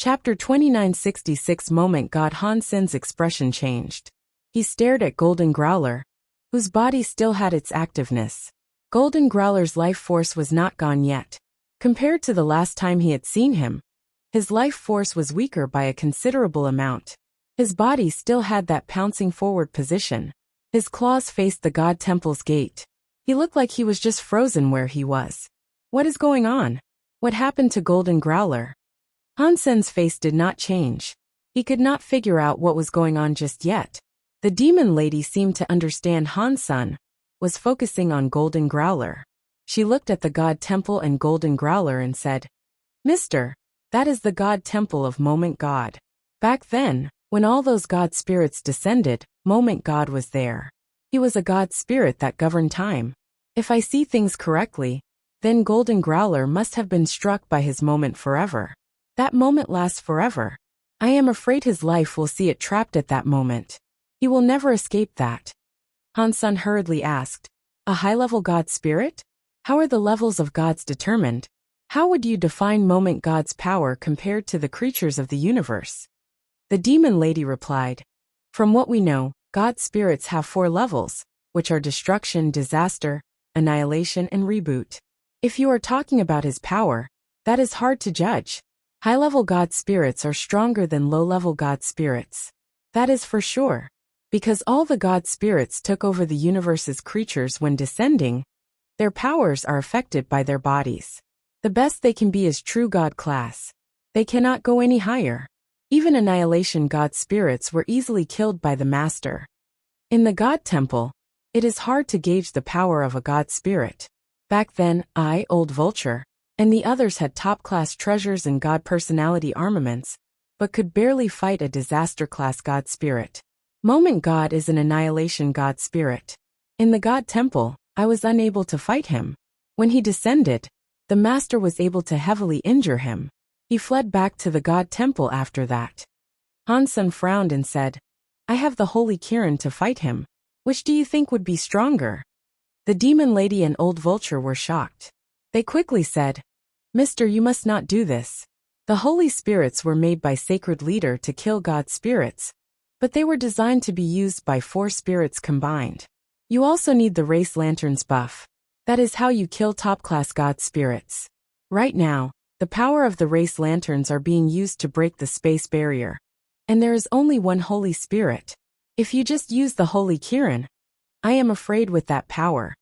Chapter 2966 Moment God. Han Sen's expression changed. He stared at Golden Growler, whose body still had its activeness. Golden Growler's life force was not gone yet. Compared to the last time he had seen him, his life force was weaker by a considerable amount. His body still had that pouncing forward position. His claws faced the God Temple's gate. He looked like he was just frozen where he was. What is going on? What happened to Golden Growler? Han Sen's face did not change. He could not figure out what was going on just yet. The demon lady seemed to understand Han Sen was focusing on Golden Growler. She looked at the God Temple and Golden Growler and said, "Mister, that is the God Temple of Moment God. Back then, when all those God spirits descended, Moment God was there. He was a God spirit that governed time. If I see things correctly, then Golden Growler must have been struck by his moment forever. That moment lasts forever. I am afraid his life will see it trapped at that moment. He will never escape that." Han Sen hurriedly asked, "A high-level God spirit? How are the levels of gods determined? How would you define Moment God's power compared to the creatures of the universe?" The demon lady replied, "From what we know, God spirits have 4 levels, which are destruction, disaster, annihilation, and reboot. If you are talking about his power, that is hard to judge. High-level God spirits are stronger than low-level God spirits. That is for sure. Because all the God spirits took over the universe's creatures when descending, their powers are affected by their bodies. The best they can be is true God class. They cannot go any higher. Even annihilation God spirits were easily killed by the Master. In the God Temple, it is hard to gauge the power of a God spirit. Back then, I, Old Vulture, and the others had top-class treasures and God personality armaments, but could barely fight a disaster-class God spirit. Moment God is an annihilation God spirit. In the God Temple, I was unable to fight him. When he descended, the Master was able to heavily injure him. He fled back to the God Temple after that." Han Sen frowned and said, "I have the Holy Kirin to fight him. Which do you think would be stronger?" The demon lady and Old Vulture were shocked. They quickly said, "Mister, you must not do this. The Holy Spirits were made by Sacred Leader to kill God spirits, but they were designed to be used by 4 spirits combined. You also need the Race Lanterns buff. That is how you kill top-class God spirits. Right now, the power of the Race Lanterns are being used to break the space barrier. And there is only one Holy Spirit. If you just use the Holy Kirin, I am afraid with that power,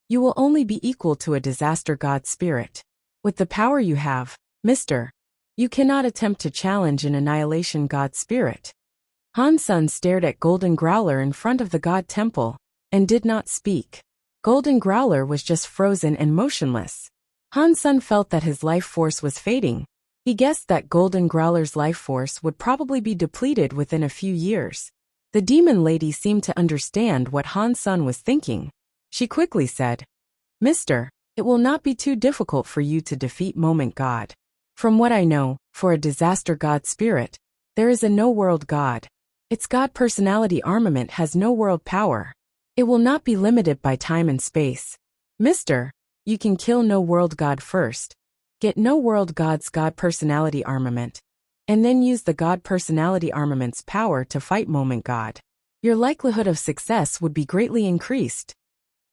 you will only be equal to a disaster God spirit. With the power you have, Mister, you cannot attempt to challenge an annihilation God spirit." Han Sen stared at Golden Growler in front of the God Temple, and did not speak. Golden Growler was just frozen and motionless. Han Sen felt that his life force was fading. He guessed that Golden Growler's life force would probably be depleted within a few years. The demon lady seemed to understand what Han Sen was thinking. She quickly said, "Mister, it will not be too difficult for you to defeat Moment God. From what I know, for a disaster God spirit, there is a no-world God. Its God personality armament has no world power. It will not be limited by time and space. Mister, you can kill no-world God first, get no-world God's God personality armament, and then use the God personality armament's power to fight Moment God. Your likelihood of success would be greatly increased."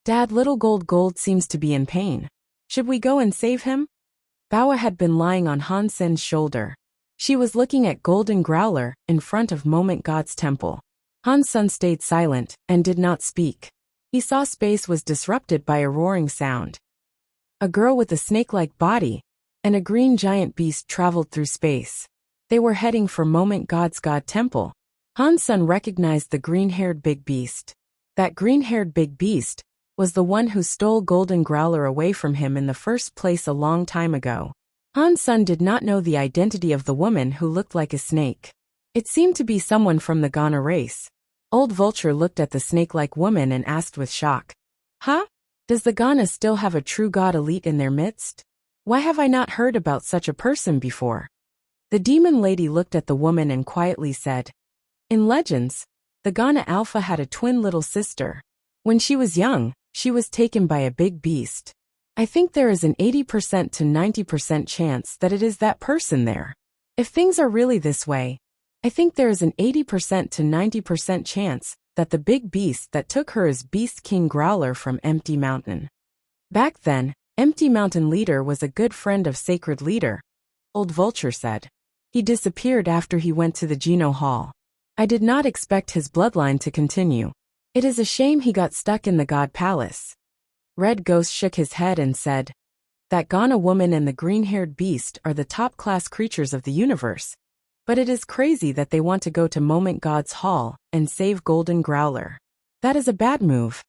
"Dad, little Gold seems to be in pain. Should we go and save him?" Baoa had been lying on Han Sen's shoulder. She was looking at Golden Growler in front of Moment God's temple. Han Sen stayed silent and did not speak. He saw space was disrupted by a roaring sound. A girl with a snake-like body and a green giant beast traveled through space. They were heading for Moment God's God Temple. Han Sen recognized the green-haired big beast. That green-haired big beast was the one who stole Golden Growler away from him in the first place a long time ago. Han Sen did not know the identity of the woman who looked like a snake. It seemed to be someone from the Ghana race. Old Vulture looked at the snake-like woman and asked with shock, "Huh? Does the Ghana still have a true God elite in their midst? Why have I not heard about such a person before?" The demon lady looked at the woman and quietly said, "In legends, the Ghana Alpha had a twin little sister. When she was young, she was taken by a big beast. I think there is an 80% to 90% chance that it is that person there. If things are really this way, I think there is an 80% to 90% chance that the big beast that took her is Beast King Growler from Empty Mountain. Back then, Empty Mountain Leader was a good friend of Sacred Leader, Old Vulture said. He disappeared after he went to the Geno Hall. I did not expect his bloodline to continue. It is a shame he got stuck in the God Palace. Red Ghost shook his head and said, that Ghana woman and the green-haired beast are the top-class creatures of the universe. But it is crazy that they want to go to Moment God's Hall and save Golden Growler. That is a bad move.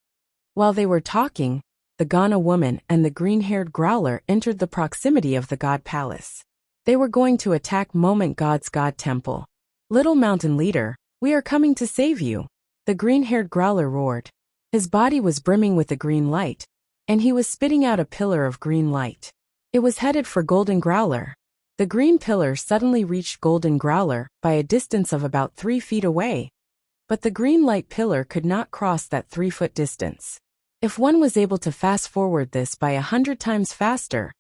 While they were talking, the Ghana woman and the green-haired growler entered the proximity of the God Palace. They were going to attack Moment God's God Temple. Little Mountain Leader, we are coming to save you. The green-haired growler roared. His body was brimming with a green light, and he was spitting out a pillar of green light. It was headed for Golden Growler. The green pillar suddenly reached Golden Growler by a distance of about 3 feet away. But the green light pillar could not cross that 3-foot distance. If one was able to fast forward this by 100 times faster,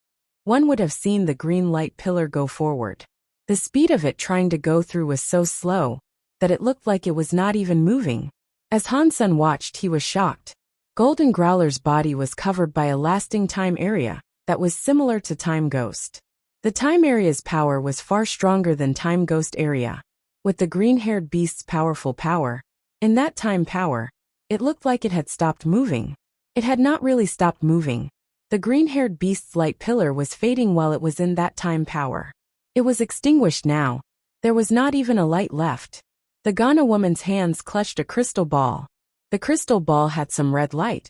one would have seen the green light pillar go forward. The speed of it trying to go through was so slow that it looked like it was not even moving. As Hansen watched, he was shocked. Golden Growler's body was covered by a lasting time area that was similar to Time Ghost. The time area's power was far stronger than Time Ghost area. With the green-haired beast's powerful power, in that time power, it looked like it had stopped moving. It had not really stopped moving. The green-haired beast's light pillar was fading while it was in that time power. It was extinguished now. There was not even a light left. The Ghana woman's hands clutched a crystal ball. The crystal ball had some red light,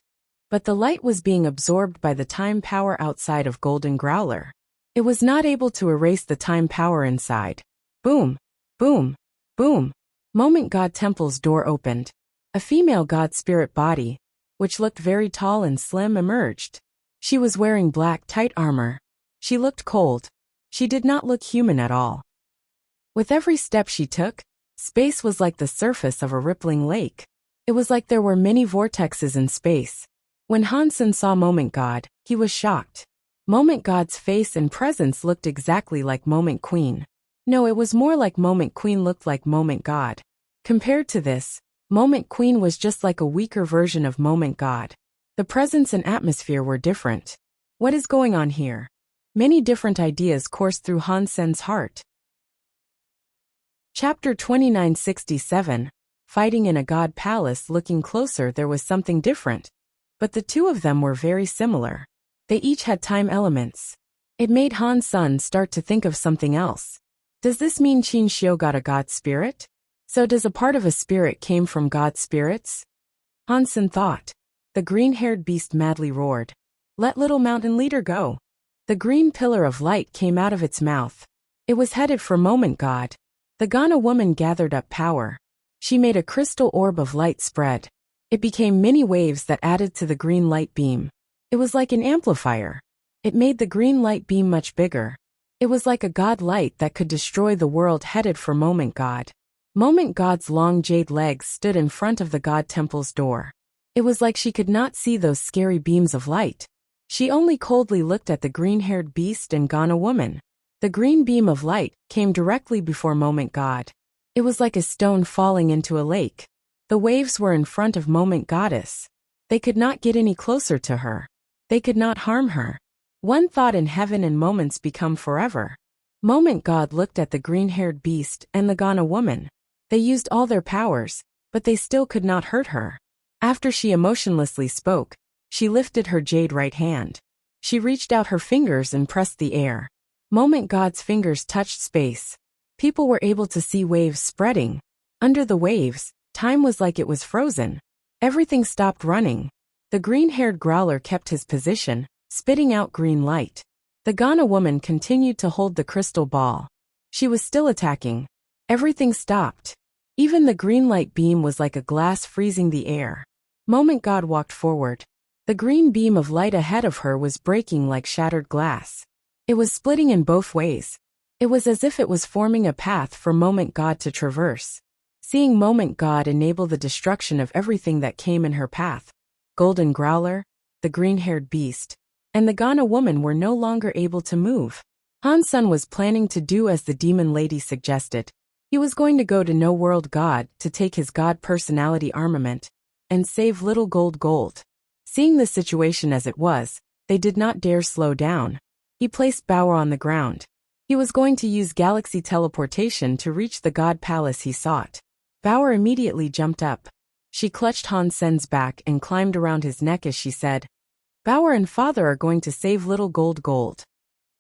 but the light was being absorbed by the time power outside of Golden Growler. It was not able to erase the time power inside. Boom, boom, boom. Moment God Temple's door opened. A female god spirit body, which looked very tall and slim, emerged. She was wearing black tight armor. She looked cold. She did not look human at all. With every step she took, space was like the surface of a rippling lake. It was like there were many vortexes in space. When Hansen saw Moment God, he was shocked. Moment God's face and presence looked exactly like Moment Queen. No, it was more like Moment Queen looked like Moment God. Compared to this, Moment Queen was just like a weaker version of Moment God. The presence and atmosphere were different. What is going on here? Many different ideas coursed through Hansen's heart. Chapter 2967. Fighting in a god palace. Looking closer, there was something different. But the two of them were very similar. They each had time elements. It made Hansen start to think of something else. Does this mean Qin Xiu got a god spirit? So does a part of a spirit came from god spirits? Hansen thought. The green-haired beast madly roared. Let Little Mountain Leader go. The green pillar of light came out of its mouth. It was headed for Moment God. The Ghana woman gathered up power. She made a crystal orb of light spread. It became many waves that added to the green light beam. It was like an amplifier. It made the green light beam much bigger. It was like a god light that could destroy the world, headed for Moment God. Moment God's long jade legs stood in front of the god temple's door. It was like she could not see those scary beams of light. She only coldly looked at the green-haired beast and Ghana woman. The green beam of light came directly before Moment God. It was like a stone falling into a lake. The waves were in front of Moment Goddess. They could not get any closer to her. They could not harm her. One thought in heaven and moments become forever. Moment God looked at the green-haired beast and the Ghana woman. They used all their powers, but they still could not hurt her. After she emotionlessly spoke, she lifted her jade right hand. She reached out her fingers and pressed the air. Moment God's fingers touched space. People were able to see waves spreading. Under the waves, time was like it was frozen. Everything stopped running. The green-haired growler kept his position, spitting out green light. The Ghana woman continued to hold the crystal ball. She was still attacking. Everything stopped. Even the green light beam was like a glass freezing the air. Moment God walked forward. The green beam of light ahead of her was breaking like shattered glass. It was splitting in both ways. It was as if it was forming a path for Moment God to traverse. Seeing Moment God enable the destruction of everything that came in her path, Golden Growler, the green-haired beast, and the Ghana woman were no longer able to move. Han Sen was planning to do as the demon lady suggested. He was going to go to No World God to take his god personality armament and save little gold. Seeing the situation as it was, they did not dare slow down. He placed Bauer on the ground. He was going to use galaxy teleportation to reach the god palace he sought. Bauer immediately jumped up. She clutched Han Sen's back and climbed around his neck as she said, "Bauer and father are going to save little gold."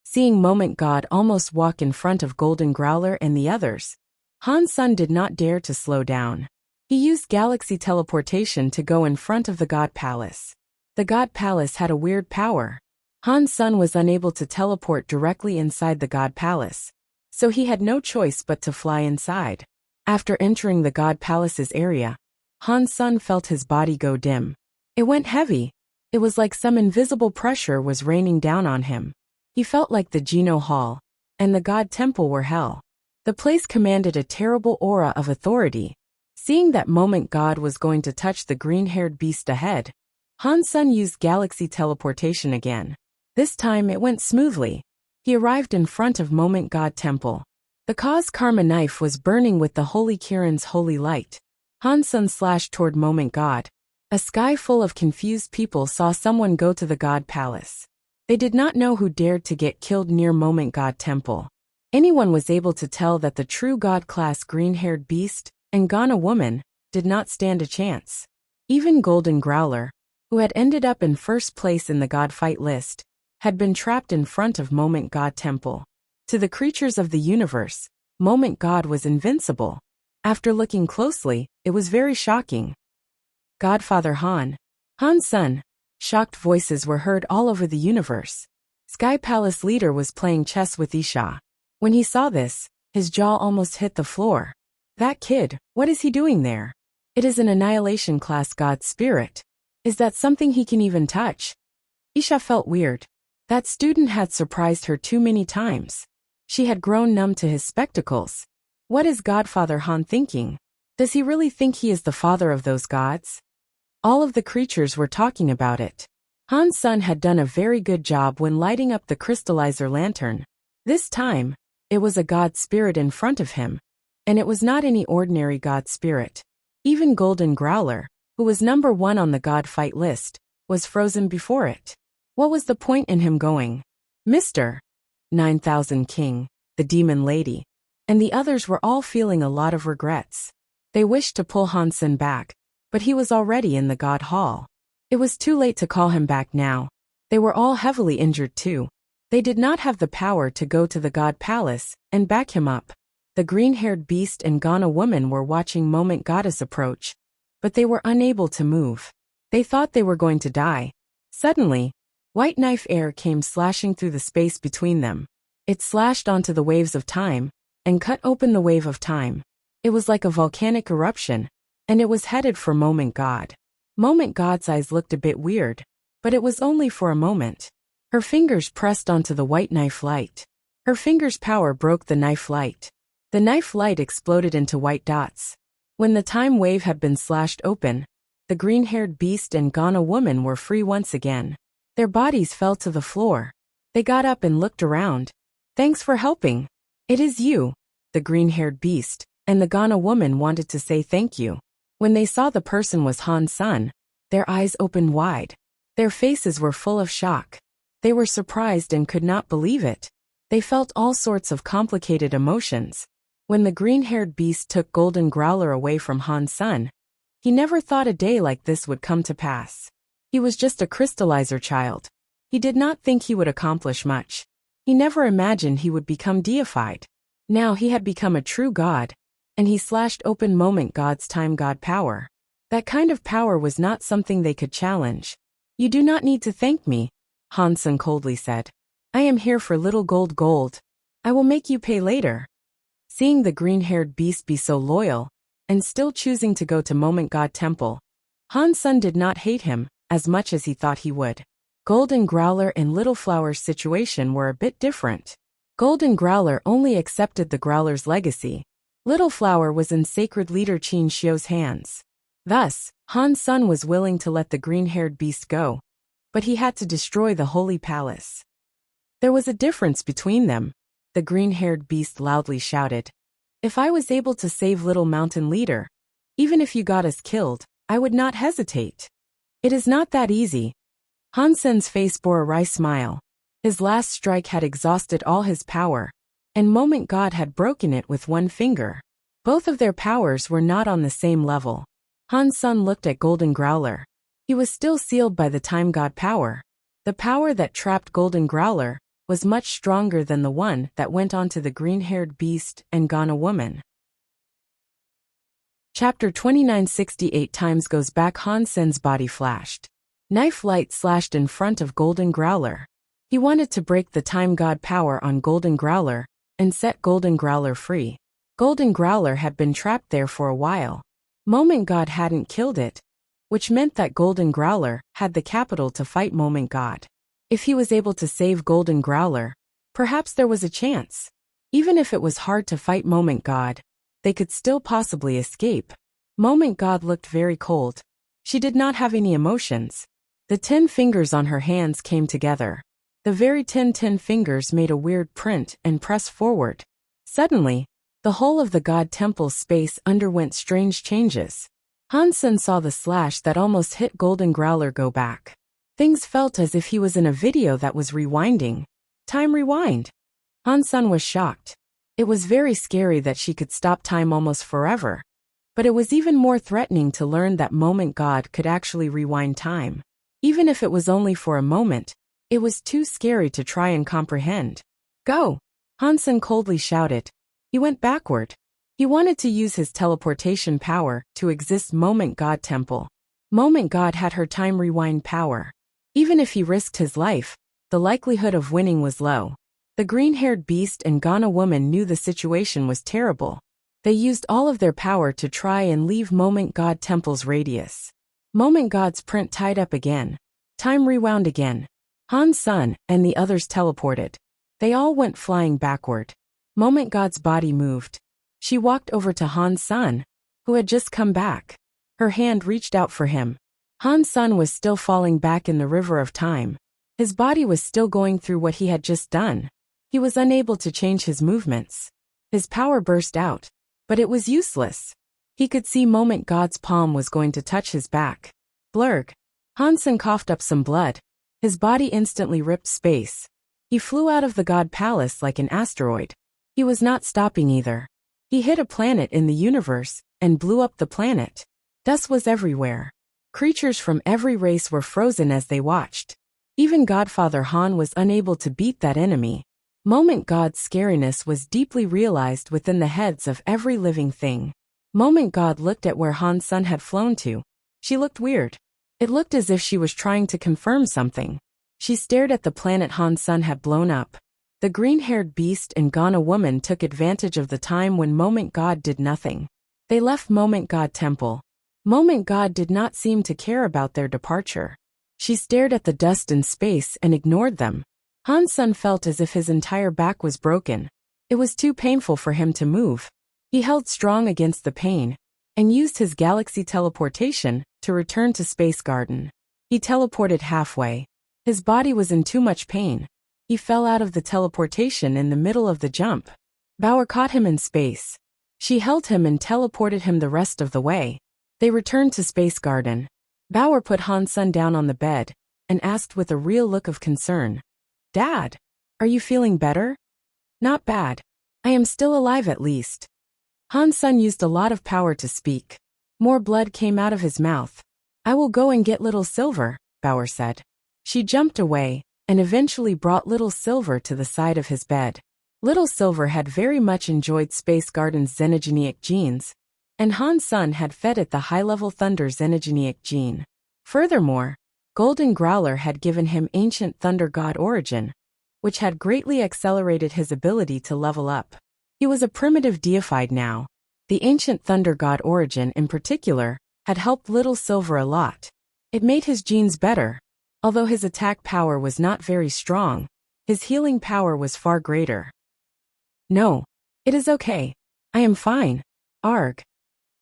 Seeing Moment God almost walk in front of Golden Growler and the others, Han Sen did not dare to slow down. He used galaxy teleportation to go in front of the god palace. The god palace had a weird power. Han Sen was unable to teleport directly inside the god palace, so he had no choice but to fly inside. After entering the god palace's area, Han Sen felt his body go dim. It went heavy. It was like some invisible pressure was raining down on him. He felt like the Geno Hall and the god temple were hell. The place commanded a terrible aura of authority. Seeing that Moment God was going to touch the green-haired beast ahead, Han Sen used galaxy teleportation again. This time it went smoothly. He arrived in front of Moment God Temple. The Cause Karma knife was burning with the Holy Kirin's holy light. Han Sen slashed toward Moment God. A sky full of confused people saw someone go to the God Palace. They did not know who dared to get killed near Moment God Temple. Anyone was able to tell that the true God-class green-haired beast and Ghana woman did not stand a chance. Even Golden Growler, who had ended up in first place in the God fight list, had been trapped in front of Moment God Temple. To the creatures of the universe, Moment God was invincible. After looking closely, it was very shocking. Godfather Han. Han Sen. Shocked voices were heard all over the universe. Sky Palace leader was playing chess with Isha. When he saw this, his jaw almost hit the floor. That kid, what is he doing there? It is an annihilation class god spirit. Is that something he can even touch? Isha felt weird. That student had surprised her too many times. She had grown numb to his spectacles. What is Godfather Han thinking? Does he really think he is the father of those gods? All of the creatures were talking about it. Han Sen had done a very good job when lighting up the crystallizer lantern. This time, it was a god spirit in front of him. And it was not any ordinary god spirit. Even Golden Growler, who was number 1 on the god fight list, was frozen before it. What was the point in him going? Mr. 9000 King, the demon lady, and the others were all feeling a lot of regrets. They wished to pull Han Sen back, but he was already in the god hall. It was too late to call him back now. They were all heavily injured too. They did not have the power to go to the god palace and back him up. The green-haired beast and Ghana woman were watching Moment Goddess approach, but they were unable to move. They thought they were going to die. Suddenly, white knife air came slashing through the space between them. It slashed onto the waves of time and cut open the wave of time. It was like a volcanic eruption, and it was headed for Moment God. Moment God's eyes looked a bit weird, but it was only for a moment. Her fingers pressed onto the white knife light. Her fingers' power broke the knife light. The knife light exploded into white dots. When the time wave had been slashed open, the green-haired beast and Ghana woman were free once again. Their bodies fell to the floor. They got up and looked around. Thanks for helping. It is you, the green-haired beast, and the Ghana woman wanted to say thank you. When they saw the person was Han Sen, their eyes opened wide. Their faces were full of shock. They were surprised and could not believe it. They felt all sorts of complicated emotions. When the green-haired beast took Golden Growler away from Han Sen, he never thought a day like this would come to pass. He was just a crystallizer child. He did not think he would accomplish much. He never imagined he would become deified. Now he had become a true god, and he slashed open Moment God's time god power. That kind of power was not something they could challenge. You do not need to thank me, Han Sen coldly said. I am here for little gold. I will make you pay later. Seeing the green-haired beast be so loyal, and still choosing to go to Moment God Temple, Han Sen did not hate him as much as he thought he would. Golden Growler and Little Flower's situation were a bit different. Golden Growler only accepted the Growler's legacy. Little Flower was in Sacred Leader Qin Xiu's hands. Thus, Han Sen was willing to let the green-haired beast go, but he had to destroy the Holy Palace. There was a difference between them. The green-haired beast loudly shouted. If I was able to save little mountain leader, even if you got us killed, I would not hesitate. It is not that easy. Han Sen's face bore a wry smile. His last strike had exhausted all his power, and Moment God had broken it with one finger. Both of their powers were not on the same level. Han Sen looked at Golden Growler. He was still sealed by the Time God power. The power that trapped Golden Growler was much stronger than the one that went on to the green-haired beast and Ghana woman. Chapter 29. 68 times goes back. Han Sen's body flashed. Knife light slashed in front of Golden Growler. He wanted to break the Time God power on Golden Growler and set Golden Growler free. Golden Growler had been trapped there for a while. Moment God hadn't killed it, which meant that Golden Growler had the capital to fight Moment God. If he was able to save Golden Growler, perhaps there was a chance. Even if it was hard to fight Moment God, they could still possibly escape. Moment God looked very cold. She did not have any emotions. The 10 fingers on her hands came together. The very 10 fingers made a weird print and pressed forward. Suddenly, the whole of the God Temple's space underwent strange changes. Han Sen saw the slash that almost hit Golden Growler go back. Things felt as if he was in a video that was rewinding. Time rewind. Han Sen was shocked. It was very scary that she could stop time almost forever. But it was even more threatening to learn that Moment God could actually rewind time. Even if it was only for a moment, it was too scary to try and comprehend. Go! Han Sen coldly shouted. He went backward. He wanted to use his teleportation power to exist Moment God Temple. Moment God had her time rewind power. Even if he risked his life, the likelihood of winning was low. The green-haired beast and Ghana woman knew the situation was terrible. They used all of their power to try and leave Moment God Temple's radius. Moment God's print tied up again. Time rewound again. Han Sen and the others teleported. They all went flying backward. Moment God's body moved. She walked over to Han Sen, who had just come back. Her hand reached out for him. Han Sen was still falling back in the river of time. His body was still going through what he had just done. He was unable to change his movements. His power burst out, but it was useless. He could see Moment God's palm was going to touch his back. Blurg. Han Sen coughed up some blood. His body instantly ripped space. He flew out of the God Palace like an asteroid. He was not stopping either. He hit a planet in the universe and blew up the planet. Dust was everywhere. Creatures from every race were frozen as they watched. Even Godfather Han was unable to beat that enemy. Moment God's scariness was deeply realized within the heads of every living thing. Moment God looked at where Han Sen had flown to. She looked weird. It looked as if she was trying to confirm something. She stared at the planet Han Sen had blown up. The green-haired beast and Ghana woman took advantage of the time when Moment God did nothing. They left Moment God Temple. Moment God did not seem to care about their departure. She stared at the dust in space and ignored them. Han Sen felt as if his entire back was broken. It was too painful for him to move. He held strong against the pain and used his galaxy teleportation to return to Space Garden. He teleported halfway. His body was in too much pain. He fell out of the teleportation in the middle of the jump. Bauer caught him in space. She held him and teleported him the rest of the way. They returned to Space Garden. Bauer put Han Sen down on the bed and asked with a real look of concern, "Dad, are you feeling better?" "Not bad. I am still alive at least." Han Sen used a lot of power to speak. More blood came out of his mouth. "I will go and get Little Silver," Bauer said. She jumped away and eventually brought Little Silver to the side of his bed. Little Silver had very much enjoyed Space Garden's xenogenic genes, and Han Sen had fed it the high-level Thunder xenogenic gene. Furthermore, Golden Growler had given him ancient Thunder God origin, which had greatly accelerated his ability to level up. He was a primitive deified now. The ancient Thunder God origin in particular had helped Little Silver a lot. It made his genes better. Although his attack power was not very strong, his healing power was far greater. "No, it is okay. I am fine. Arg."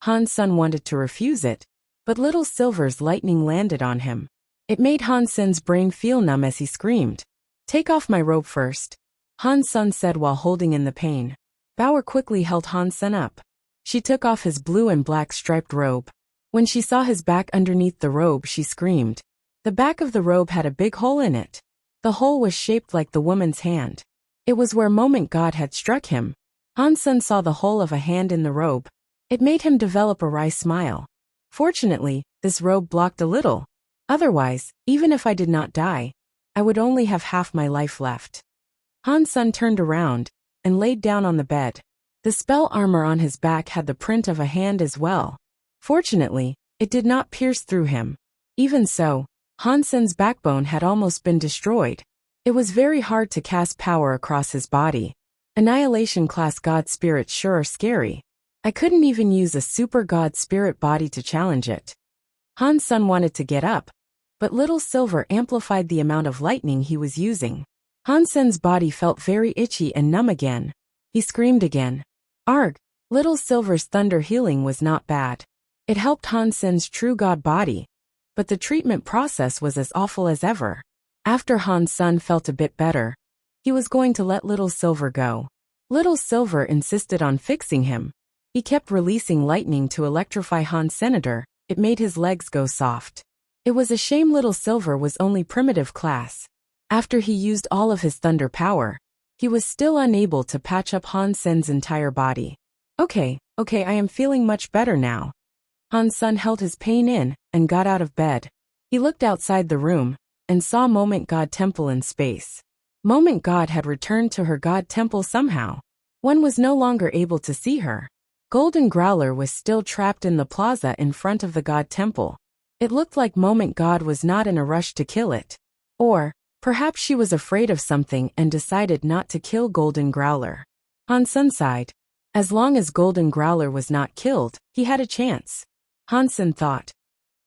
Han Sen wanted to refuse it, but Little Silver's lightning landed on him. It made Han Sen's brain feel numb as he screamed. Take off my robe first, Han Sen said while holding in the pain. Bauer quickly held Han Sen up. She took off his blue and black striped robe. When she saw his back underneath the robe, she screamed. The back of the robe had a big hole in it. The hole was shaped like the woman's hand. It was where Moment God had struck him. Han Sen saw the hole of a hand in the robe. It made him develop a wry smile. Fortunately, this robe blocked a little. Otherwise, even if I did not die, I would only have half my life left. Han Sen turned around and laid down on the bed. The spell armor on his back had the print of a hand as well. Fortunately, it did not pierce through him. Even so, Han Sen's backbone had almost been destroyed. It was very hard to cast power across his body. Annihilation class god spirits sure are scary. I couldn't even use a super god spirit body to challenge it. Han Sen wanted to get up, but Little Silver amplified the amount of lightning he was using. Han Sen's body felt very itchy and numb again. He screamed again. Arg! Little Silver's thunder healing was not bad. It helped Han Sen's true god body, but the treatment process was as awful as ever. After Han Sen felt a bit better, he was going to let Little Silver go. Little Silver insisted on fixing him. He kept releasing lightning to electrify Han Senator. It made his legs go soft. It was a shame Little Silver was only primitive class. After he used all of his thunder power, he was still unable to patch up Han Sen's entire body. Okay, I am feeling much better now. Han Sen held his pain in and got out of bed. He looked outside the room and saw Moment God Temple in space. Moment God had returned to her God Temple somehow. One was no longer able to see her. Golden Growler was still trapped in the plaza in front of the God Temple. It looked like Moment God was not in a rush to kill it. Or, perhaps she was afraid of something and decided not to kill Golden Growler. Han Sen sighed. As long as Golden Growler was not killed, he had a chance. Han Sen thought.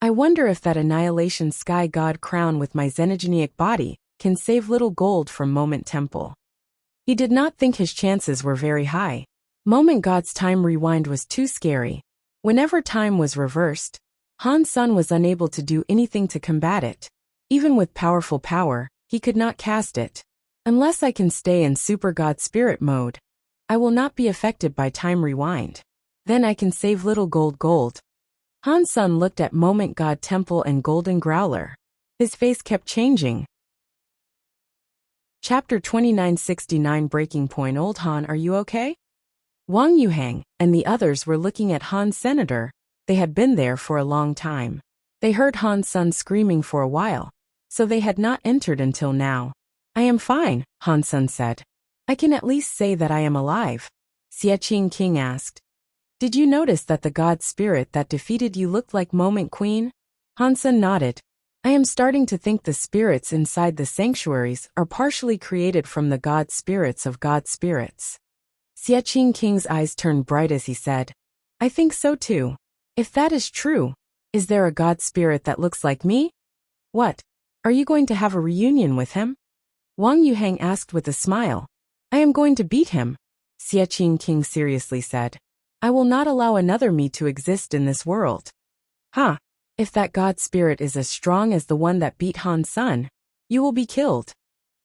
I wonder if that Annihilation Sky God crown with my xenogenic body can save Little Gold from Moment Temple. He did not think his chances were very high. Moment God's time rewind was too scary. Whenever time was reversed, Han Sen was unable to do anything to combat it. Even with powerful power, he could not cast it. Unless I can stay in Super God Spirit mode, I will not be affected by time rewind. Then I can save Little Gold. Han Sen looked at Moment God Temple and Golden Growler. His face kept changing. Chapter 2969 Breaking Point. Old Han, are you okay? Wang Yuhang and the others were looking at Han Senator. They had been there for a long time. They heard Han Sen screaming for a while, so they had not entered until now. I am fine, Han Sen said. I can at least say that I am alive. Xie King asked. Did you notice that the god spirit that defeated you looked like Moment Queen? Han Sen nodded. I am starting to think the spirits inside the sanctuaries are partially created from the god spirits of god spirits. Xie King's eyes turned bright as he said, I think so too. If that is true, is there a god spirit that looks like me? What? Are you going to have a reunion with him? Wang Yuhang asked with a smile. I am going to beat him, Xie King seriously said. I will not allow another me to exist in this world. Ha! If that god spirit is as strong as the one that beat Han Sen, you will be killed.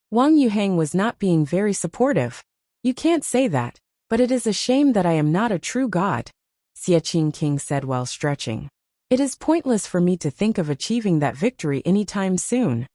Wang Yuhang was not being very supportive. You can't say that, but it is a shame that I am not a true god, Xie King said while stretching. It is pointless for me to think of achieving that victory anytime soon.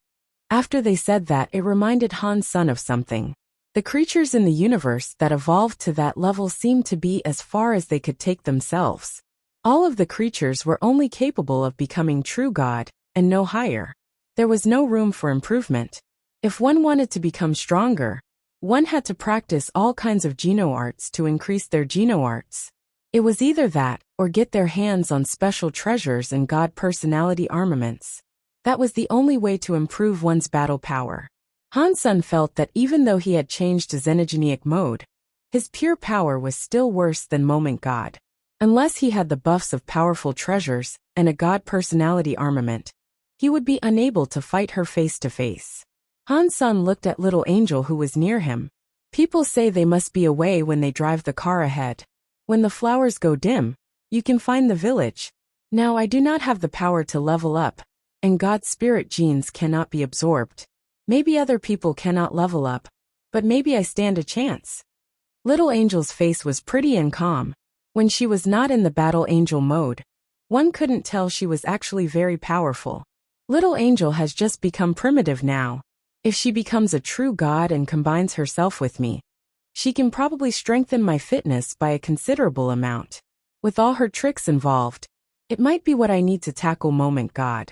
After they said that, it reminded Han Sen of something. The creatures in the universe that evolved to that level seemed to be as far as they could take themselves. All of the creatures were only capable of becoming true god, and no higher. There was no room for improvement. If one wanted to become stronger, one had to practice all kinds of geno-arts to increase their geno-arts. It was either that, or get their hands on special treasures and god personality armaments. That was the only way to improve one's battle power. Han Sen felt that even though he had changed to xenogenic mode, his pure power was still worse than Moment God. Unless he had the buffs of powerful treasures and a god personality armament, he would be unable to fight her face to face. Han Sen looked at Little Angel who was near him. People say they must be away when they drive the car ahead. When the flowers go dim, you can find the village. Now I do not have the power to level up, and God spirit genes cannot be absorbed. Maybe other people cannot level up, but maybe I stand a chance. Little Angel's face was pretty and calm. When she was not in the battle angel mode, one couldn't tell she was actually very powerful. Little Angel has just become primitive now. If she becomes a true god and combines herself with me, she can probably strengthen my fitness by a considerable amount. With all her tricks involved, it might be what I need to tackle Moment God.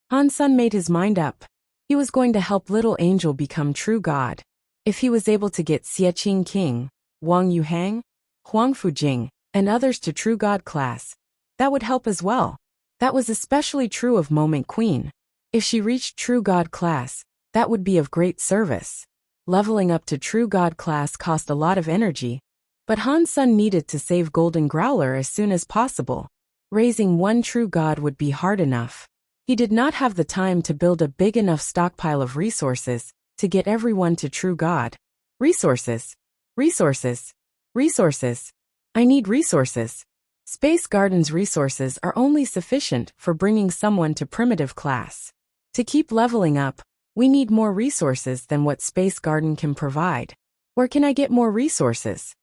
Han Sun made his mind up. He was going to help Little Angel become true god. If he was able to get Xieqing King, Wang Yuhang, Huang Fujing, and others to true god class, that would help as well. That was especially true of Moment Queen. If she reached true god class, that would be of great service. Leveling up to true god class cost a lot of energy, but Han Sun needed to save Golden Growler as soon as possible. Raising one true god would be hard enough. He did not have the time to build a big enough stockpile of resources to get everyone to true god. Resources. Resources. Resources. I need resources. Space Garden's resources are only sufficient for bringing someone to primitive class. To keep leveling up, we need more resources than what Space Garden can provide. Where can I get more resources?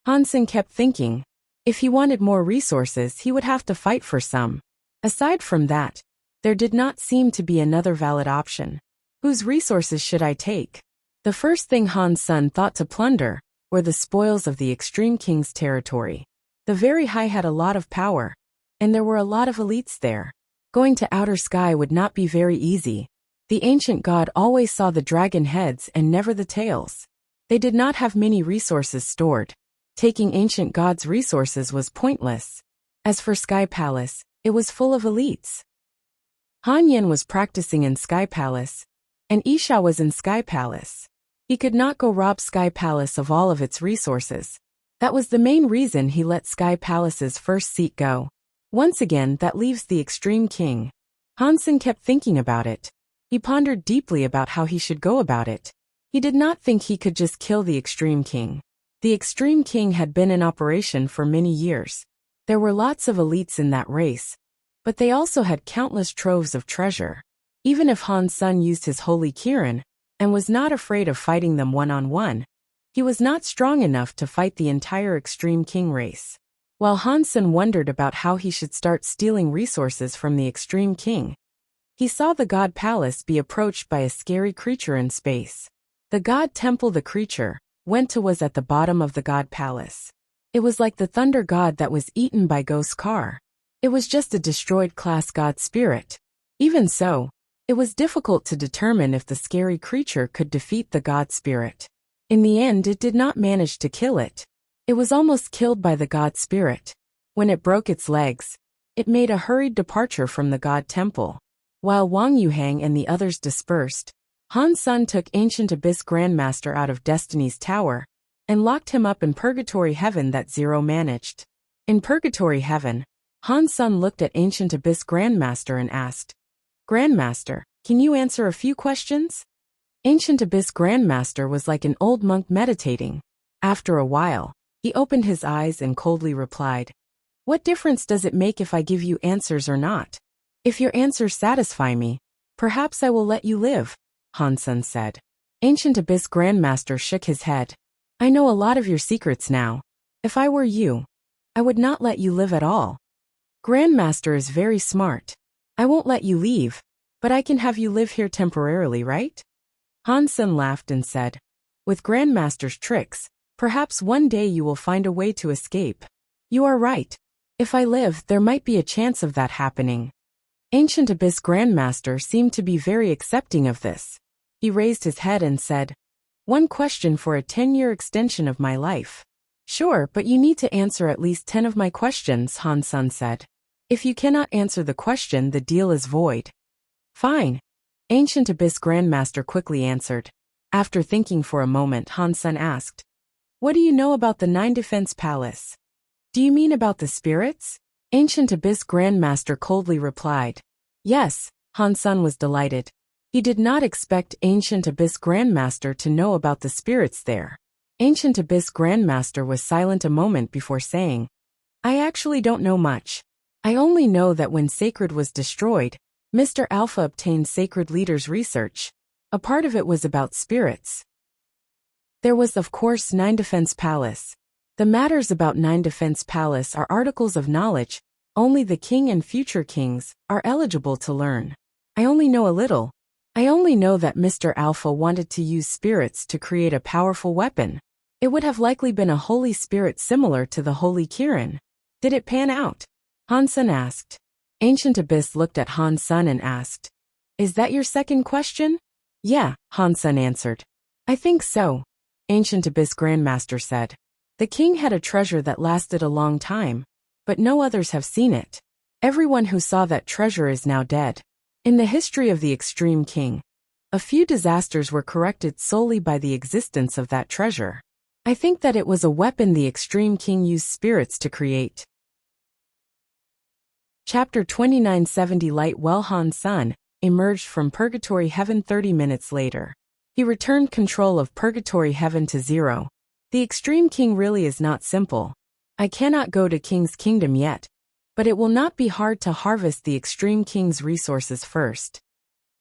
Han Sun kept thinking. If he wanted more resources, he would have to fight for some. Aside from that, there did not seem to be another valid option. Whose resources should I take? The first thing Han Sun thought to plunder were the spoils of the Extreme King's territory. The Very High had a lot of power, and there were a lot of elites there. Going to Outer Sky would not be very easy. The ancient god always saw the dragon heads and never the tails. They did not have many resources stored. Taking ancient god's resources was pointless. As for Sky Palace, it was full of elites. Han Yin was practicing in Sky Palace, and Isha was in Sky Palace. He could not go rob Sky Palace of all of its resources. That was the main reason he let Sky Palace's first seat go. Once again, that leaves the Extreme King. Han Sun kept thinking about it. He pondered deeply about how he should go about it. He did not think he could just kill the Extreme King. The Extreme King had been in operation for many years. There were lots of elites in that race, but they also had countless troves of treasure. Even if Han Sun used his Holy Kirin and was not afraid of fighting them one-on-one, he was not strong enough to fight the entire Extreme King race. While Han Sun wondered about how he should start stealing resources from the Extreme King, he saw the God Palace be approached by a scary creature in space. The God Temple the creature went to was at the bottom of the God Palace. It was like the thunder god that was eaten by Ghost Car. It was just a destroyed class god spirit. Even so, it was difficult to determine if the scary creature could defeat the god spirit. In the end, it did not manage to kill it. It was almost killed by the god spirit. When it broke its legs, it made a hurried departure from the god temple. While Wang Yuhang and the others dispersed, Han Sun took Ancient Abyss Grandmaster out of Destiny's Tower and locked him up in Purgatory Heaven that Zero managed. In Purgatory Heaven, Han Sun looked at Ancient Abyss Grandmaster and asked, "Grandmaster, can you answer a few questions?" Ancient Abyss Grandmaster was like an old monk meditating. After a while, he opened his eyes and coldly replied, "What difference does it make if I give you answers or not? If your answers satisfy me, perhaps I will let you live," Han Sun said. Ancient Abyss Grandmaster shook his head. "I know a lot of your secrets now. If I were you, I would not let you live at all. Grandmaster is very smart. I won't let you leave, but I can have you live here temporarily, right?" Han Sun laughed and said, "With Grandmaster's tricks, perhaps one day you will find a way to escape." "You are right. If I live, there might be a chance of that happening." Ancient Abyss Grandmaster seemed to be very accepting of this. He raised his head and said, "One question for a 10-year extension of my life." "Sure, but you need to answer at least 10 of my questions," Han Sun said. "If you cannot answer the question, the deal is void." "Fine." Ancient Abyss Grandmaster quickly answered. After thinking for a moment, Han Sun asked, "What do you know about the 9 Defense Palace?" "Do you mean about the spirits?" Ancient Abyss Grandmaster coldly replied. "Yes." Han Sun was delighted. He did not expect Ancient Abyss Grandmaster to know about the spirits there. Ancient Abyss Grandmaster was silent a moment before saying, "I actually don't know much. I only know that when Sacred was destroyed, Mr. Alpha obtained Sacred Leader's research. A part of it was about spirits. There was, of course, Nine Defense Palace. The matters about Nine Defense Palace are articles of knowledge. Only the king and future kings are eligible to learn. I only know a little. I only know that Mr. Alpha wanted to use spirits to create a powerful weapon. It would have likely been a holy spirit similar to the Holy Kirin. Did it pan out? Han-sun asked. Ancient Abyss looked at Han-sun and asked, "Is that your second question?" "Yeah," Han-sun answered. "I think so," Ancient Abyss Grandmaster said. "The king had a treasure that lasted a long time, but no others have seen it. Everyone who saw that treasure is now dead. In the history of the Extreme King, a few disasters were corrected solely by the existence of that treasure. I think that it was a weapon the Extreme King used spirits to create." Chapter 2970 Light Well. Han-sun emerged from Purgatory Heaven 30 minutes later. He returned control of Purgatory Heaven to 0. The Extreme King really is not simple. I cannot go to King's Kingdom yet, but it will not be hard to harvest the Extreme King's resources first.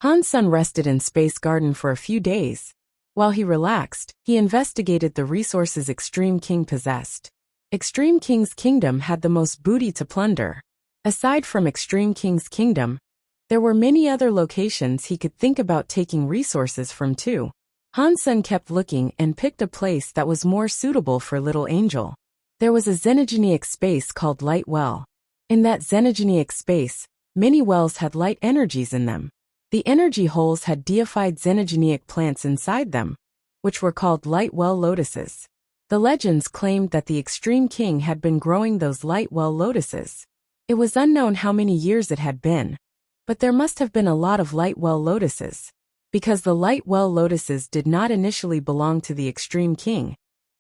Han-sun rested in Space Garden for a few days. While he relaxed, he investigated the resources Extreme King possessed. Extreme King's kingdom had the most booty to plunder. Aside from Extreme King's kingdom, there were many other locations he could think about taking resources from too. Han-sun kept looking and picked a place that was more suitable for Little Angel. There was a xenogenic space called Light Well. In that xenogenic space, many wells had light energies in them. The energy holes had deified xenogenic plants inside them, which were called Light Well lotuses. The legends claimed that the Extreme King had been growing those Light Well lotuses. It was unknown how many years it had been, but there must have been a lot of Light Well lotuses, because the Light Well lotuses did not initially belong to the Extreme King,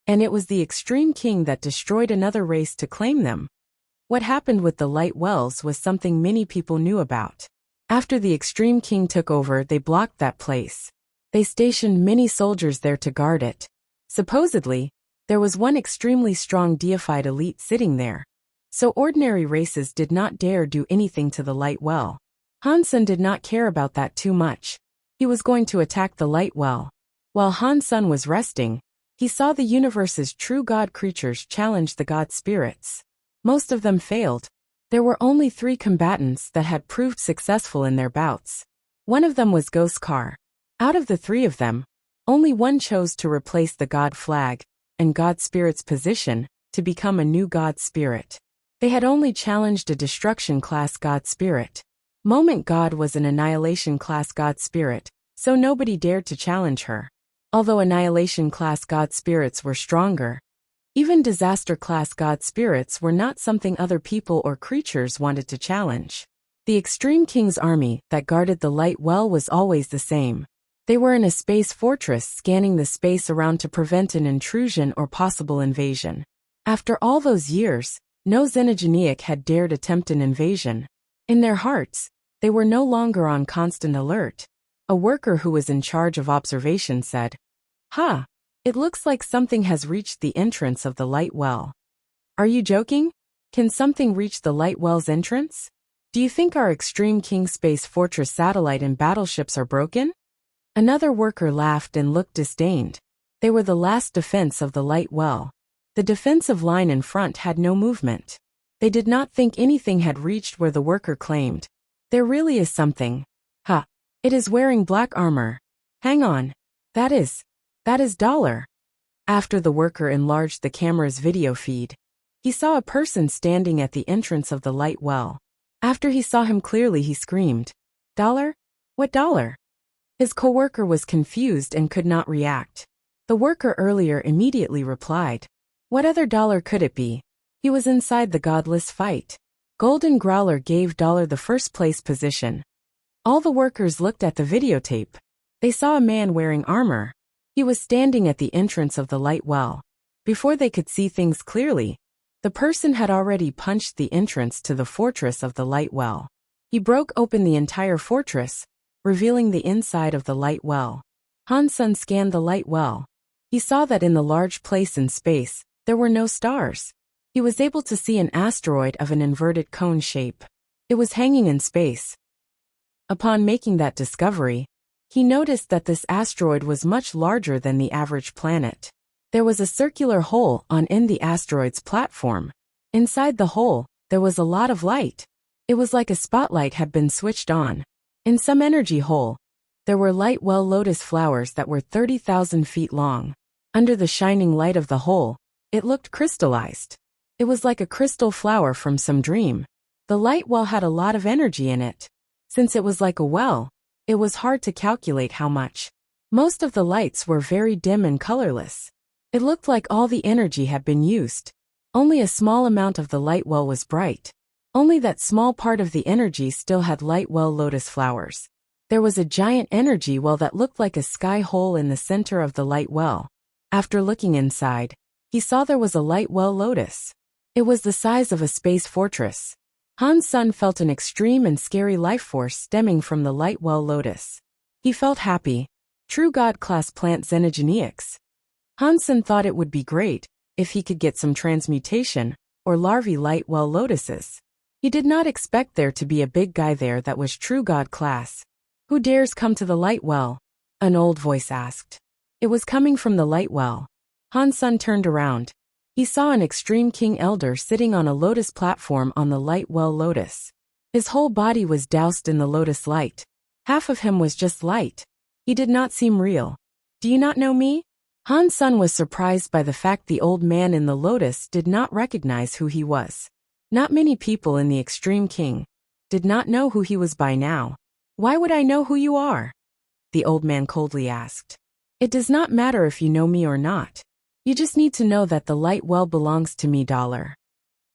and it was the Extreme King that destroyed another race to claim them. What happened with the Light Wells was something many people knew about. After the Extreme King took over, they blocked that place. They stationed many soldiers there to guard it. Supposedly, there was one extremely strong deified elite sitting there, so ordinary races did not dare do anything to the Light Well. Han-sun did not care about that too much. He was going to attack the Light Well. While Han-sun was resting, he saw the universe's true god creatures challenge the god spirits. Most of them failed. There were only 3 combatants that had proved successful in their bouts. One of them was Ghost Car. Out of the 3 of them, only one chose to replace the god flag and god spirit's position to become a new god spirit. They had only challenged a destruction class god spirit. Moment God was an annihilation class god spirit, so nobody dared to challenge her. Although annihilation class god spirits were stronger, even disaster class god spirits were not something other people or creatures wanted to challenge. The Extreme King's army that guarded the Light Well was always the same. They were in a space fortress scanning the space around to prevent an intrusion or possible invasion. After all those years, no xenogeniac had dared attempt an invasion. In their hearts, they were no longer on constant alert. A worker who was in charge of observation said, "Ha! It looks like something has reached the entrance of the Light Well." "Are you joking? Can something reach the Light Well's entrance? Do you think our Extreme King Space Fortress satellite and battleships are broken?" Another worker laughed and looked disdained. They were the last defense of the Light Well. The defensive line in front had no movement. They did not think anything had reached where the worker claimed. "There really is something. Ha! It is wearing black armor. Hang on. That is Dollar." After the worker enlarged the camera's video feed, he saw a person standing at the entrance of the Light Well. After he saw him clearly, he screamed, "Dollar? What Dollar?" His coworker was confused and could not react. The worker earlier immediately replied, "What other Dollar could it be? He was inside the godless fight." Golden Growler gave Dollar the first place position. All the workers looked at the videotape. They saw a man wearing armor. He was standing at the entrance of the Light Well. Before they could see things clearly, the person had already punched the entrance to the fortress of the Light Well. He broke open the entire fortress, revealing the inside of the Light Well. Han-sun scanned the Light Well. He saw that in the large place in space, there were no stars. He was able to see an asteroid of an inverted cone shape. It was hanging in space. Upon making that discovery, He noticed that this asteroid was much larger than the average planet. There was a circular hole in the asteroid's platform. Inside the hole, there was a lot of light. It was like a spotlight had been switched on. In some energy hole, there were light lotus flowers that were 30,000 feet long. Under the shining light of the hole, it looked crystallized. It was like a crystal flower from some dream. The light well had a lot of energy in it. Since it was like a well, it was hard to calculate how much. Most of the lights were very dim and colorless. It looked like all the energy had been used. Only a small amount of the light well was bright. Only that small part of the energy still had light lotus flowers. There was a giant energy well that looked like a sky hole in the center of the light well. After looking inside, he saw there was a light lotus. It was the size of a space fortress. Han's son felt an extreme and scary life force stemming from the light lotus. He felt happy. True God-class plant xenogeneics. Han's son thought it would be great if he could get some transmutation or larvae light lotuses. He did not expect there to be a big guy there that was true God-class. Who dares come to the light well? An old voice asked. It was coming from the light well. Han's son turned around. He saw an extreme king elder sitting on a lotus platform on the light lotus. His whole body was doused in the lotus light. Half of him was just light. He did not seem real. Do you not know me? Han's son was surprised by the fact the old man in the lotus did not recognize who he was. Not many people in the extreme king did not know who he was by now. Why would I know who you are? The old man coldly asked. It does not matter if you know me or not. You just need to know that the light well belongs to me.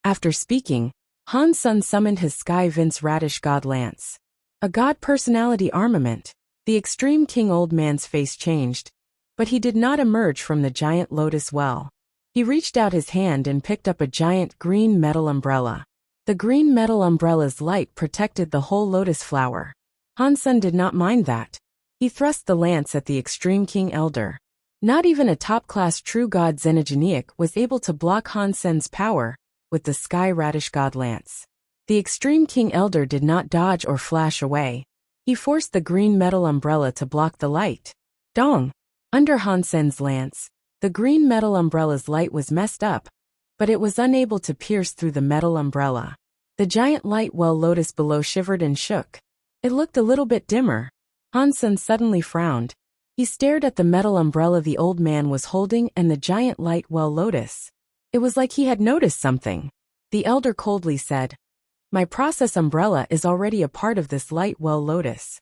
After speaking, Han's son summoned his Sky Vince Radish God Lance. A god personality armament. The extreme king old man's face changed, but he did not emerge from the giant lotus well. He reached out his hand and picked up a giant green metal umbrella. The green metal umbrella's light protected the whole lotus flower. Han's son did not mind that. He thrust the lance at the extreme king elder. Not even a top-class true god xenogeneic was able to block Han's son's power with the Sky Radish God Lance. The extreme king elder did not dodge or flash away. He forced the green metal umbrella to block the light. Dong! Under Han's son's lance, the green metal umbrella's light was messed up, but it was unable to pierce through the metal umbrella. The giant light well lotus below shivered and shook. It looked a little bit dimmer. Han's son suddenly frowned. He stared at the metal umbrella the old man was holding and the giant light well lotus. It was like he had noticed something. The elder coldly said, "My process umbrella is already a part of this light well lotus.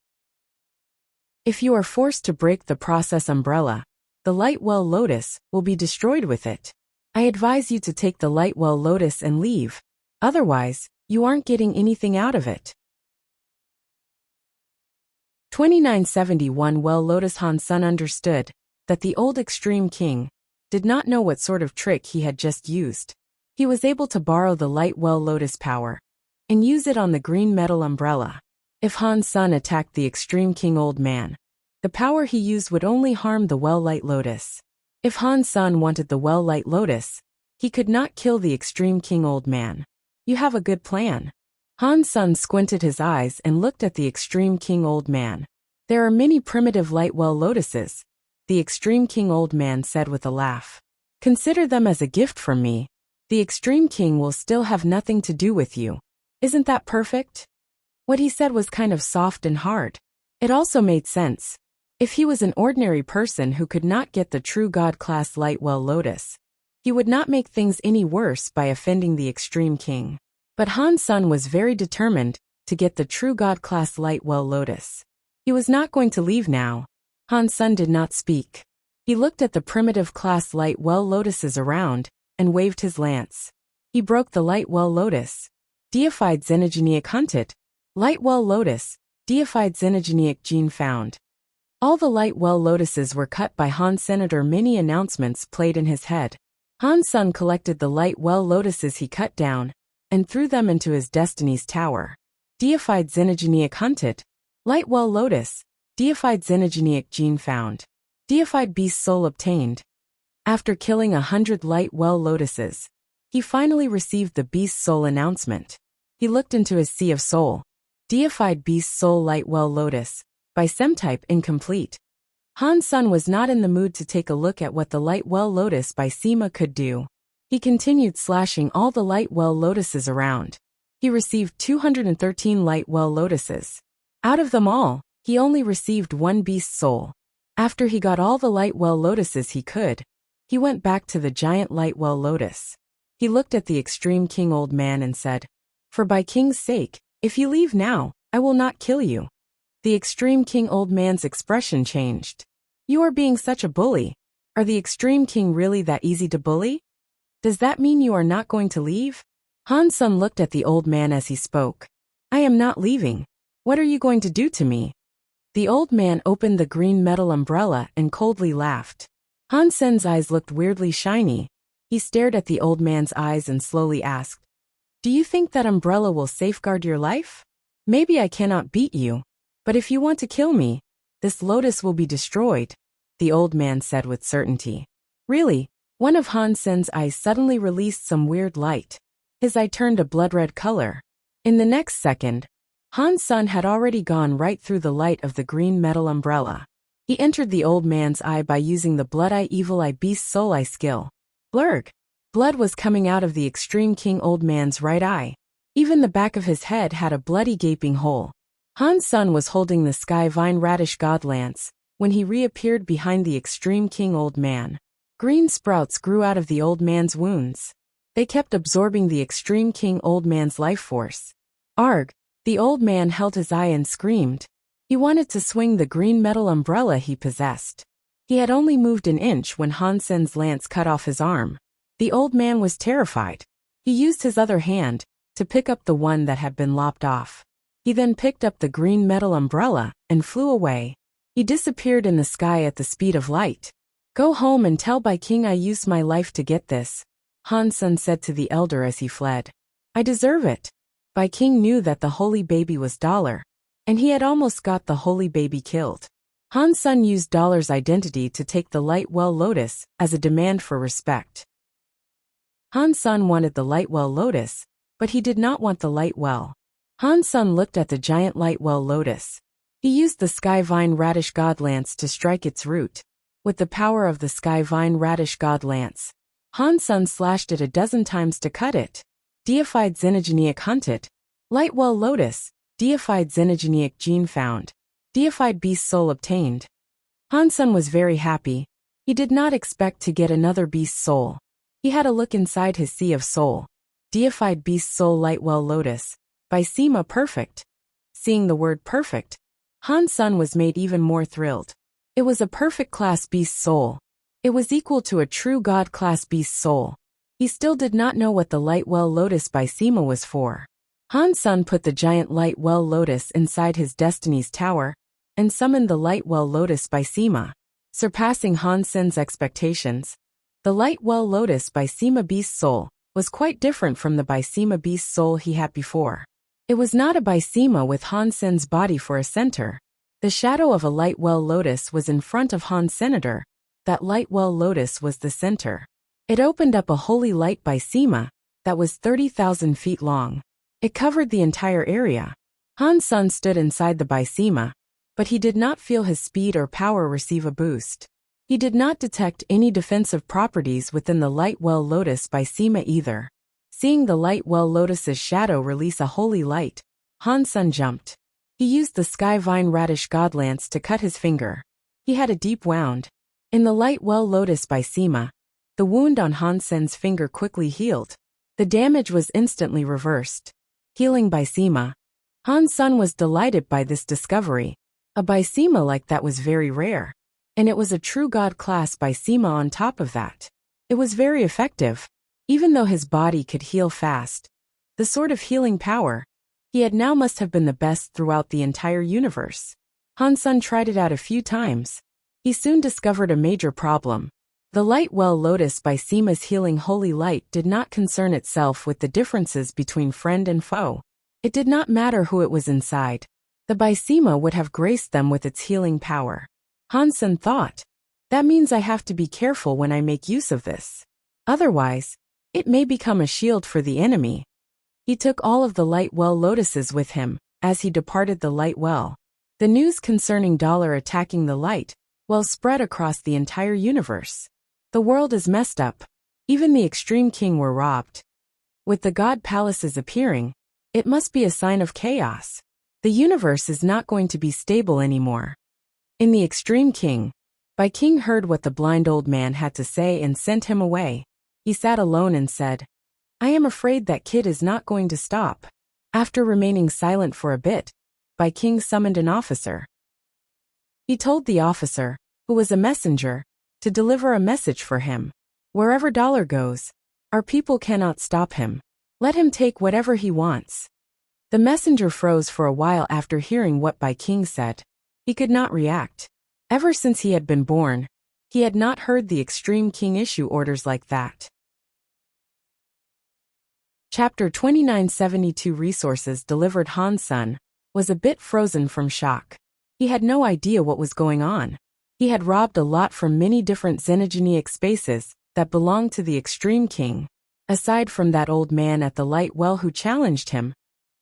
If you are forced to break the process umbrella, the light well lotus will be destroyed with it. I advise you to take the light well lotus and leave. Otherwise, you aren't getting anything out of it." 2971 Well Lotus Han's son understood that the old extreme king did not know what sort of trick he had just used. He was able to borrow the light well lotus power and use it on the green metal umbrella. If Han's son attacked the extreme king old man, the power he used would only harm the well light lotus. If Han's son wanted the well light lotus, he could not kill the extreme king old man. You have a good plan. Han's son squinted his eyes and looked at the extreme king old man. There are many primitive light well lotuses, the extreme king old man said with a laugh. Consider them as a gift from me. The extreme king will still have nothing to do with you. Isn't that perfect? What he said was kind of soft and hard. It also made sense. If he was an ordinary person who could not get the true God-class light well lotus, he would not make things any worse by offending the extreme king. But Han's son was very determined to get the true God-class light well lotus. He was not going to leave now. Han's son did not speak. He looked at the primitive class light well lotuses around and waved his lance. He broke the light well lotus. Deified xenogeneic hunted. Light well lotus. Deified xenogeneic gene found. All the light well lotuses were cut by Han's senator. Many announcements played in his head. Han's son collected the light well lotuses he cut down and threw them into his destiny's tower. Deified xenogeneic hunted. Light well lotus. Deified xenogeneic gene found. Deified beast soul obtained. After killing 100 light well lotuses, he finally received the beast soul announcement. He looked into his sea of soul. Deified beast soul light well lotus. by Type incomplete. Han Sun was not in the mood to take a look at what the Light Well Lotus by Sima could do. He continued slashing all the Light Well Lotuses around. He received 213 Light Well Lotuses. Out of them all, he only received one beast soul. After he got all the Light Well Lotuses he could, he went back to the giant Light Well Lotus. He looked at the Extreme King Old Man and said, "For by King's sake, if you leave now, I will not kill you." The Extreme King Old Man's expression changed. "You are being such a bully. Are the Extreme King really that easy to bully? Does that mean you are not going to leave?" Han Sun looked at the old man as he spoke. "I am not leaving. What are you going to do to me?" The old man opened the green metal umbrella and coldly laughed. Han Sen's eyes looked weirdly shiny. He stared at the old man's eyes and slowly asked, "Do you think that umbrella will safeguard your life? Maybe I cannot beat you, but if you want to kill me, this lotus will be destroyed," the old man said with certainty. Really, one of Han Sen's eyes suddenly released some weird light. His eye turned a blood-red color. In the next second, Han Sun had already gone right through the light of the green metal umbrella. He entered the old man's eye by using the Blood Eye Evil Eye Beast Soul Eye skill. Blurg! Blood was coming out of the Extreme King Old Man's right eye. Even the back of his head had a bloody gaping hole. Han Sun was holding the Sky Vine Radish God Lance when he reappeared behind the Extreme King Old Man. Green sprouts grew out of the old man's wounds. They kept absorbing the Extreme King Old Man's life force. Arg! The old man held his eye and screamed. He wanted to swing the green metal umbrella he possessed. He had only moved an inch when Han Sen's lance cut off his arm. The old man was terrified. He used his other hand to pick up the one that had been lopped off. He then picked up the green metal umbrella and flew away. He disappeared in the sky at the speed of light. "Go home and tell Bai King I used my life to get this," Han Sun said to the elder as he fled. "I deserve it." Bai King knew that the holy baby was Dollar, and he had almost got the holy baby killed. Han Sun used Dollar's identity to take the Light Well Lotus as a demand for respect. Han Sun wanted the Light Well Lotus, but he did not want the Light Well. Han Sun looked at the giant Light Well Lotus. He used the Sky Vine Radish God Lance to strike its root. With the power of the Sky Vine Radish God Lance, Han Sun slashed it a dozen times to cut it. Deified Xenogenic hunted. Light Well Lotus. Deified Xenogenic gene found. Deified Beast Soul obtained. Han Sun was very happy. He did not expect to get another Beast Soul. He had a look inside his Sea of Soul. Deified Beast Soul Light Well Lotus. By Sima Perfect. Seeing the word perfect, Han Sun was made even more thrilled. It was a perfect class Beast Soul. It was equal to a true God class Beast Soul. He still did not know what the Light Well Lotus by Sima was for. Han Sun put the giant Light Well Lotus inside his Destiny's Tower and summoned the Light Well Lotus by Sima. Surpassing Han Sun's expectations, the Light Well Lotus by Sima Beast Soul was quite different from the by Sima Beast Soul he had before. It was not a by Sima with Han Sun's body for a center. The shadow of a Light Well Lotus was in front of Han Senator. That Light Well Lotus was the center. It opened up a holy light by Sima that was 30,000 feet long. It covered the entire area. Han Sun stood inside the by Sima, but he did not feel his speed or power receive a boost. He did not detect any defensive properties within the Light Well Lotus by Sima either. Seeing the Light Well Lotus's shadow release a holy light, Han Sun jumped. He used the Sky Vine Radish God Lance to cut his finger. He had a deep wound. In the Light Well Lotus by Sima, the wound on Han Sun's finger quickly healed. The damage was instantly reversed. Healing by Sima. Han Sun was delighted by this discovery. A by Sima like that was very rare. And it was a true God class by Sima on top of that. It was very effective. Even though his body could heal fast, the sort of healing power he had now must have been the best throughout the entire universe. Han Sun tried it out a few times. He soon discovered a major problem. The Light Well Lotus by Sima's healing holy light did not concern itself with the differences between friend and foe. It did not matter who it was inside. The by Sima would have graced them with its healing power. Han Sun thought, that means I have to be careful when I make use of this. Otherwise, it may become a shield for the enemy. He took all of the Light Well Lotuses with him as he departed the Light Well. The news concerning Dollar attacking the light well spread across the entire universe. The world is messed up. Even the Extreme King were robbed. With the God Palaces appearing, it must be a sign of chaos. The universe is not going to be stable anymore. In the Extreme King, King heard what the blind old man had to say and sent him away. He sat alone and said, "I am afraid that kid is not going to stop." After remaining silent for a bit, King summoned an officer. He told the officer, who was a messenger, to deliver a message for him. Wherever Dollar goes, our people cannot stop him. Let him take whatever he wants. The messenger froze for a while after hearing what King said. He could not react. Ever since he had been born, he had not heard the Extreme King issue orders like that. Chapter 2972 Resources delivered. Han's son was a bit frozen from shock. He had no idea what was going on. He had robbed a lot from many different xenogenic spaces that belonged to the Extreme King. Aside from that old man at the light well who challenged him,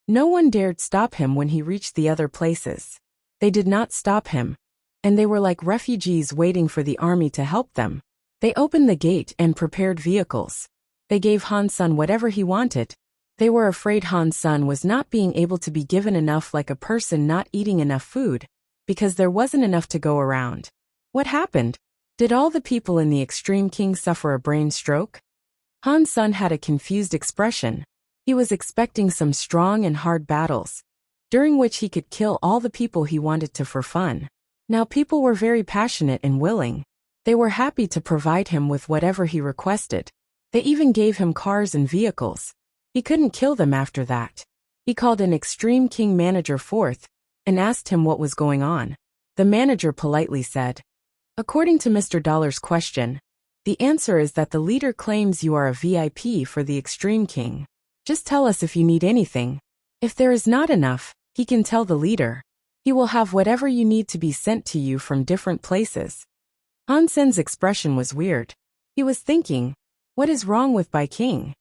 no one dared stop him when he reached the other places. They did not stop him, and they were like refugees waiting for the army to help them. They opened the gate and prepared vehicles. They gave Han's son whatever he wanted. They were afraid Han's son was not being able to be given enough, like a person not eating enough food, because there wasn't enough to go around. What happened? Did all the people in the Extreme King suffer a brain stroke? Han's son had a confused expression. He was expecting some strong and hard battles, during which he could kill all the people he wanted to for fun. Now people were very passionate and willing. They were happy to provide him with whatever he requested. They even gave him cars and vehicles. He couldn't kill them after that. He called an Extreme King manager forth and asked him what was going on. The manager politely said, "According to Mr. Dollar's question, the answer is that the leader claims you are a VIP for the Extreme King. Just tell us if you need anything. If there is not enough, he can tell the leader. He will have whatever you need to be sent to you from different places." Hansen's expression was weird. He was thinking, what is wrong with King?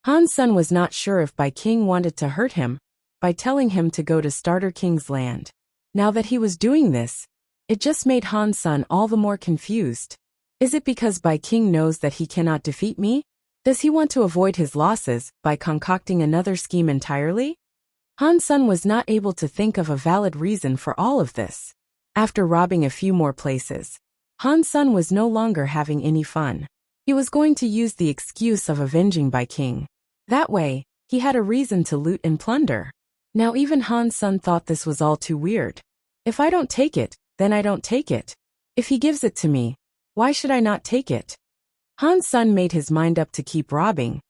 Han's son was not sure if King wanted to hurt him by telling him to go to Starter King's land. Now that he was doing this, it just made Han's son all the more confused. Is it because King knows that he cannot defeat me? Does he want to avoid his losses by concocting another scheme entirely? Han's son was not able to think of a valid reason for all of this. After robbing a few more places, Han's son was no longer having any fun. He was going to use the excuse of avenging King. That way, he had a reason to loot and plunder. Now even Han's son thought this was all too weird. If I don't take it, then I don't take it. If he gives it to me, why should I not take it? Han's son made his mind up to keep robbing,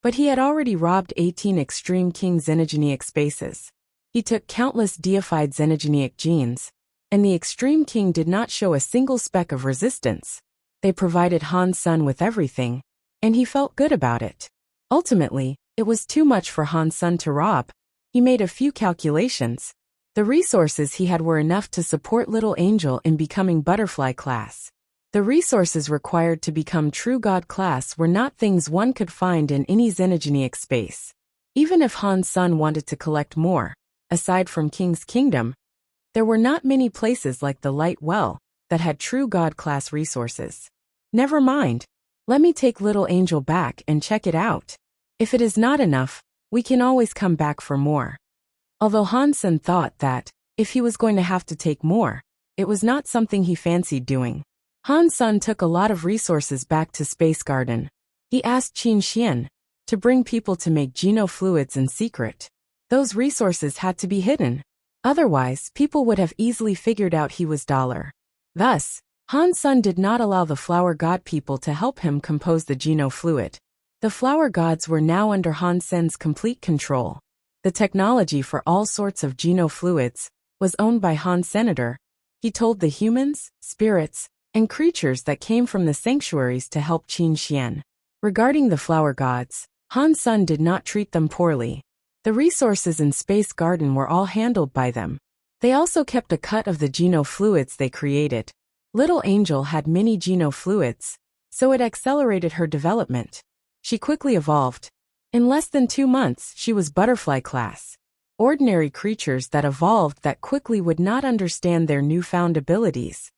but he had already robbed 18 Extreme King xenogenic spaces. He took countless deified xenogenic genes, and the Extreme King did not show a single speck of resistance. They provided Han's son with everything, and he felt good about it. Ultimately, it was too much for Han's son to rob. He made a few calculations. The resources he had were enough to support Little Angel in becoming Butterfly class. The resources required to become True God class were not things one could find in any xenogenic space. Even if Han's son wanted to collect more, aside from King's Kingdom, there were not many places like the Light Well that had True God class resources. Never mind. Let me take Little Angel back and check it out. If it is not enough, we can always come back for more. Although Han's son thought that, if he was going to have to take more, it was not something he fancied doing. Han's son took a lot of resources back to Space Garden. He asked Qin Xian to bring people to make genofluids in secret. Those resources had to be hidden. Otherwise, people would have easily figured out he was Dollar. Thus, Han's son did not allow the flower god people to help him compose the genofluid. The flower gods were now under Han's son's complete control. The technology for all sorts of genofluids was owned by Han's senator. He told the humans, spirits, and creatures that came from the sanctuaries to help Qin Xian. Regarding the flower gods, Han's son did not treat them poorly. The resources in Space Garden were all handled by them. They also kept a cut of the genofluids they created. Little Angel had many genofluids, so it accelerated her development. She quickly evolved. In less than 2 months, she was Butterfly class. ordinary creatures that evolved that quickly would not understand their newfound abilities.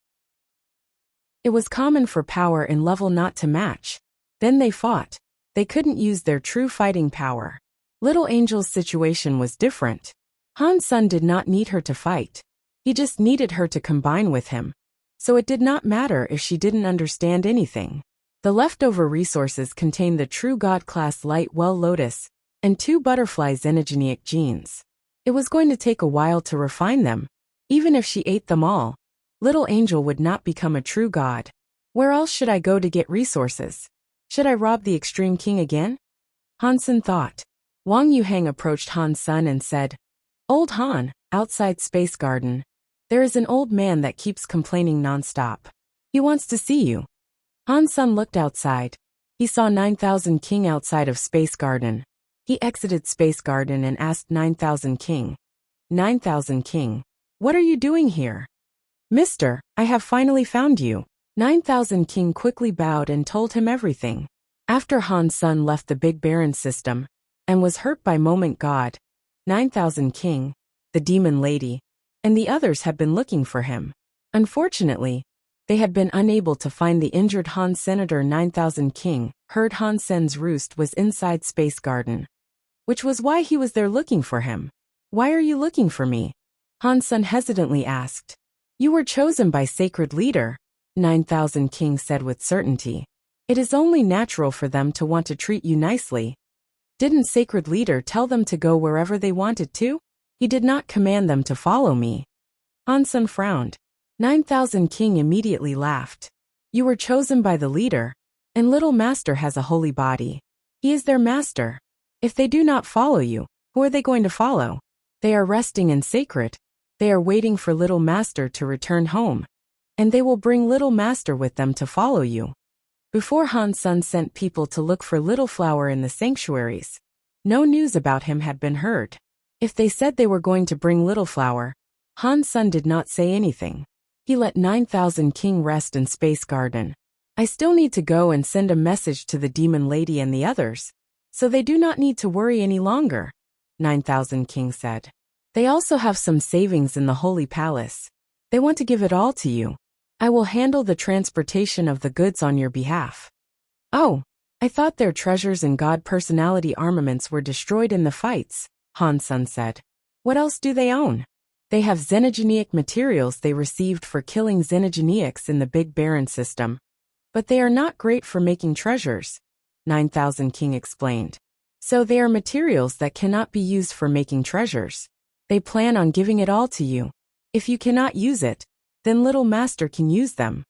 It was common for power and level not to match. Then they fought. They couldn't use their true fighting power. Little Angel's situation was different. Han's son did not need her to fight. He just needed her to combine with him. So it did not matter if she didn't understand anything. The leftover resources contained the true God-class light well lotus and 2 butterfly xenogenic genes. It was going to take a while to refine them. Even if she ate them all, Little Angel would not become a true god. Where else should I go to get resources? Should I rob the Extreme King again? Hansen thought. Wang Yuhang approached Han's son and said, Old Han, outside Space Garden. There is an old man that keeps complaining non-stop. He wants to see you. Han's son looked outside. He saw 9000 King outside of Space Garden. He exited Space Garden and asked 9000 King. 9000 King. What are you doing here? Mister, I have finally found you. 9000 King quickly bowed and told him everything. After Han's son left the Big Baron system and was hurt by Moment God, 9000 King, the Demon Lady, and the others had been looking for him. Unfortunately, they had been unable to find the injured Han Senator. 9000 King heard Han Sen's roost was inside Space Garden, which was why he was there looking for him. Why are you looking for me? Han Sen hesitantly asked. You were chosen by Sacred Leader, 9000 King said with certainty. It is only natural for them to want to treat you nicely. Didn't Sacred Leader tell them to go wherever they wanted to? He did not command them to follow me. Han Sen frowned. 9000 King immediately laughed. You were chosen by the leader, and Little Master has a holy body. He is their master. If they do not follow you, who are they going to follow? They are resting in sacred. They are waiting for Little Master to return home, and they will bring Little Master with them to follow you. Before Han's son sent people to look for Little Flower in the sanctuaries, no news about him had been heard. If they said they were going to bring Little Flower, Han's son did not say anything. He let 9000 King rest in Space Garden. I still need to go and send a message to the Demon Lady and the others, so they do not need to worry any longer, 9000 King said. They also have some savings in the Holy Palace. They want to give it all to you. I will handle the transportation of the goods on your behalf. Oh, I thought their treasures and God personality armaments were destroyed in the fights, Han's son said. What else do they own? They have xenogenic materials they received for killing xenogenics in the Big Baron system. But they are not great for making treasures, 9000 King explained. So they are materials that cannot be used for making treasures. They plan on giving it all to you. If you cannot use it, then Little Master can use them.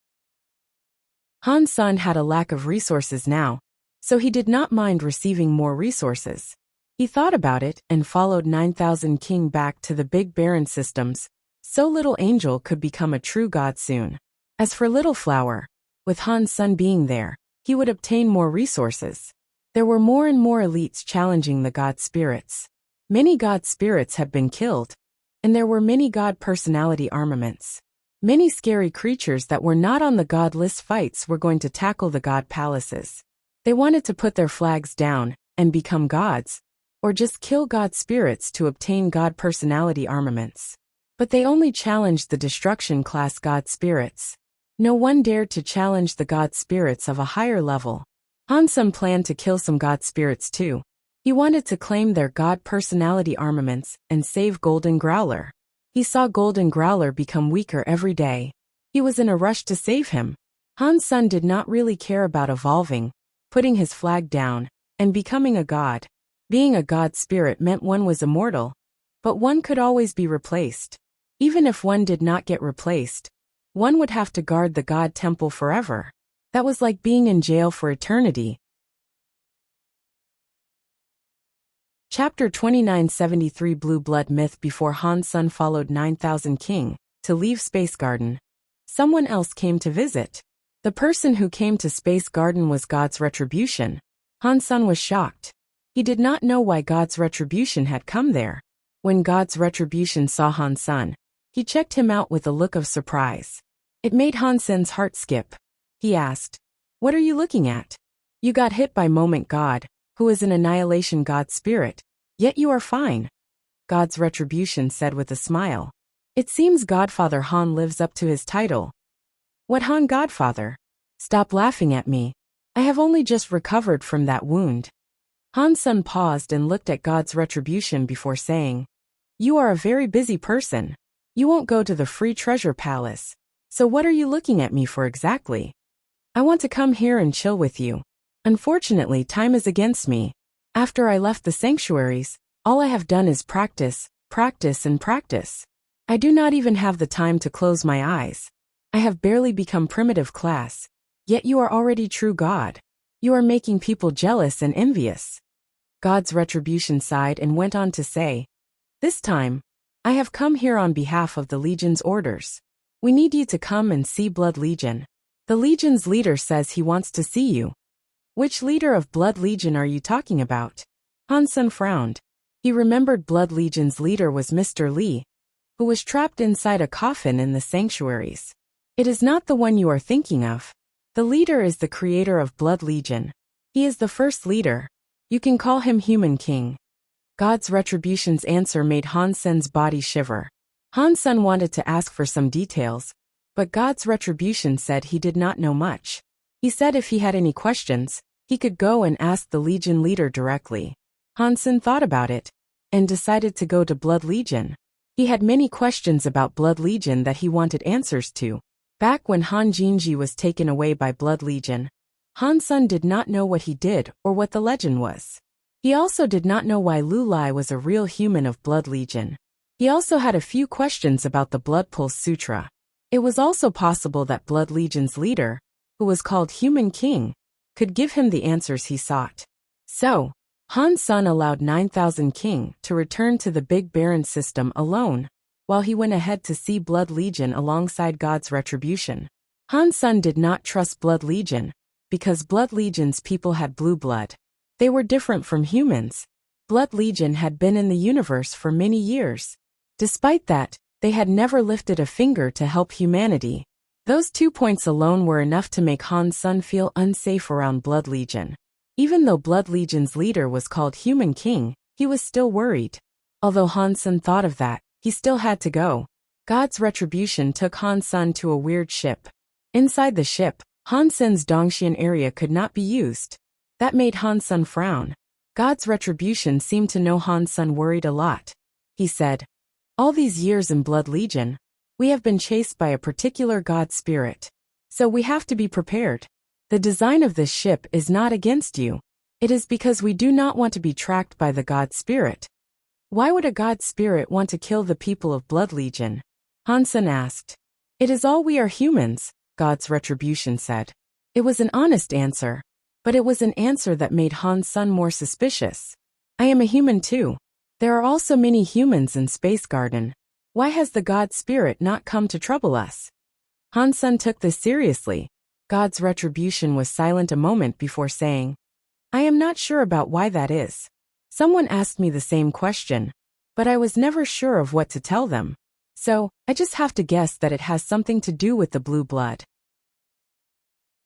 Han's son had a lack of resources now, so he did not mind receiving more resources. He thought about it and followed 9000 King back to the Big Baron systems, so Little Angel could become a true god soon. As for Little Flower, with Han's son being there, he would obtain more resources. There were more and more elites challenging the god spirits. Many god spirits had been killed, and there were many god personality armaments. Many scary creatures that were not on the god list fights were going to tackle the god palaces. They wanted to put their flags down and become gods, or just kill god spirits to obtain god personality armaments. But they only challenged the destruction class god spirits. No one dared to challenge the god spirits of a higher level. Hansen planned to kill some god spirits too. He wanted to claim their god personality armaments and save Golden Growler. He saw Golden Growler become weaker every day. He was in a rush to save him. Han's son did not really care about evolving, putting his flag down, and becoming a god. Being a god spirit meant one was immortal, but one could always be replaced. Even if one did not get replaced, one would have to guard the god temple forever. That was like being in jail for eternity. Chapter 2973 Blue Blood Myth. Before Han's son followed 9000 King to leave Space Garden, someone else came to visit. The person who came to Space Garden was God's Retribution. Han's son was shocked. He did not know why God's Retribution had come there. When God's Retribution saw Han's son, he checked him out with a look of surprise. It made Han's son's heart skip. He asked, "What are you looking at? You got hit by Moment God, who is an annihilation god spirit, yet you are fine." God's retribution said with a smile. It seems Godfather Han lives up to his title. What Han Godfather? Stop laughing at me. I have only just recovered from that wound. Han Sen paused and looked at God's retribution before saying, You are a very busy person. You won't go to the free treasure palace. So what are you looking at me for exactly? I want to come here and chill with you. Unfortunately, time is against me. After I left the sanctuaries, all I have done is practice, practice and practice. I do not even have the time to close my eyes. I have barely become primitive class. Yet you are already true God. You are making people jealous and envious. God's retribution sighed and went on to say, This time, I have come here on behalf of the Legion's orders. We need you to come and see Blood Legion. The Legion's leader says he wants to see you. Which leader of Blood Legion are you talking about? Han Sen frowned. He remembered Blood Legion's leader was Mr. Li, who was trapped inside a coffin in the sanctuaries. It is not the one you are thinking of. The leader is the creator of Blood Legion. He is the first leader. You can call him Human King. God's retribution's answer made Han Sen's body shiver. Han Sen wanted to ask for some details, but God's retribution said he did not know much. He said if he had any questions, he could go and ask the Legion leader directly. Han Sen thought about it, and decided to go to Blood Legion. He had many questions about Blood Legion that he wanted answers to. Back when Han Jinji was taken away by Blood Legion, Han Sen did not know what he did or what the legend was. He also did not know why Lu Lai was a real human of Blood Legion. He also had a few questions about the Blood Pulse Sutra. It was also possible that Blood Legion's leader, who was called Human King, could give him the answers he sought. So, Han Sen allowed 9,000 King to return to the Big Baron system alone, while he went ahead to see Blood Legion alongside God's retribution. Han Sen did not trust Blood Legion, because Blood Legion's people had blue blood. They were different from humans. Blood Legion had been in the universe for many years. Despite that, they had never lifted a finger to help humanity. Those 2 points alone were enough to make Han Sen feel unsafe around Blood Legion. Even though Blood Legion's leader was called Human King, he was still worried. Although Han Sen thought of that, he still had to go. God's retribution took Han Sen to a weird ship. Inside the ship, Han Sen's Dongxian area could not be used. That made Han Sen frown. God's retribution seemed to know Han Sen worried a lot. He said, All these years in Blood Legion, we have been chased by a particular god spirit. So we have to be prepared. The design of this ship is not against you. It is because we do not want to be tracked by the god spirit. Why would a god spirit want to kill the people of Blood Legion? Han Sen asked. It is all we are humans, God's retribution said. It was an honest answer, but it was an answer that made Han Sen more suspicious. I am a human too. There are also many humans in Space Garden. Why has the god spirit not come to trouble us? Han Sen took this seriously. God's retribution was silent a moment before saying, I am not sure about why that is. Someone asked me the same question, but I was never sure of what to tell them. So, I just have to guess that it has something to do with the blue blood.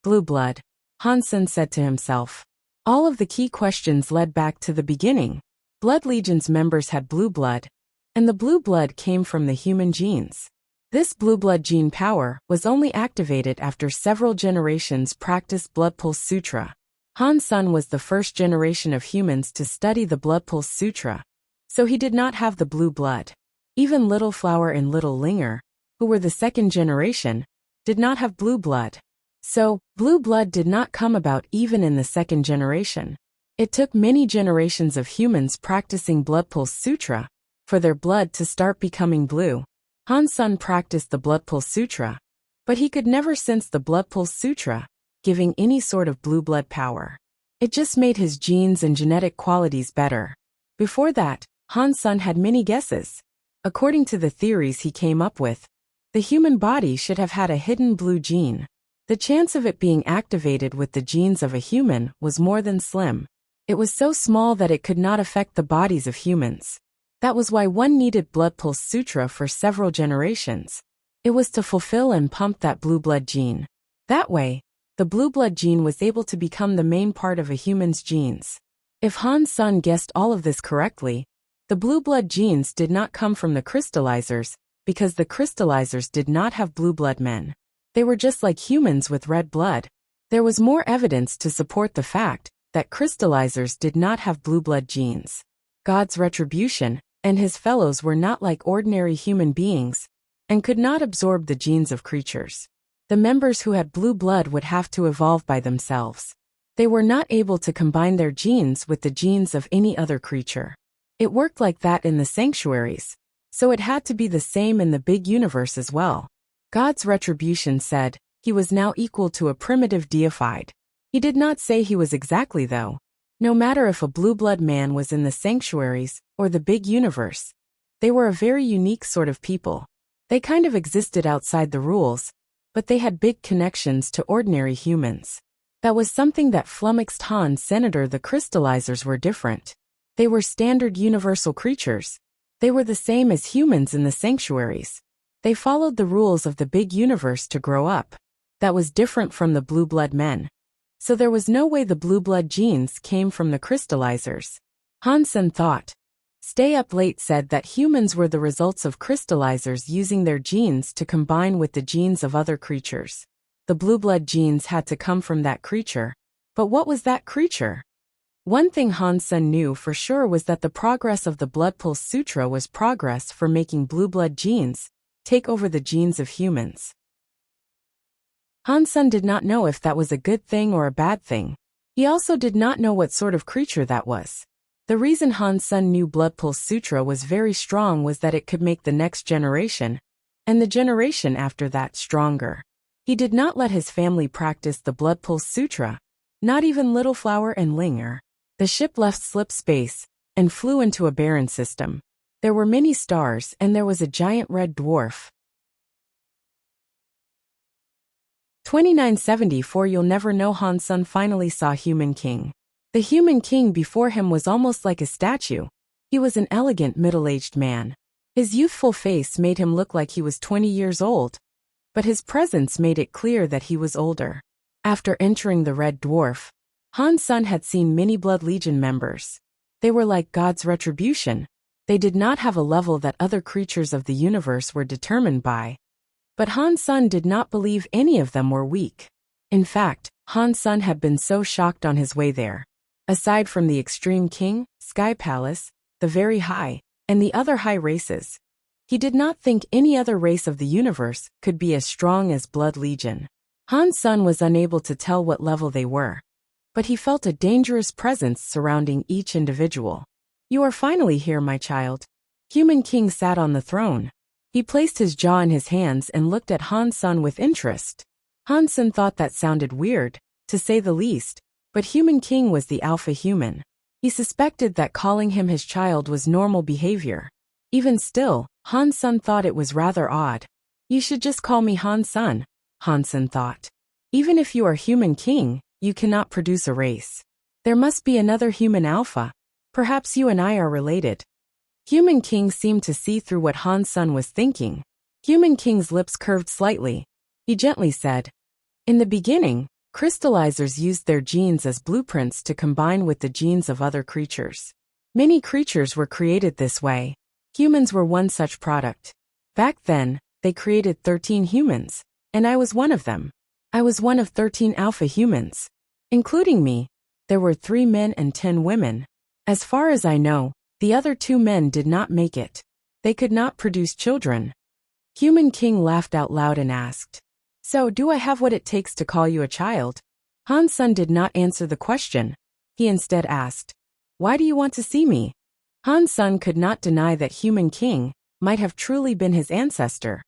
Blue blood, Han Sen said to himself. All of the key questions led back to the beginning. Blood Legion's members had blue blood, and the blue blood came from the human genes. This blue blood gene power was only activated after several generations practiced Blood Pulse Sutra. Han Sen was the first generation of humans to study the Blood Pulse Sutra, so he did not have the blue blood. Even Little Flower and Little Linger, who were the second generation, did not have blue blood. So, blue blood did not come about even in the second generation. It took many generations of humans practicing Blood Pulse Sutra for their blood to start becoming blue. Han Sen practiced the Blood Pulse Sutra, but he could never sense the Blood Pulse Sutra giving any sort of blue blood power. It just made his genes and genetic qualities better. Before that, Han Sen had many guesses. According to the theories he came up with, the human body should have had a hidden blue gene. The chance of it being activated with the genes of a human was more than slim. It was so small that it could not affect the bodies of humans. That was why one needed Blood Pulse Sutra for several generations. It was to fulfill and pump that blue blood gene. That way, the blue blood gene was able to become the main part of a human's genes. If Han Sen guessed all of this correctly, The blue blood genes did not come from the crystallizers, because the crystallizers did not have blue blood men. They were just like humans with red blood. There was more evidence to support the fact that crystallizers did not have blue blood genes. God's retribution and his fellows were not like ordinary human beings and could not absorb the genes of creatures. The members who had blue blood would have to evolve by themselves. They were not able to combine their genes with the genes of any other creature. It worked like that in the sanctuaries, so it had to be the same in the big universe as well. God's retribution said he was now equal to a primitive deified. He did not say he was exactly though. No matter if a blue blood man was in the sanctuaries or the big universe, they were a very unique sort of people. They kind of existed outside the rules, but they had big connections to ordinary humans. That was something that flummoxed Han Senator. The crystallizers were different. They were standard universal creatures. They were the same as humans in the sanctuaries. They followed the rules of the big universe to grow up. That was different from the blue blood men. So there was no way the blue blood genes came from the crystallizers. Han Sen thought. Stay Up Late said that humans were the results of crystallizers using their genes to combine with the genes of other creatures. The blue blood genes had to come from that creature. But what was that creature? One thing Han Sen knew for sure was that the progress of the Blood Pulse Sutra was progress for making blue blood genes take over the genes of humans. Han Sen did not know if that was a good thing or a bad thing. He also did not know what sort of creature that was. The reason Han Sen knew Blood Pulse Sutra was very strong was that it could make the next generation, and the generation after that, stronger. He did not let his family practice the Blood Pulse Sutra, not even Little Flower and Linger. The ship left slip space and flew into a barren system. There were many stars and there was a giant red dwarf. 2974. You'll never know. Han Sen finally saw Human King. The Human King before him was almost like a statue. He was an elegant middle-aged man. His youthful face made him look like he was 20 years old, but his presence made it clear that he was older. After entering the Red Dwarf, Han Sen had seen many Blood Legion members. They were like God's retribution. They did not have a level that other creatures of the universe were determined by. But Han Sen did not believe any of them were weak. In fact, Han Sen had been so shocked on his way there. Aside from the Extreme King, Sky Palace, the Very High, and the other high races, he did not think any other race of the universe could be as strong as Blood Legion. Han Sen was unable to tell what level they were, but he felt a dangerous presence surrounding each individual. You are finally here, my child. Human King sat on the throne. He placed his jaw in his hands and looked at Han Sen with interest. Han Sen thought that sounded weird, to say the least, but Human King was the alpha human. He suspected that calling him his child was normal behavior. Even still, Han Sen thought it was rather odd. You should just call me Han Sen, Han Sen thought. Even if you are Human King, you cannot produce a race. There must be another human alpha. Perhaps you and I are related. Human King seemed to see through what Han Sen was thinking. Human King's lips curved slightly. He gently said, in the beginning, crystallizers used their genes as blueprints to combine with the genes of other creatures. Many creatures were created this way. Humans were one such product. Back then, they created 13 humans, and I was one of them. I was one of 13 alpha humans. Including me, there were 3 men and 10 women. As far as I know, the other 2 men did not make it. They could not produce children. Human King laughed out loud and asked, so do I have what it takes to call you a child? Han Sen did not answer the question. He instead asked, why do you want to see me? Han Sen could not deny that Human King might have truly been his ancestor.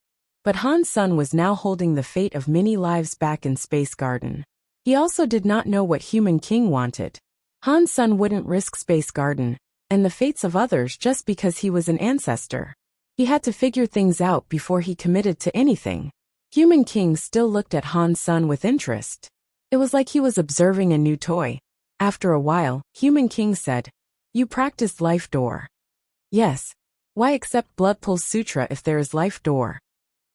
But Han Sen was now holding the fate of many lives back in Space Garden. He also did not know what Human King wanted. Han Sen wouldn't risk Space Garden and the fates of others just because he was an ancestor. He had to figure things out before he committed to anything. Human King still looked at Han Sen with interest. It was like he was observing a new toy. After a while, Human King said, you practiced Life Door. Yes. Why accept Blood Pulse Sutra if there is Life Door?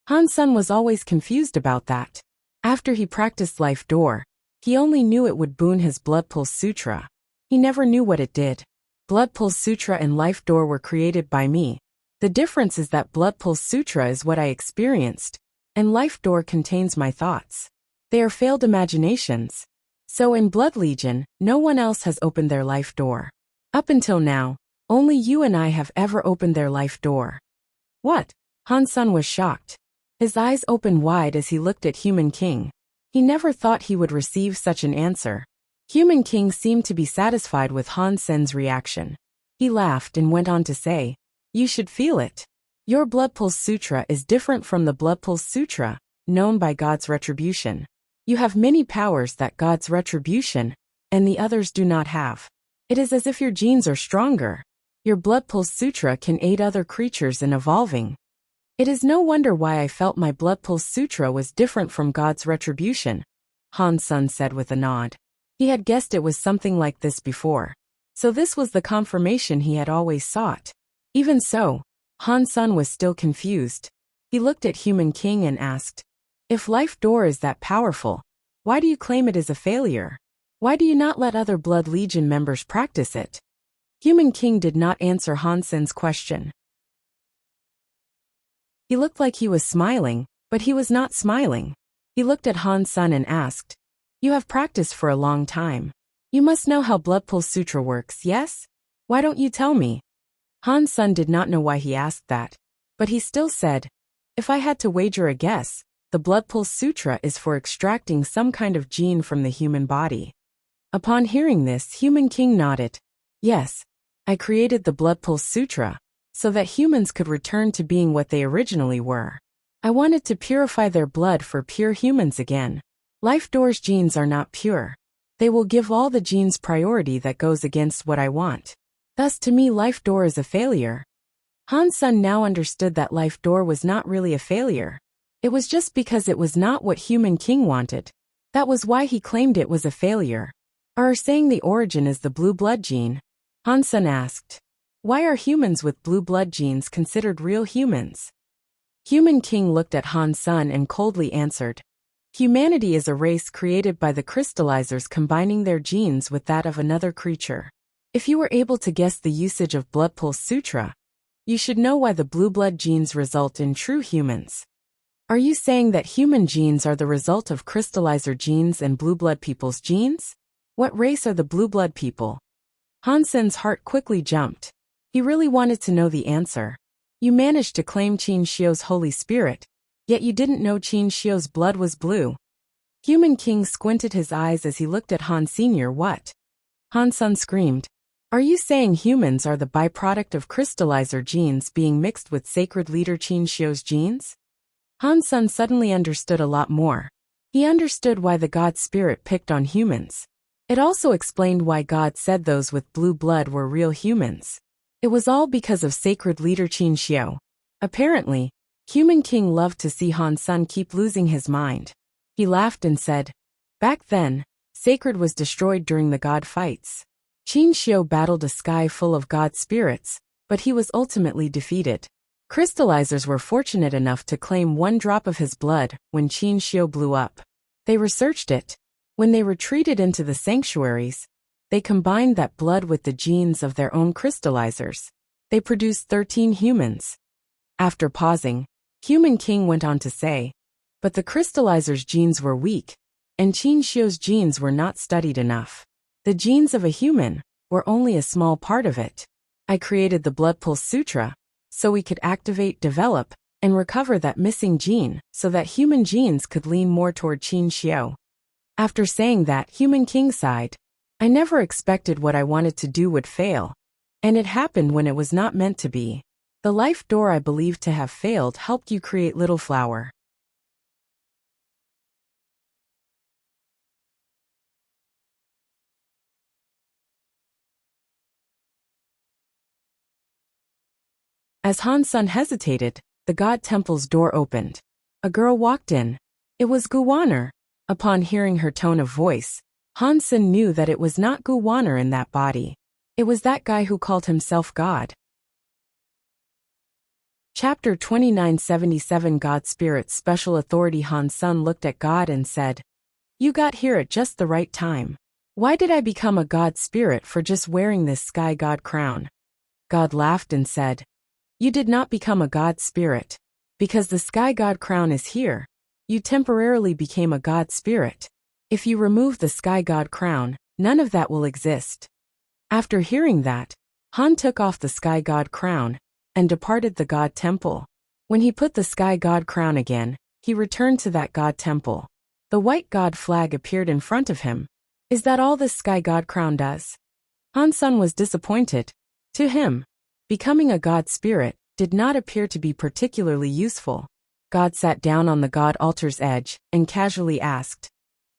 Han Sen was always confused about that. After he practiced Life Door, he only knew it would boon his Blood Pulse Sutra. He never knew what it did. Blood Pulse Sutra and Life Door were created by me. The difference is that Blood Pulse Sutra is what I experienced, and Life Door contains my thoughts. They are failed imaginations. So in Blood Legion, no one else has opened their life door. Up until now, only you and I have ever opened their life door. What? Han Sun was shocked. His eyes opened wide as he looked at Human King. He never thought he would receive such an answer. Human King seemed to be satisfied with Han Sen's reaction. He laughed and went on to say, "You should feel it. Your Blood Pulse Sutra is different from the Blood Pulse Sutra, known by God's retribution. You have many powers that God's retribution and the others do not have. It is as if your genes are stronger. Your Blood Pulse Sutra can aid other creatures in evolving. It is no wonder why I felt my Blood Pulse Sutra was different from God's retribution," Han Sun said with a nod. He had guessed it was something like this before. So this was the confirmation he had always sought. Even so, Han Sun was still confused. He looked at Human King and asked, "If Life Door is that powerful, why do you claim it is a failure? Why do you not let other Blood Legion members practice it?" Human King did not answer Han Sun's question. He looked like he was smiling, but he was not smiling. He looked at Han Sun and asked, "You have practiced for a long time. You must know how Blood Pulse Sutra works, yes? Why don't you tell me?" Han Sun did not know why he asked that, but he still said, "If I had to wager a guess, the Blood Pulse Sutra is for extracting some kind of gene from the human body." Upon hearing this, Human King nodded. "Yes, I created the Blood Pulse Sutra, so that humans could return to being what they originally were. I wanted to purify their blood for pure humans again. Life Door's genes are not pure. They will give all the genes priority that goes against what I want. Thus to me Life Door is a failure." Han Sun now understood that Life Door was not really a failure. It was just because it was not what Human King wanted. That was why he claimed it was a failure. "Are saying the origin is the blue blood gene?" Han Sun asked. "Why are humans with blue blood genes considered real humans?" Human King looked at Han Sun and coldly answered, "Humanity is a race created by the crystallizers combining their genes with that of another creature. If you were able to guess the usage of Blood Pulse Sutra, you should know why the blue blood genes result in true humans. Are you saying that human genes are the result of crystallizer genes and blue blood people's genes? What race are the blue blood people?" Han Sun's heart quickly jumped. He really wanted to know the answer. "You managed to claim Qin Shio's Holy Spirit, yet you didn't know Qin Shio's blood was blue." Human King squinted his eyes as he looked at Han Sr. "What?" Han Sun screamed, "Are you saying humans are the byproduct of crystallizer genes being mixed with sacred leader Qin Shio's genes?" Han Sun suddenly understood a lot more. He understood why the God Spirit picked on humans. It also explained why God said those with blue blood were real humans. It was all because of sacred leader Qin Shio. Apparently, Human King loved to see Han Sun keep losing his mind. He laughed and said, "Back then, sacred was destroyed during the God fights. Qin Shio battled a sky full of God spirits, but he was ultimately defeated. Crystallizers were fortunate enough to claim one drop of his blood when Qin Shio blew up. They researched it. When they retreated into the sanctuaries, they combined that blood with the genes of their own crystallizers. They produced 13 humans." After pausing, Human King went on to say, "But the crystallizers' genes were weak, and Qin Shio's genes were not studied enough. The genes of a human were only a small part of it. I created the Blood Pulse Sutra, so we could activate, develop, and recover that missing gene so that human genes could lean more toward Qin Shio." After saying that, Human King sighed. "I never expected what I wanted to do would fail. And it happened when it was not meant to be. The Life Door I believed to have failed helped you create Little Flower." As Han Sun hesitated, the God Temple's door opened. A girl walked in. It was Gu Wanner. Upon hearing her tone of voice, Han Sun knew that it was not Gu Wanner in that body. It was that guy who called himself God. Chapter 2977 God Spirit's Special Authority. Han Sun looked at God and said, "You got here at just the right time. Why did I become a god spirit for just wearing this sky god crown? God laughed and said, you did not become a god spirit. Because the sky god crown is here, you temporarily became a god spirit. If you remove the sky god crown, none of that will exist. After hearing that, Han took off the sky god crown and departed the god temple. When he put the sky god crown again, he returned to that god temple. The white god flag appeared in front of him. Is that all this sky god crown does? Han Sun was disappointed. To him, becoming a god spirit did not appear to be particularly useful. God sat down on the god altar's edge and casually asked,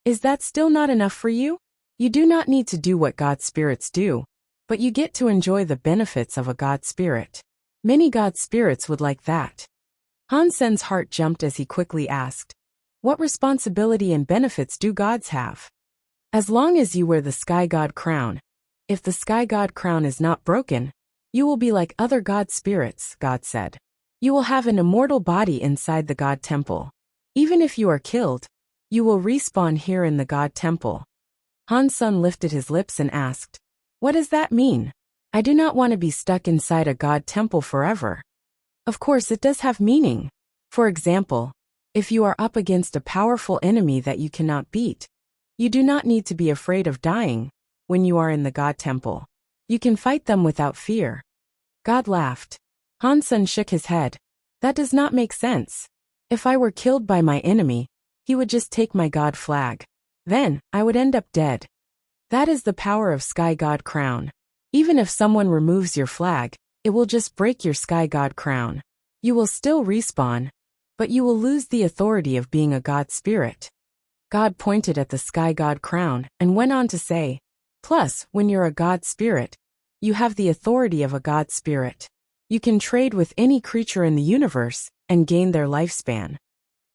is that still not enough for you? You do not need to do what god spirits do, but you get to enjoy the benefits of a god spirit. Many god spirits would like that. Han Sen's heart jumped as he quickly asked, what responsibility and benefits do gods have? As long as you wear the sky god crown, if the sky god crown is not broken, you will be like other god spirits, God said. You will have an immortal body inside the god temple. Even if you are killed, you will respawn here in the god temple. Han Sun lifted his lips and asked, what does that mean? I do not want to be stuck inside a god temple forever. Of course it does have meaning. For example, if you are up against a powerful enemy that you cannot beat, you do not need to be afraid of dying when you are in the god temple. You can fight them without fear. God laughed. Han Sun shook his head. That does not make sense. If I were killed by my enemy, he would just take my god flag. Then, I would end up dead. That is the power of sky god crown. Even if someone removes your flag, it will just break your sky god crown. You will still respawn, but you will lose the authority of being a god spirit. God pointed at the sky god crown and went on to say, plus, when you're a god spirit, you have the authority of a god spirit. You can trade with any creature in the universe and gain their lifespan.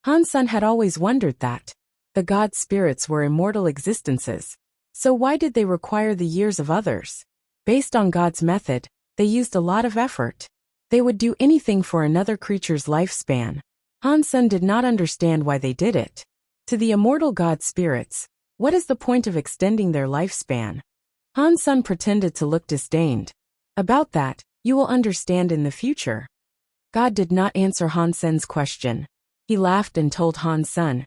Han Sun had always wondered that. The god spirits were immortal existences. So why did they require the years of others? Based on God's method, they used a lot of effort. They would do anything for another creature's lifespan. Han Sun did not understand why they did it. To the immortal god spirits, what is the point of extending their lifespan? Han Sun pretended to look disdained. About that, you will understand in the future. God did not answer Han Sen's question. He laughed and told Han Sun,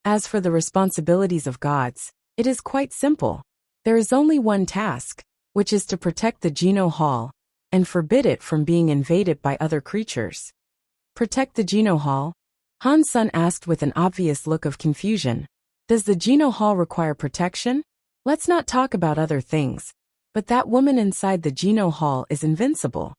as for the responsibilities of gods, it is quite simple. There is only one task, which is to protect the Geno Hall and forbid it from being invaded by other creatures. Protect the Geno Hall? Han Sun asked with an obvious look of confusion. Does the Geno Hall require protection? Let's not talk about other things. But that woman inside the Geno Hall is invincible.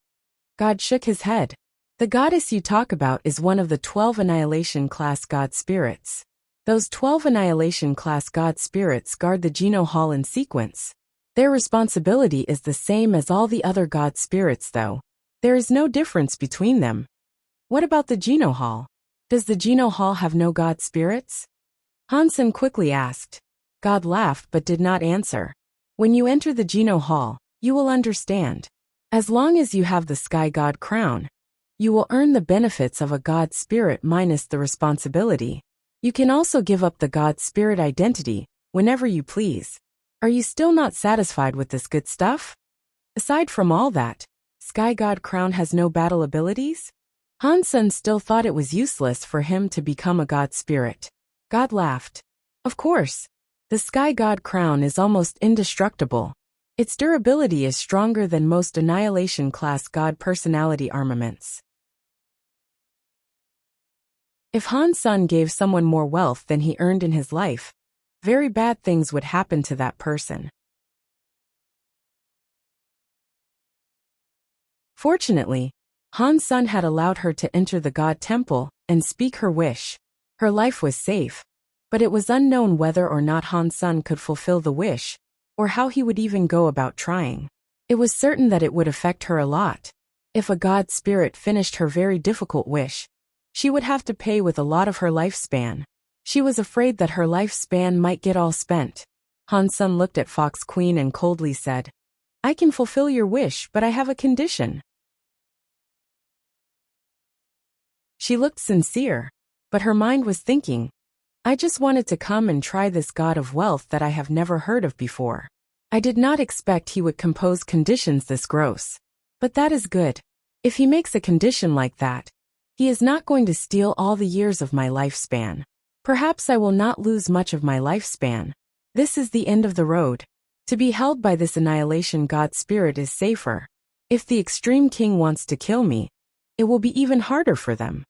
God shook his head. The goddess you talk about is one of the 12 Annihilation class god spirits. Those 12 Annihilation class god spirits guard the Geno Hall in sequence. Their responsibility is the same as all the other god spirits though. There is no difference between them. What about the Geno Hall? Does the Geno Hall have no god spirits? Han Sun quickly asked. God laughed but did not answer. When you enter the Geno Hall, you will understand. As long as you have the sky god crown, you will earn the benefits of a god spirit minus the responsibility. You can also give up the god spirit identity whenever you please. Are you still not satisfied with this good stuff? Aside from all that, sky god crown has no battle abilities? Han Sun still thought it was useless for him to become a god spirit. God laughed. Of course. The sky god crown is almost indestructible. Its durability is stronger than most Annihilation class god personality armaments. If Han Sun gave someone more wealth than he earned in his life, very bad things would happen to that person. Fortunately, Han Sun had allowed her to enter the god temple and speak her wish. Her life was safe. But it was unknown whether or not Han Sun could fulfill the wish, or how he would even go about trying. It was certain that it would affect her a lot. If a god spirit finished her very difficult wish, she would have to pay with a lot of her lifespan. She was afraid that her lifespan might get all spent. Han Sun looked at Fox Queen and coldly said, I can fulfill your wish, but I have a condition. She looked sincere, but her mind was thinking, I just wanted to come and try this god of wealth that I have never heard of before. I did not expect he would compose conditions this gross. But that is good. If he makes a condition like that, he is not going to steal all the years of my lifespan. Perhaps I will not lose much of my lifespan. This is the end of the road. To be held by this annihilation god spirit is safer. If the extreme king wants to kill me, it will be even harder for them.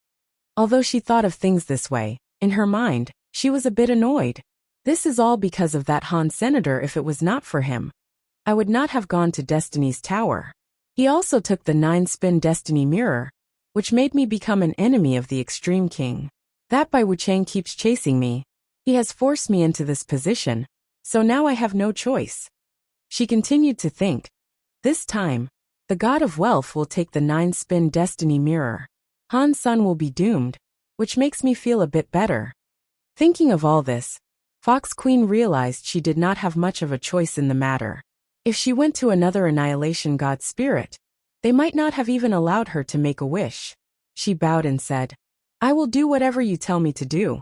Although she thought of things this way, in her mind, she was a bit annoyed. This is all because of that Han senator. If it was not for him, I would not have gone to Destiny's Tower. He also took the 9-spin Destiny Mirror, which made me become an enemy of the Extreme King. That Bai Wuchang keeps chasing me. He has forced me into this position, so now I have no choice. She continued to think. This time, the god of wealth will take the 9-spin Destiny Mirror. Han's son will be doomed, which makes me feel a bit better. Thinking of all this, Fox Queen realized she did not have much of a choice in the matter. If she went to another annihilation god spirit, they might not have even allowed her to make a wish. She bowed and said, I will do whatever you tell me to do.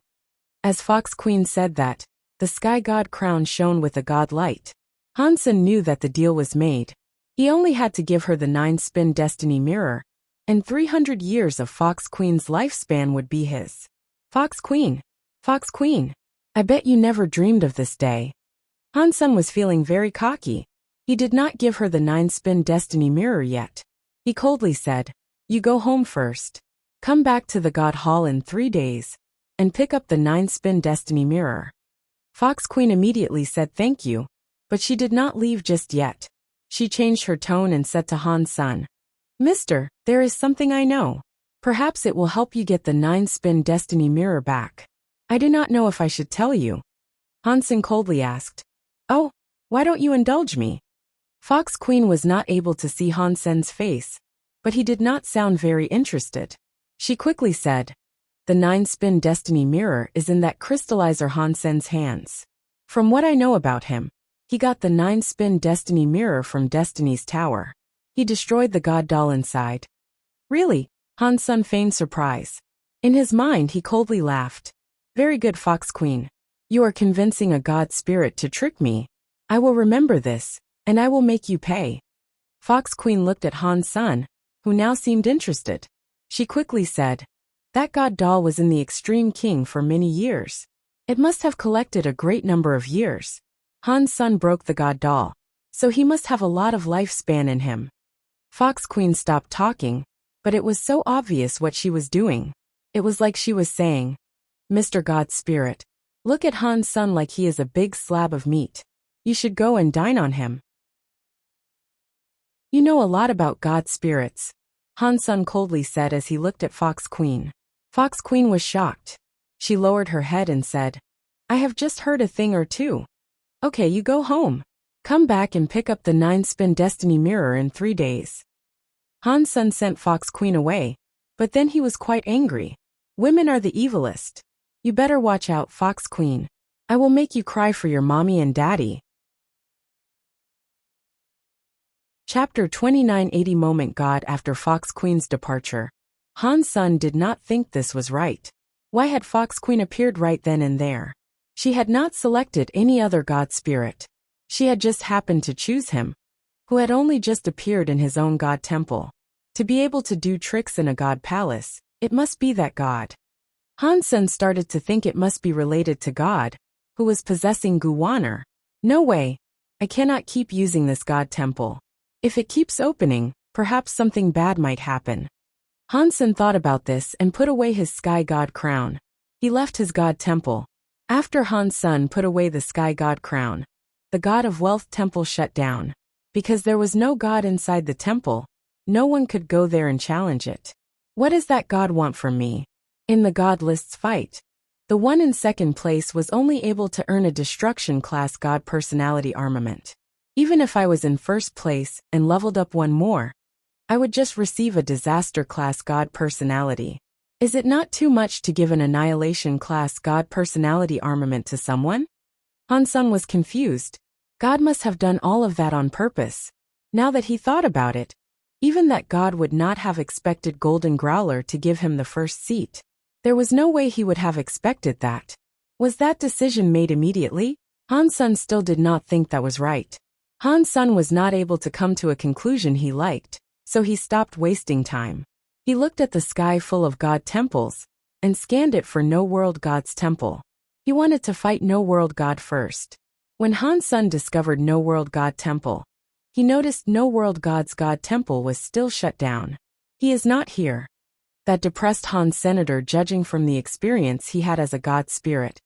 As Fox Queen said that, the sky god crown shone with a god light. Hansen knew that the deal was made. He only had to give her the 9-spin Destiny Mirror, and 300 years of Fox Queen's lifespan would be his. Fox Queen, I bet you never dreamed of this day. Hansen was feeling very cocky. He did not give her the 9-spin Destiny Mirror yet. He coldly said, You go home first. Come back to the God Hall in 3 days, and pick up the 9-spin Destiny Mirror. Fox Queen immediately said thank you, but she did not leave just yet. She changed her tone and said to Han's son, Mister, there is something I know. Perhaps it will help you get the 9-spin Destiny Mirror back. I do not know if I should tell you. Hansen coldly asked. Oh, why don't you indulge me? Fox Queen was not able to see Hansen's face, but he did not sound very interested. She quickly said, The 9-spin Destiny Mirror is in that crystallizer Hansen's hands. From what I know about him, he got the 9-spin Destiny Mirror from Destiny's Tower. He destroyed the god doll inside. Really? Hansen feigned surprise. In his mind he coldly laughed. Very good, Fox Queen. You are convincing a god spirit to trick me. I will remember this, and I will make you pay. Fox Queen looked at Han's son, who now seemed interested. She quickly said, That god doll was in the Extreme King for many years. It must have collected a great number of years. Han's son broke the god doll, so he must have a lot of lifespan in him. Fox Queen stopped talking, but it was so obvious what she was doing. It was like she was saying, Mr. God Spirit, look at Han's son like he is a big slab of meat. You should go and dine on him. You know a lot about god spirits, Han's son coldly said as he looked at Fox Queen. Fox Queen was shocked. She lowered her head and said, I have just heard a thing or two. Okay, you go home. Come back and pick up the 9-spin Destiny Mirror in 3 days. Han's son sent Fox Queen away, but then he was quite angry. Women are the evilest. You better watch out, Fox Queen. I will make you cry for your mommy and daddy. Chapter 2980 Moment God after Fox Queen's departure. Han's son did not think this was right. Why had Fox Queen appeared right then and there? She had not selected any other god spirit. She had just happened to choose him, who had only just appeared in his own god temple. To be able to do tricks in a god palace, it must be that god. Hansen started to think it must be related to God, who was possessing Guwaner. No way. I cannot keep using this god temple. If it keeps opening, perhaps something bad might happen. Hansen thought about this and put away his sky god crown. He left his god temple. After Han's son put away the sky god crown, the god of wealth temple shut down. Because there was no god inside the temple, no one could go there and challenge it. What does that god want from me? In the god lists fight, the one in second place was only able to earn a destruction class god personality armament. Even if I was in first place and leveled up one more, I would just receive a disaster class god personality. Is it not too much to give an annihilation class god personality armament to someone? Hansen was confused. God must have done all of that on purpose. Now that he thought about it, even that god would not have expected Golden Growler to give him the first seat. There was no way he would have expected that. Was that decision made immediately? Han Sun still did not think that was right. Han Sun was not able to come to a conclusion he liked, so he stopped wasting time. He looked at the sky full of god temples and scanned it for no world god's temple. He wanted to fight no world god first. When Han Sun discovered no world god temple, he noticed no world god's god temple was still shut down. He is not here. That depressed Han Senator, judging from the experience he had as a god spirit.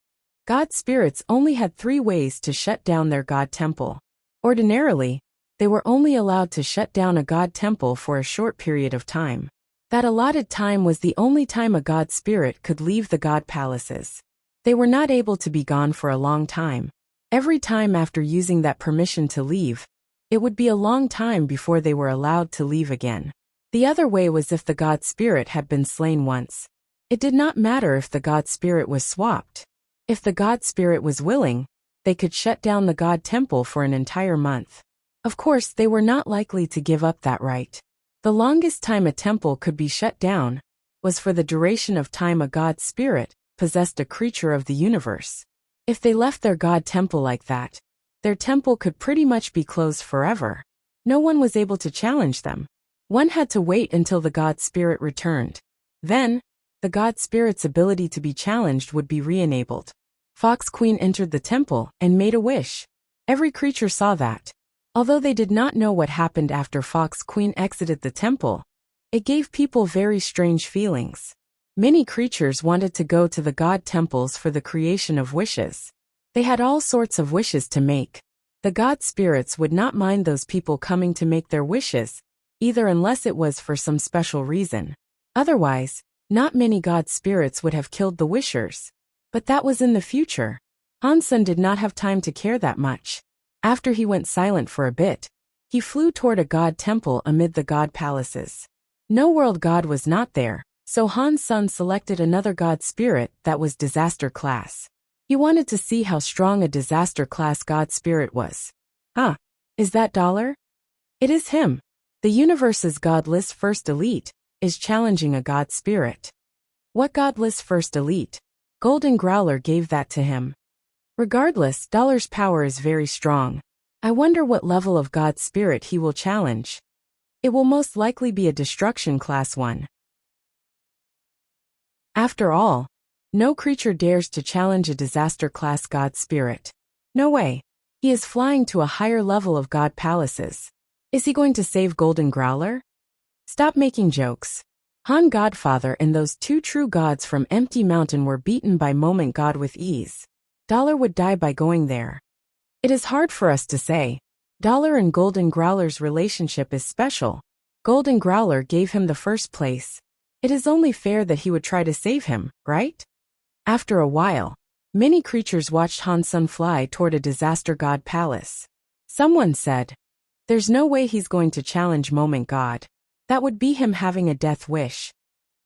God spirits only had 3 ways to shut down their god temple. Ordinarily, they were only allowed to shut down a god temple for a short period of time. That allotted time was the only time a god spirit could leave the god palaces. They were not able to be gone for a long time. Every time after using that permission to leave, it would be a long time before they were allowed to leave again. The other way was if the god spirit had been slain once. It did not matter if the god spirit was swapped. If the god spirit was willing, they could shut down the god temple for an entire month. Of course, they were not likely to give up that right. The longest time a temple could be shut down was for the duration of time a god spirit possessed a creature of the universe. If they left their god temple like that, their temple could pretty much be closed forever. No one was able to challenge them. One had to wait until the god spirit returned. Then, the god spirit's ability to be challenged would be re-enabled. Fox Queen entered the temple and made a wish. Every creature saw that. Although they did not know what happened after Fox Queen exited the temple, it gave people very strange feelings. Many creatures wanted to go to the god temples for the creation of wishes. They had all sorts of wishes to make. The god spirits would not mind those people coming to make their wishes, either unless it was for some special reason. Otherwise, not many god spirits would have killed the wishers. But that was in the future. Han Sun did not have time to care that much. After he went silent for a bit, he flew toward a god temple amid the god palaces. No world god was not there, so Han Sun selected another god spirit that was disaster class. He wanted to see how strong a disaster class god spirit was. Is that Dollar? It is him. The universe's godless first elite is challenging a god spirit. What godless first elite? Golden Growler gave that to him. Regardless, Dollar's power is very strong. I wonder what level of god spirit he will challenge. It will most likely be a destruction class one. After all, no creature dares to challenge a disaster class god spirit. No way. He is flying to a higher level of god palaces. Is he going to save Golden Growler? Stop making jokes. Han Godfather and those 2 true gods from Empty Mountain were beaten by Moment God with ease. Dollar would die by going there. It is hard for us to say. Dollar and Golden Growler's relationship is special. Golden Growler gave him the first place. It is only fair that he would try to save him, right? After a while, many creatures watched Han Sun fly toward a disaster god palace. Someone said, "There's no way he's going to challenge Moment God. That would be him having a death wish.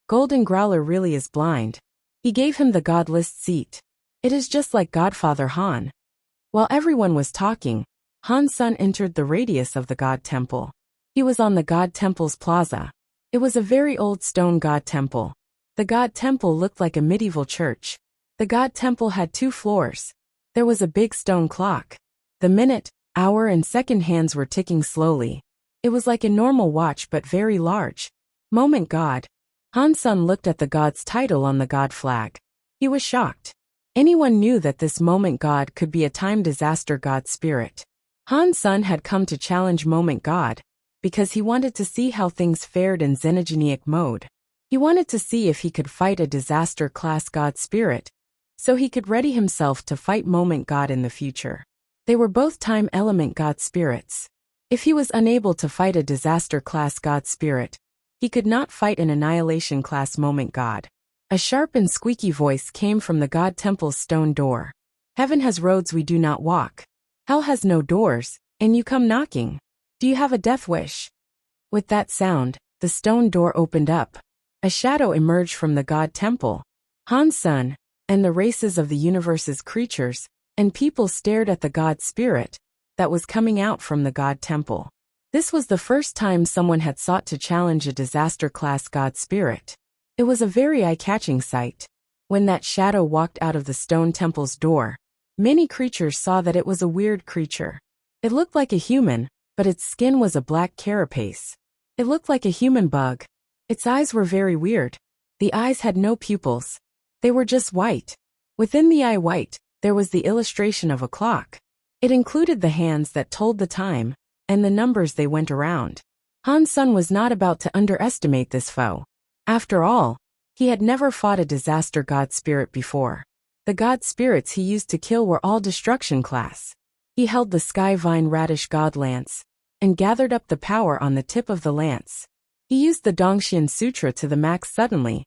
Golden Growler really is blind. He gave him the godless seat. It is just like Godfather Han." While everyone was talking, Han Sun entered the radius of the god temple. He was on the god temple's plaza. It was a very old stone god temple. The god temple looked like a medieval church. The god temple had 2 floors. There was a big stone clock. The minute, hour and second hands were ticking slowly. It was like a normal watch but very large. Moment God. Han Sun looked at the god's title on the god flag. He was shocked. Anyone knew that this Moment God could be a time disaster god spirit. Han Sun had come to challenge Moment God because he wanted to see how things fared in xenogenic mode. He wanted to see if he could fight a disaster class god spirit, so he could ready himself to fight Moment God in the future. They were both time element god spirits. If he was unable to fight a disaster class god spirit, he could not fight an annihilation class Moment God. A sharp and squeaky voice came from the god temple's stone door. "Heaven has roads we do not walk. Hell has no doors, and you come knocking. Do you have a death wish?" With that sound, the stone door opened up. A shadow emerged from the god temple. Han Sun, and the races of the universe's creatures and people stared at the god spirit that was coming out from the god temple. This was the first time someone had sought to challenge a disaster class god spirit. It was a very eye-catching sight. When that shadow walked out of the stone temple's door, many creatures saw that it was a weird creature. It looked like a human, but its skin was a black carapace. It looked like a human bug. Its eyes were very weird. The eyes had no pupils. They were just white. Within the eye white, there was the illustration of a clock. It included the hands that told the time, and the numbers they went around. Han Sen was not about to underestimate this foe. After all, he had never fought a disaster god spirit before. The god spirits he used to kill were all destruction class. He held the sky vine radish god lance, and gathered up the power on the tip of the lance. He used the Dongxian Sutra to the max suddenly.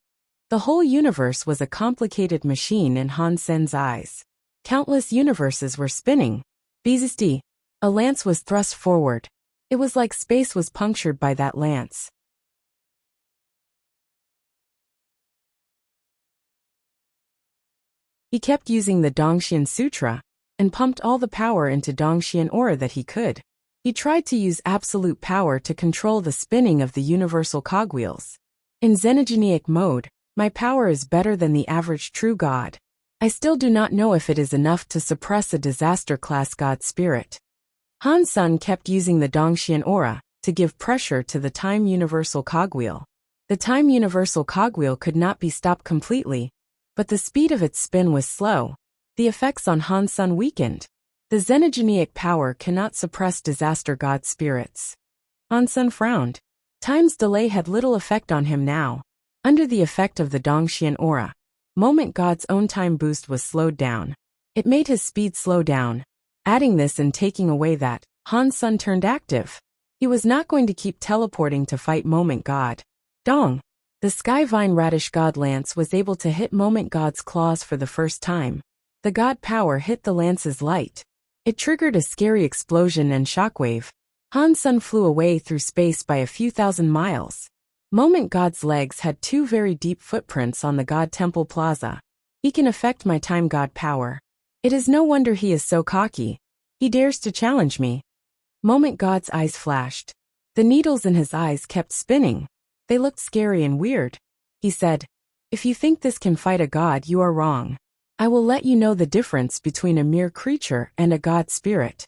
The whole universe was a complicated machine in Han Sen's eyes. Countless universes were spinning. Beastie. A lance was thrust forward. It was like space was punctured by that lance. He kept using the Dongxian Sutra, and pumped all the power into Dongxian aura that he could. He tried to use absolute power to control the spinning of the universal cogwheels. In Xenogenic mode, my power is better than the average true god. I still do not know if it is enough to suppress a disaster-class god spirit. Han Sen kept using the Dongxian aura to give pressure to the time universal cogwheel. The time universal cogwheel could not be stopped completely, but the speed of its spin was slow. The effects on Han Sen weakened. The Xenogenic power cannot suppress disaster god spirits. Han Sen frowned. Time's delay had little effect on him now. Under the effect of the Dongxian aura, Moment God's own time boost was slowed down. It made his speed slow down. Adding this and taking away that, Han Sen turned active. He was not going to keep teleporting to fight Moment God. Dong! The Sky Vine Radish God Lance was able to hit Moment God's claws for the first time. The God power hit the lance's light. It triggered a scary explosion and shockwave. Han Sen flew away through space by a few thousand miles. Moment God's legs had two very deep footprints on the God Temple Plaza. He can affect my time God power. It is no wonder he is so cocky. He dares to challenge me. Moment God's eyes flashed. The needles in his eyes kept spinning. They looked scary and weird. He said, "If you think this can fight a god, you are wrong. I will let you know the difference between a mere creature and a god spirit."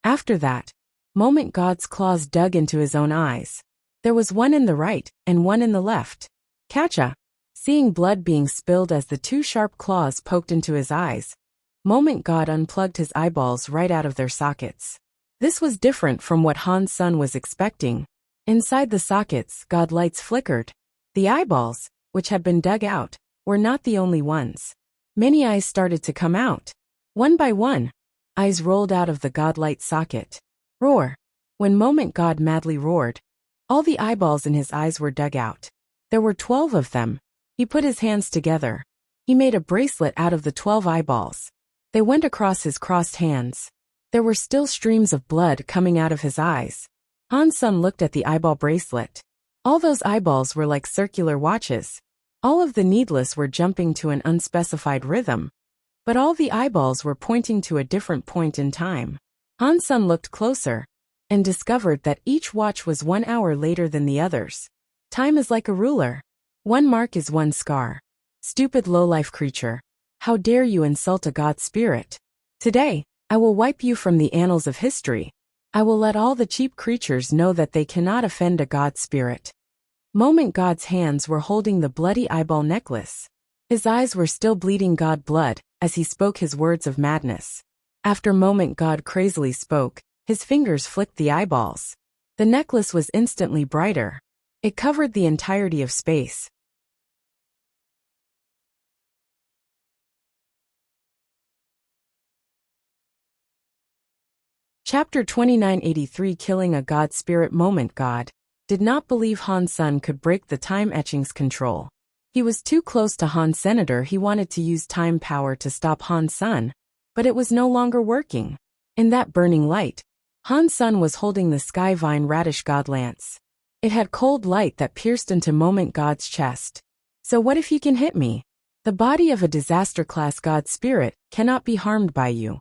After that, Moment God's claws dug into his own eyes. There was one in the right and one in the left. Catcha! Seeing blood being spilled as the two sharp claws poked into his eyes, Moment God unplugged his eyeballs right out of their sockets. This was different from what Han Sen was expecting. Inside the sockets, God lights flickered. The eyeballs, which had been dug out, were not the only ones. Many eyes started to come out. One by one, eyes rolled out of the God light socket. Roar! When Moment God madly roared, all the eyeballs in his eyes were dug out. There were 12 of them. He put his hands together. He made a bracelet out of the 12 eyeballs. They went across his crossed hands. There were still streams of blood coming out of his eyes. Han Sen looked at the eyeball bracelet. All those eyeballs were like circular watches. All of the needless were jumping to an unspecified rhythm. But all the eyeballs were pointing to a different point in time. Han Sen looked closer and discovered that each watch was 1 hour later than the others. Time is like a ruler. One mark is one scar. Stupid low-life creature. How dare you insult a god spirit? Today, I will wipe you from the annals of history. I will let all the cheap creatures know that they cannot offend a god spirit. Moment God's hands were holding the bloody eyeball necklace. His eyes were still bleeding god blood as he spoke his words of madness. After Moment God crazily spoke, his fingers flicked the eyeballs. The necklace was instantly brighter. It covered the entirety of space. Chapter 2983 Killing a God Spirit. Moment God did not believe Han Sen could break the time etching's control. He was too close to Han Senator. He wanted to use time power to stop Han Sen, but it was no longer working. In that burning light, Han Sen was holding the Sky Vine Radish God Lance. It had cold light that pierced into Moment God's chest. So what if you can hit me? The body of a disaster-class God spirit cannot be harmed by you.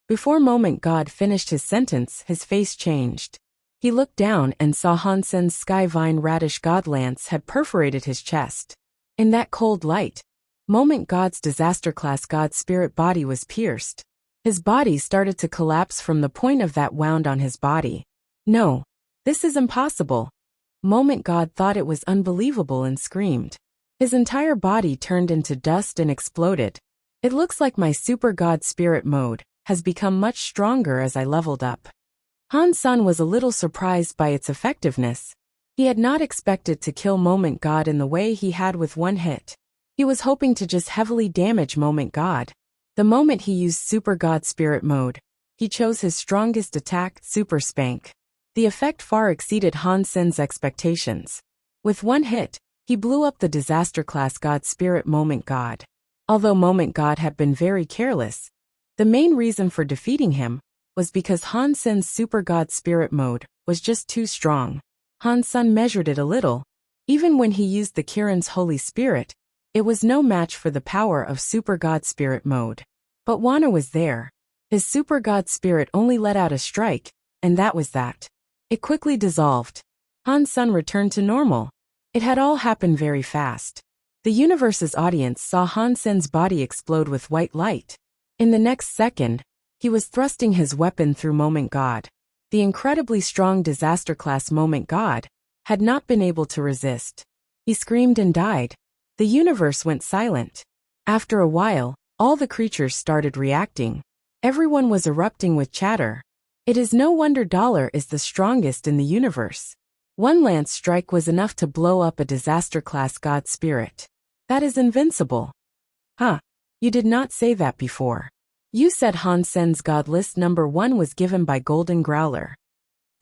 Before Moment God finished his sentence, his face changed. He looked down and saw Han Sen's Sky Vine Radish God Lance had perforated his chest. In that cold light, Moment God's disaster class God spirit body was pierced. His body started to collapse from the point of that wound on his body. No. This is impossible. Moment God thought it was unbelievable and screamed. His entire body turned into dust and exploded. It looks like my super God spirit mode has become much stronger as I leveled up. Han Sun was a little surprised by its effectiveness. He had not expected to kill Moment God in the way he had with one hit. He was hoping to just heavily damage Moment God. The moment he used Super God Spirit mode, he chose his strongest attack, Super Spank. The effect far exceeded Han Sen's expectations. With one hit, he blew up the disaster class God Spirit Moment God. Although Moment God had been very careless, the main reason for defeating him was because Han Sen's Super God Spirit mode was just too strong. Han Sun measured it a little. Even when he used the Kirin's Holy Spirit, it was no match for the power of Super God Spirit mode. But Wana was there. His Super God Spirit only let out a strike, and that was that. It quickly dissolved. Han Sun returned to normal. It had all happened very fast. The universe's audience saw Han Sen's body explode with white light. In the next second, he was thrusting his weapon through Moment God. The incredibly strong disaster class Moment God had not been able to resist. He screamed and died. The universe went silent. After a while, all the creatures started reacting. Everyone was erupting with chatter. It is no wonder Dollar is the strongest in the universe. One lance strike was enough to blow up a disaster class God spirit. That is invincible. Huh. You did not say that before. You said Han Sen's God list number 1 was given by Golden Growler.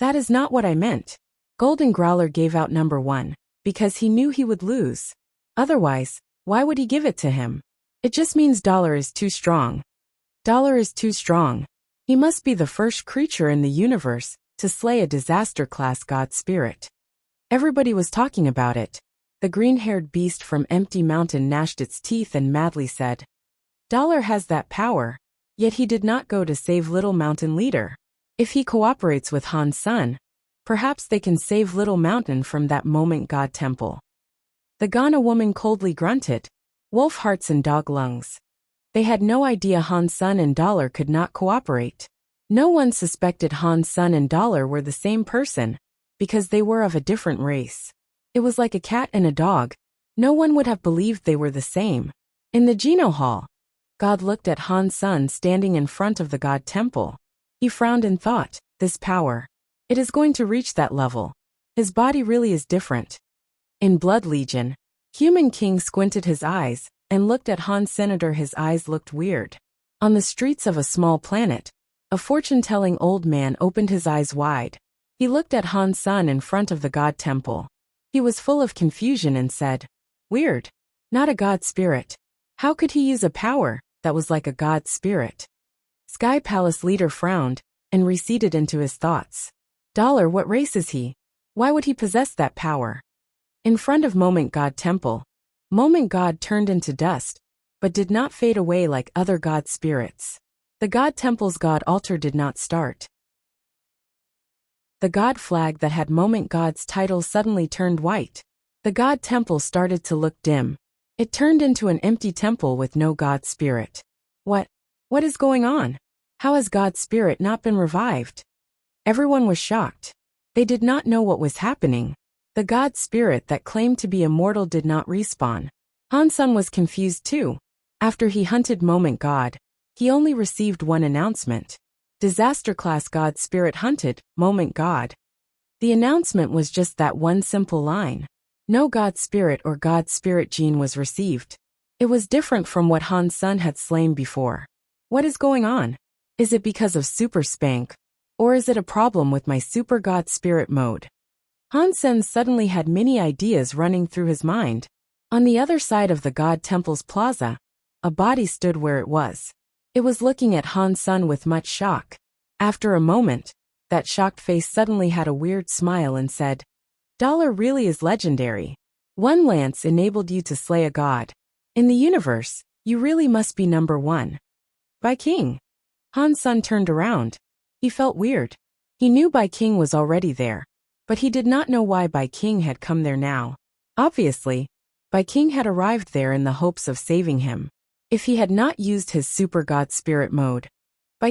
That is not what I meant. Golden Growler gave out number 1 because he knew he would lose. Otherwise, why would he give it to him? It just means Dollar is too strong. Dollar is too strong. He must be the first creature in the universe to slay a disaster class God spirit. Everybody was talking about it. The green-haired beast from Empty Mountain gnashed its teeth and madly said, Dollar has that power, yet he did not go to save Little Mountain Leader. If he cooperates with Han Sun, perhaps they can save Little Mountain from that Moment God temple. The Ghana woman coldly grunted, wolf hearts and dog lungs. They had no idea Han Sun and Dollar could not cooperate. No one suspected Han Sun and Dollar were the same person, because they were of a different race. It was like a cat and a dog. No one would have believed they were the same. In the Geno Hall, God looked at Han Sun standing in front of the God temple. He frowned and thought, this power. It is going to reach that level. His body really is different. In Blood Legion, Human King squinted his eyes and looked at Han Senator. His eyes looked weird. On the streets of a small planet, a fortune-telling old man opened his eyes wide. He looked at Han Sun in front of the God temple. He was full of confusion and said, weird. Not a God spirit. How could he use a power that was like a God spirit? Sky Palace leader frowned and receded into his thoughts. Dollar, what race is he? Why would he possess that power? In front of Moment God temple, Moment God turned into dust, but did not fade away like other God spirits. The God temple's God altar did not start. The God flag that had Moment God's title suddenly turned white. The God temple started to look dim. It turned into an empty temple with no God spirit. What is going on? How has God spirit not been revived? Everyone was shocked. They did not know what was happening. The God spirit that claimed to be immortal did not respawn. Han Sun was confused too. After he hunted Moment God, he only received one announcement. Disaster class God spirit hunted Moment God. The announcement was just that one simple line. No God spirit or God spirit gene was received. It was different from what Han Sun had slain before. What is going on? Is it because of Super Spank? Or is it a problem with my Super God Spirit mode? Han Sen suddenly had many ideas running through his mind. On the other side of the God Temple's plaza, a body stood where it was. It was looking at Han Sun with much shock. After a moment, that shocked face suddenly had a weird smile and said, Dollar really is legendary. One lance enabled you to slay a god. In the universe, you really must be number 1. By King. Han Sun turned around. He felt weird. He knew Bai King was already there, but he did not know why Bai King had come there now. Obviously, King had arrived there in the hopes of saving him. If he had not used his super God spirit mode,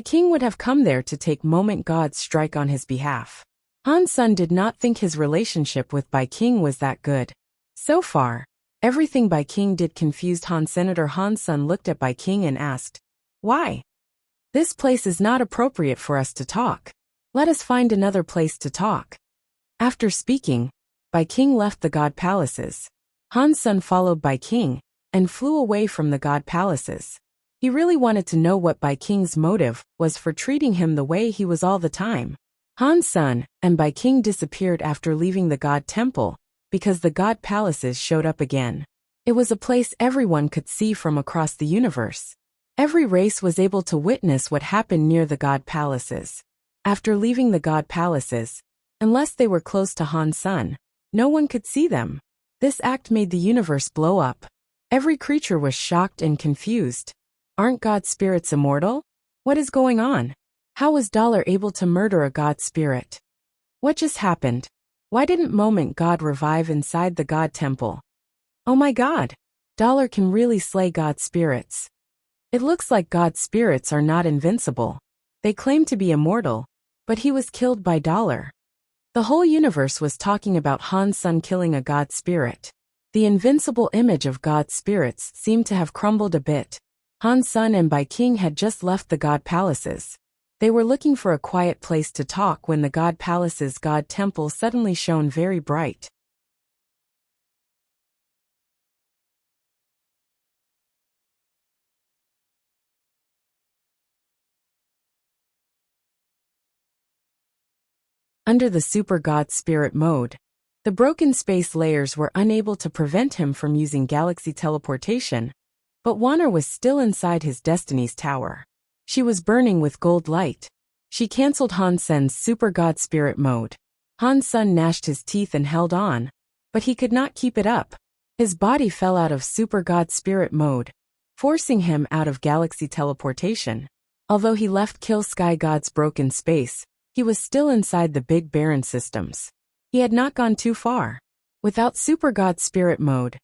King would have come there to take moment God's strike on his behalf. Han Sen did not think his relationship with King was that good. So far, everything King did confused Han. Senator Han Sen looked at King and asked, "Why? This place is not appropriate for us to talk. Let us find another place to talk." After speaking, King left the God palaces. Han Sen followed King and flew away from the God palaces. He really wanted to know what King's motive was for treating him the way he was all the time. Han Sen and King disappeared after leaving the God temple because the God palaces showed up again. It was a place everyone could see from across the universe. Every race was able to witness what happened near the God palaces. After leaving the God palaces, unless they were close to Han Sen, no one could see them. This act made the universe blow up. Every creature was shocked and confused. Aren't God spirits immortal? What is going on? How was Dollar able to murder a God spirit? What just happened? Why didn't Moment God revive inside the God temple? Oh my God! Dollar can really slay God spirits. It looks like God spirits are not invincible. They claim to be immortal, but he was killed by Dollar. The whole universe was talking about Han Sen killing a God spirit. The invincible image of God spirits seemed to have crumbled a bit. Han Sen and King had just left the God palaces. They were looking for a quiet place to talk when the God palace's God temple suddenly shone very bright. Under the Super God Spirit mode, the broken space layers were unable to prevent him from using galaxy teleportation, but Wanner was still inside his Destiny's Tower. She was burning with gold light. She cancelled Han Sen's Super God Spirit mode. Han Sen gnashed his teeth and held on, but he could not keep it up. His body fell out of Super God Spirit mode, forcing him out of galaxy teleportation. Although he left Kill Sky God's broken space, he was still inside the Big Baron systems. He had not gone too far. Without Super God Spirit mode,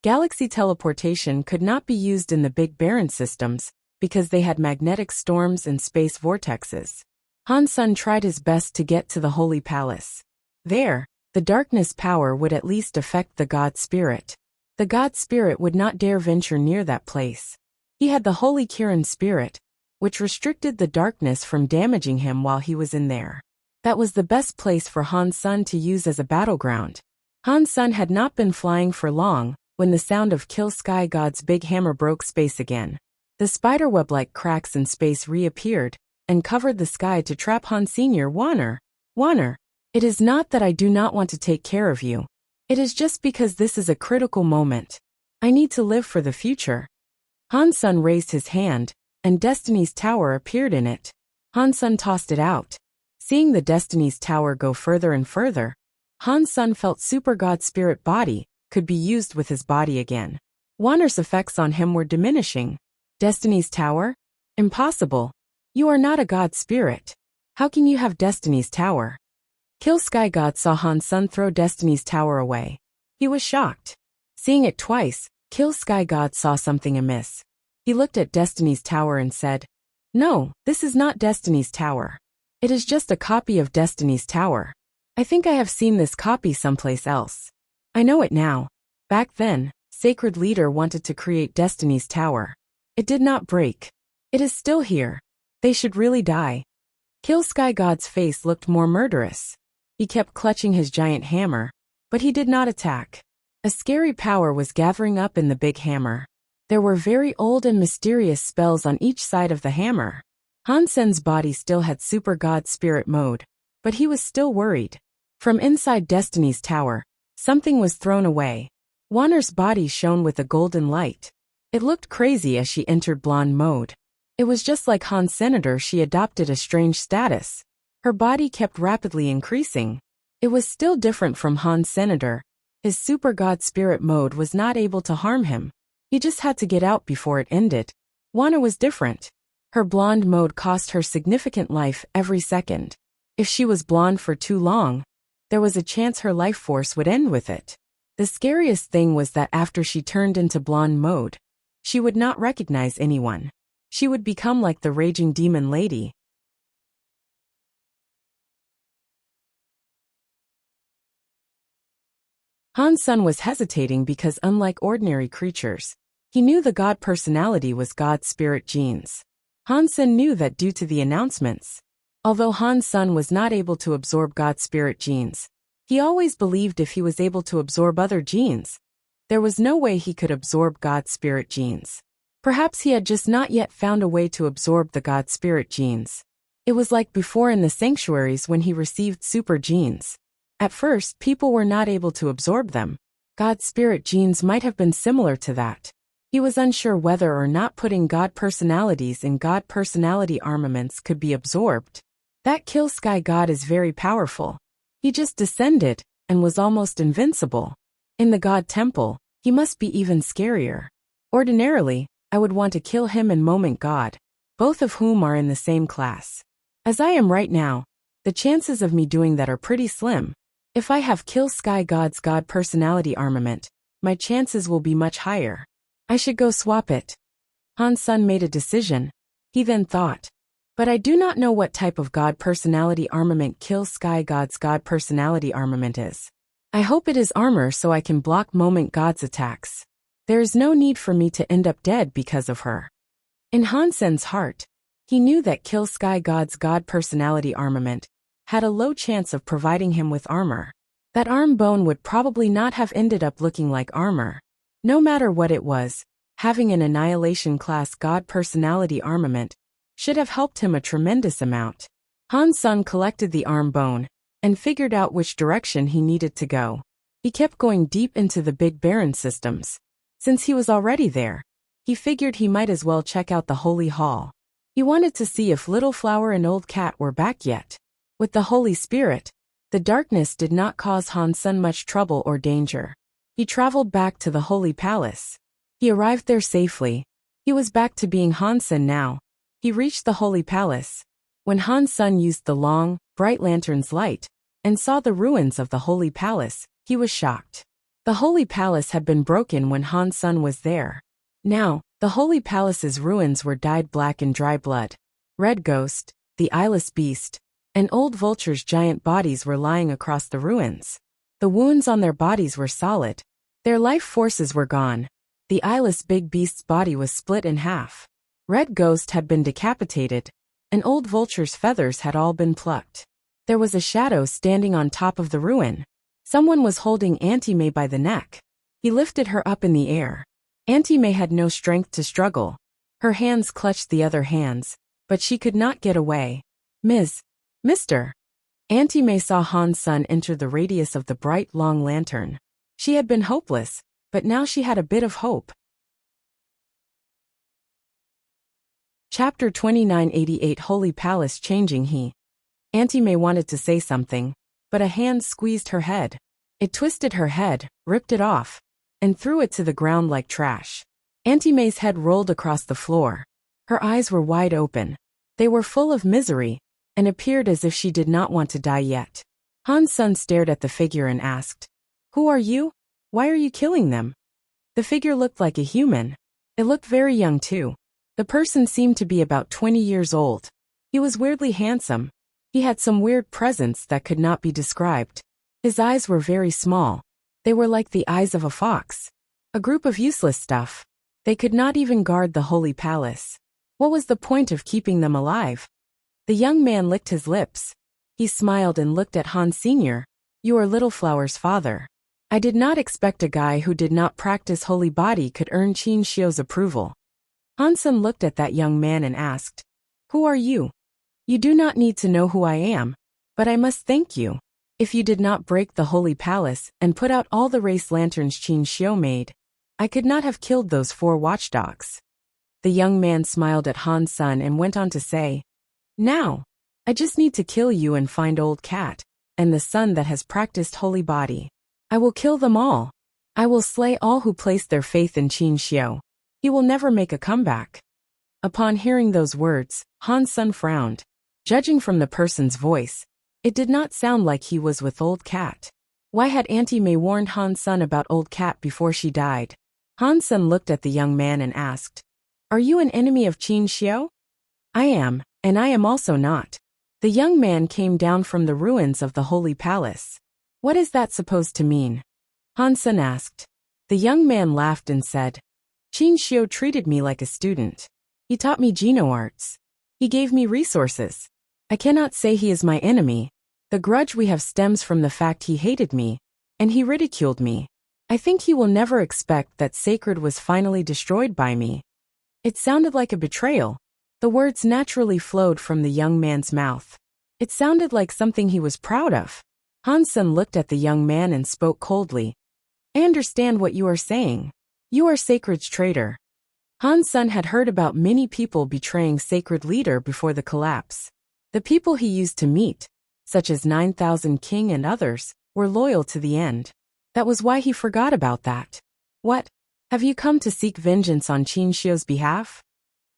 galaxy teleportation could not be used in the Big Baron systems because they had magnetic storms and space vortexes. Han Sen tried his best to get to the Holy Palace. There, the darkness power would at least affect the God Spirit. The God Spirit would not dare venture near that place. He had the Holy Kirin Spirit, which restricted the darkness from damaging him while he was in there. That was the best place for Han Sen to use as a battleground. Han Sen had not been flying for long when the sound of Kill Sky God's big hammer broke space again. The spiderweb-like cracks in space reappeared and covered the sky to trap Han Sr. Wanner. Wanner, it is not that I do not want to take care of you. It is just because this is a critical moment. I need to live for the future. Han Sen raised his hand, and Destiny's Tower appeared in it. Han Sen tossed it out. Seeing the Destiny's Tower go further and further, Han Sen felt Super God Spirit body could be used with his body again. Wanner's effects on him were diminishing. Destiny's Tower? Impossible. You are not a God Spirit. How can you have Destiny's Tower? Kill Sky God saw Han Sen throw Destiny's Tower away. He was shocked. Seeing it twice, Kill Sky God saw something amiss. He looked at Destiny's Tower and said, "No, this is not Destiny's Tower. It is just a copy of Destiny's Tower. I think I have seen this copy someplace else. I know it now. Back then, Sacred Leader wanted to create Destiny's Tower. It did not break. It is still here. They should really die." Kill Sky God's face looked more murderous. He kept clutching his giant hammer, but he did not attack. A scary power was gathering up in the big hammer. There were very old and mysterious spells on each side of the hammer. Han Sen's body still had Super God Spirit mode, but he was still worried. From inside Destiny's Tower, something was thrown away. Wanner's body shone with a golden light. It looked crazy as she entered blonde mode. It was just like Han Senator. She adopted a strange status. Her body kept rapidly increasing. It was still different from Han Senator. His Super God Spirit mode was not able to harm him. He just had to get out before it ended. Wanner was different. Her blonde mode cost her significant life every second. If she was blonde for too long, there was a chance her life force would end with it. The scariest thing was that after she turned into blonde mode, she would not recognize anyone. She would become like the raging demon lady. Han Sun was hesitating because unlike ordinary creatures, he knew the God personality was God's spirit genes. Han Sun knew that due to the announcements. Although Han Sun was not able to absorb God's spirit genes, he always believed if he was able to absorb other genes, there was no way he could absorb God's spirit genes. Perhaps he had just not yet found a way to absorb the God spirit genes. It was like before in the sanctuaries when he received super genes. At first, people were not able to absorb them. God's spirit genes might have been similar to that. He was unsure whether or not putting God personalities in God personality armaments could be absorbed. That Kill Sky God is very powerful. He just descended and was almost invincible. In the God Temple, he must be even scarier. Ordinarily, I would want to kill him and Moment God, both of whom are in the same class. As I am right now, the chances of me doing that are pretty slim. If I have Kill Sky God's God personality armament, my chances will be much higher. I should go swap it. Han Sun made a decision. He then thought, but I do not know what type of God personality armament Kill Sky God's God personality armament is. I hope it is armor so I can block Moment God's attacks. There is no need for me to end up dead because of her. In Han Sun's heart, he knew that Kill Sky God's God personality armament had a low chance of providing him with armor. That arm bone would probably not have ended up looking like armor. No matter what it was, having an Annihilation class God personality armament should have helped him a tremendous amount. Han Sun collected the arm bone and figured out which direction he needed to go. He kept going deep into the Big Baron systems. Since he was already there, he figured he might as well check out the Holy Hall. He wanted to see if Little Flower and Old Cat were back yet. With the Holy Spirit, the darkness did not cause Han Sun much trouble or danger. He traveled back to the Holy Palace. He arrived there safely. He was back to being Han Sun now. He reached the Holy Palace. When Han Sun used the long, bright lantern's light and saw the ruins of the Holy Palace, he was shocked. The Holy Palace had been broken when Han Sun was there. Now, the Holy Palace's ruins were dyed black in dry blood. Red Ghost, the eyeless beast, and Old Vulture's giant bodies were lying across the ruins. The wounds on their bodies were solid. Their life forces were gone. The eyeless big beast's body was split in half. Red Ghost had been decapitated, and Old Vulture's feathers had all been plucked. There was a shadow standing on top of the ruin. Someone was holding Auntie May by the neck. He lifted her up in the air. Auntie May had no strength to struggle. Her hands clutched the other hands, but she could not get away. Mr. Auntie May saw Han Sun enter the radius of the bright long lantern. She had been hopeless, but now she had a bit of hope. Chapter 2988 Holy Palace Changing Auntie May wanted to say something, but a hand squeezed her head. It twisted her head, ripped it off, and threw it to the ground like trash. Auntie May's head rolled across the floor. Her eyes were wide open. They were full of misery, and appeared as if she did not want to die yet. Han Sun stared at the figure and asked, "Who are you? Why are you killing them?" The figure looked like a human. It looked very young too. The person seemed to be about 20 years old. He was weirdly handsome. He had some weird presence that could not be described. His eyes were very small. They were like the eyes of a fox. A group of useless stuff. They could not even guard the Holy Palace. What was the point of keeping them alive? The young man licked his lips. He smiled and looked at Han Sr. "You are Little Flower's father. I did not expect a guy who did not practice holy body could earn Qin Shio's approval." Han Sun looked at that young man and asked, "Who are you?" "You do not need to know who I am, but I must thank you. If you did not break the Holy Palace and put out all the race lanterns Qin Shio made, I could not have killed those 4 watchdogs." The young man smiled at Han Sun and went on to say, "Now, I just need to kill you and find Old Cat, and the son that has practiced holy body. I will kill them all. I will slay all who place their faith in Qin Shio. He will never make a comeback." Upon hearing those words, Han Sun frowned. Judging from the person's voice, it did not sound like he was with Old Cat. Why had Auntie May warned Han Sen about Old Cat before she died? Han Sen looked at the young man and asked, "Are you an enemy of Qin Xiu?" "I am, and I am also not." The young man came down from the ruins of the Holy Palace. "What is that supposed to mean?" Han Sen asked. The young man laughed and said, "Qin Xiu treated me like a student. He taught me Geno arts. He gave me resources. I cannot say he is my enemy. The grudge we have stems from the fact he hated me, and he ridiculed me. I think he will never expect that sacred was finally destroyed by me." It sounded like a betrayal. The words naturally flowed from the young man's mouth. It sounded like something he was proud of. Han Sen looked at the young man and spoke coldly. "I understand what you are saying. You are Sacred's traitor." Han Sen had heard about many people betraying Sacred leader before the collapse. The people he used to meet, such as 9,000 King and others, were loyal to the end. That was why he forgot about that. "What? Have you come to seek vengeance on Qin Xiu's behalf?"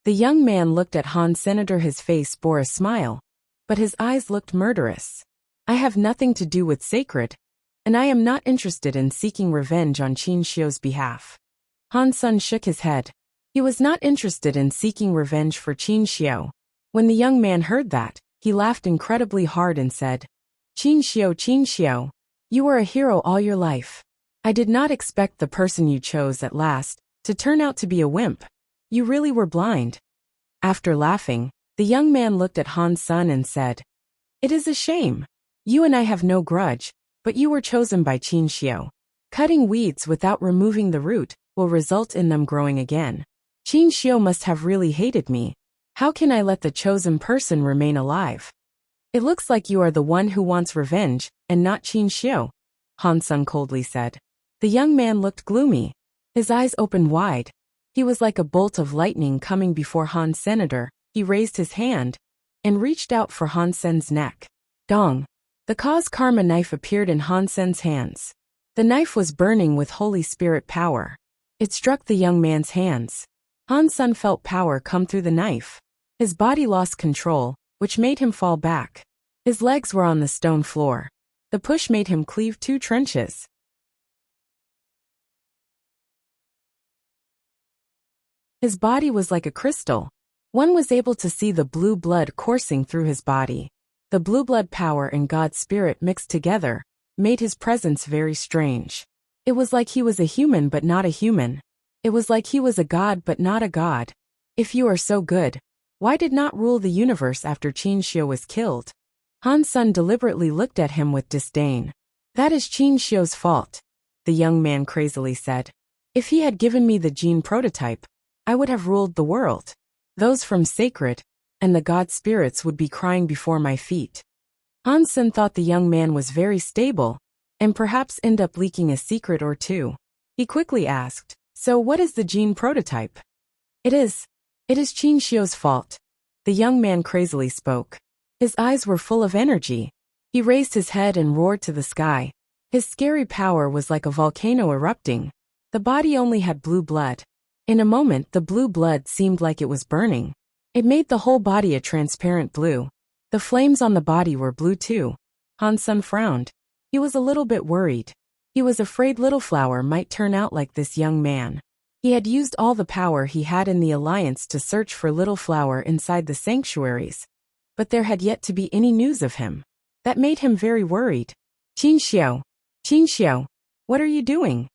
The young man looked at Han Senator. His face bore a smile, but his eyes looked murderous. "I have nothing to do with Sacred, and I am not interested in seeking revenge on Qin Xiu's behalf." Han Sen shook his head. He was not interested in seeking revenge for Qin Xiu. When the young man heard that, he laughed incredibly hard and said, Qin Xiu, you were a hero all your life. I did not expect the person you chose at last to turn out to be a wimp. You really were blind." After laughing, the young man looked at Han Sen and said, "It is a shame. You and I have no grudge, but you were chosen by Qin Xiu. Cutting weeds without removing the root will result in them growing again. Qin Xiu must have really hated me. How can I let the chosen person remain alive?" "It looks like you are the one who wants revenge, and not Qin Xiu," Han Sen coldly said. The young man looked gloomy. His eyes opened wide. He was like a bolt of lightning coming before Han Senator. He raised his hand and reached out for Han Sen's neck. Dong! The cause karma knife appeared in Han Sen's hands. The knife was burning with Holy Spirit power. It struck the young man's hands. Han Sen felt power come through the knife. His body lost control, which made him fall back. His legs were on the stone floor. The push made him cleave 2 trenches. His body was like a crystal. One was able to see the blue blood coursing through his body. The blue blood power and God's spirit mixed together made his presence very strange. It was like he was a human but not a human. It was like he was a god but not a god. If you are so good, why did not rule the universe after Qin Xiu was killed? Han Sen deliberately looked at him with disdain. That is Qin Xiu's fault, the young man crazily said. If he had given me the gene prototype, I would have ruled the world. Those from Sacred and the god spirits would be crying before my feet. Han Sen thought the young man was very stable and perhaps end up leaking a secret or two. He quickly asked, "So what is the gene prototype?" It is Qin Xiu's fault," the young man crazily spoke. His eyes were full of energy. He raised his head and roared to the sky. His scary power was like a volcano erupting. The body only had blue blood. In a moment, the blue blood seemed like it was burning. It made the whole body a transparent blue. The flames on the body were blue too. Han Sen frowned. He was a little bit worried. He was afraid Little Flower might turn out like this young man. He had used all the power he had in the alliance to search for Little Flower inside the sanctuaries, but there had yet to be any news of him. That made him very worried. Qin Xiu, what are you doing?"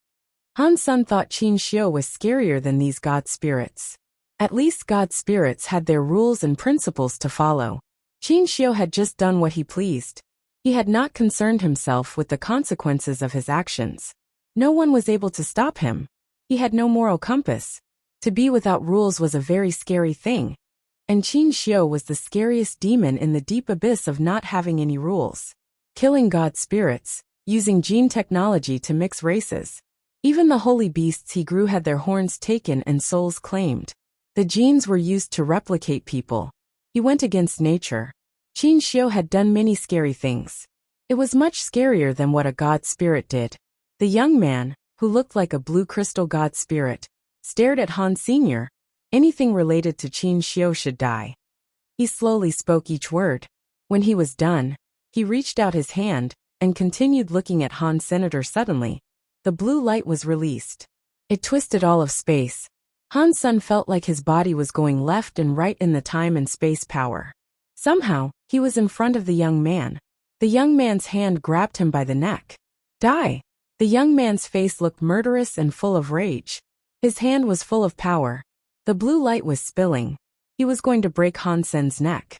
Han Sen thought Qin Xiu was scarier than these god spirits. At least god spirits had their rules and principles to follow. Qin Xiu had just done what he pleased. He had not concerned himself with the consequences of his actions. No one was able to stop him. He had no moral compass. To be without rules was a very scary thing. And Qin Xiu was the scariest demon in the deep abyss of not having any rules. Killing god spirits, using gene technology to mix races. Even the holy beasts he grew had their horns taken and souls claimed. The genes were used to replicate people. He went against nature. Qin Xiu had done many scary things. It was much scarier than what a god spirit did. The young man, who looked like a blue crystal god spirit, stared at Han Sr. Anything related to Qin Xiu should die. He slowly spoke each word. When he was done, he reached out his hand and continued looking at Han Senator. Suddenly, the blue light was released. It twisted all of space. Han Sen felt like his body was going left and right in the time and space power. Somehow, he was in front of the young man. The young man's hand grabbed him by the neck. Die! The young man's face looked murderous and full of rage. His hand was full of power. The blue light was spilling. He was going to break Han Sen's neck.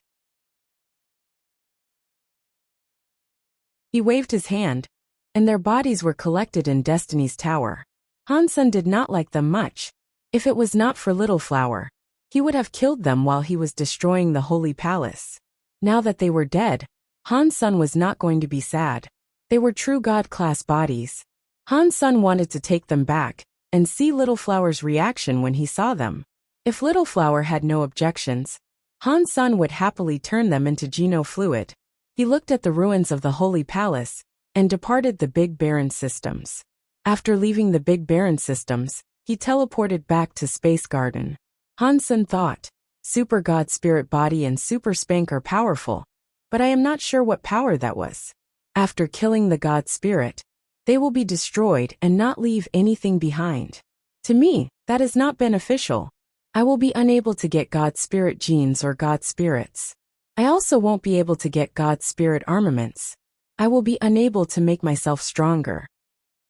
He waved his hand, and their bodies were collected in Destiny's Tower. Han Sen did not like them much. If it was not for Little Flower, he would have killed them while he was destroying the Holy Palace. Now that they were dead, Han Sen was not going to be sad. They were true God-class bodies. Han Sen wanted to take them back and see Little Flower's reaction when he saw them. If Little Flower had no objections, Han Sen would happily turn them into Geno fluid. He looked at the ruins of the Holy Palace and departed the Big Baron systems. After leaving the Big Baron systems, he teleported back to Space Garden. Han Sen thought, Super God Spirit Body and Super Spank are powerful, but I am not sure what power that was. After killing the God Spirit, they will be destroyed and not leave anything behind. To me, that is not beneficial. I will be unable to get God Spirit genes or God Spirits. I also won't be able to get God Spirit armaments. I will be unable to make myself stronger.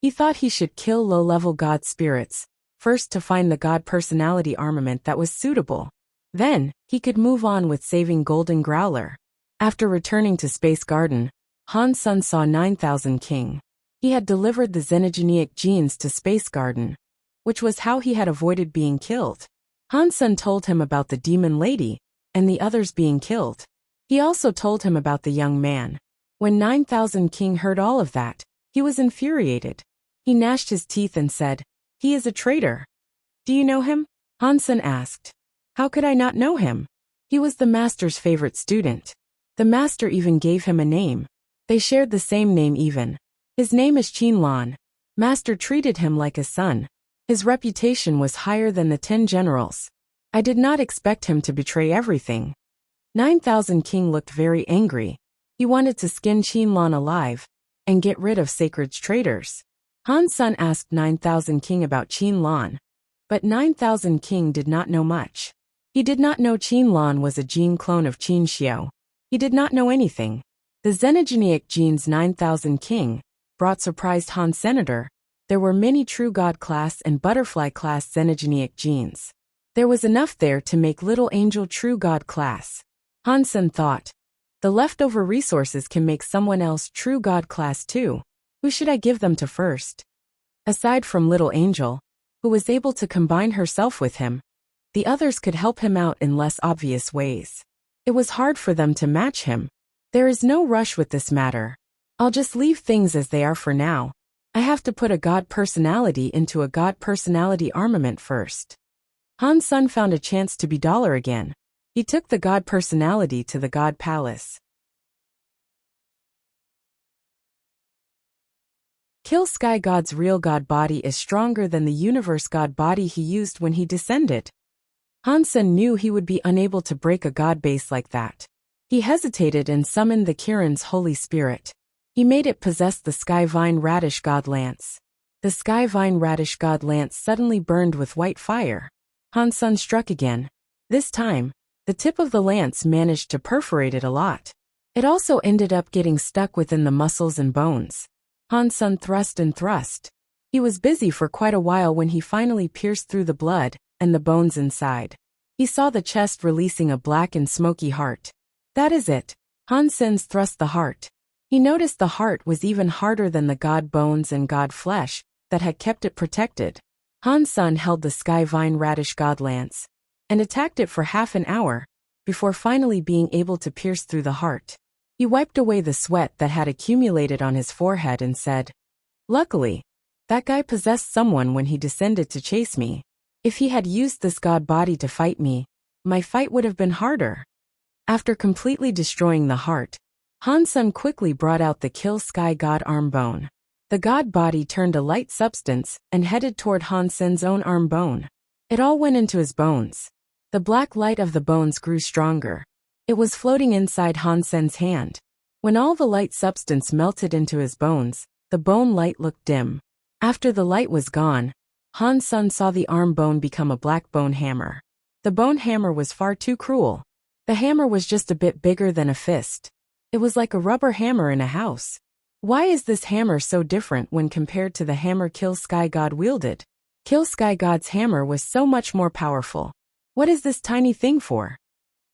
He thought he should kill low-level God Spirits, first to find the God Personality armament that was suitable. Then, he could move on with saving Golden Growler. After returning to Space Garden, Han Sen saw 9000 King. He had delivered the xenogeneic genes to Space Garden, which was how he had avoided being killed. Han Sen told him about the demon lady and the others being killed. He also told him about the young man. When 9000 King heard all of that, he was infuriated. He gnashed his teeth and said, "He is a traitor." "Do you know him?" Han Sen asked. "How could I not know him? He was the master's favorite student. The master even gave him a name. They shared the same name even. His name is Qin Lan. Master treated him like a son. His reputation was higher than the 10 generals. I did not expect him to betray everything." 9000 King looked very angry. He wanted to skin Qin Lan alive and get rid of Sacred's traitors. Han Sen asked 9000 King about Qin Lan, but 9000 King did not know much. He did not know Qin Lan was a gene clone of Qin Xiao. He did not know anything. The xenogeneic genes 9000 King brought surprised Han Senator. There were many true God class and butterfly class xenogeneic genes. There was enough there to make Little Angel true God class. Han Sen thought, the leftover resources can make someone else true God class too. Who should I give them to first? Aside from Little Angel, who was able to combine herself with him, the others could help him out in less obvious ways. It was hard for them to match him. There is no rush with this matter. I'll just leave things as they are for now. I have to put a God personality into a God personality armament first. Han Sen found a chance to be dollar again. He took the God personality to the God Palace. Kill Sky God's real God body is stronger than the universe God body he used when he descended. Han Sen knew he would be unable to break a God base like that. He hesitated and summoned the Kirin's Holy Spirit. He made it possess the Sky Vine Radish God Lance. The Sky Vine Radish God Lance suddenly burned with white fire. Han Sen struck again. This time, the tip of the lance managed to perforate it a lot. It also ended up getting stuck within the muscles and bones. Han Sen thrust and thrust. He was busy for quite a while when he finally pierced through the blood and the bones inside. He saw the chest releasing a black and smoky heart. That is it. Han Sen's thrust the heart. He noticed the heart was even harder than the God bones and God flesh that had kept it protected. Han Sen held the Sky Vine Radish God Lance and attacked it for half an hour before finally being able to pierce through the heart. He wiped away the sweat that had accumulated on his forehead and said, "Luckily, that guy possessed someone when he descended to chase me. If he had used this God body to fight me, my fight would have been harder." After completely destroying the heart, Han Sen quickly brought out the Kill Sky God arm bone. The God body turned a light substance and headed toward Han Sen's own arm bone. It all went into his bones. The black light of the bones grew stronger. It was floating inside Han Sen's hand. When all the light substance melted into his bones, the bone light looked dim. After the light was gone, Han Sun saw the arm bone become a black bone hammer. The bone hammer was far too cruel. The hammer was just a bit bigger than a fist. It was like a rubber hammer in a house. Why is this hammer so different when compared to the hammer Kill Sky God wielded? Kill Sky God's hammer was so much more powerful. What is this tiny thing for?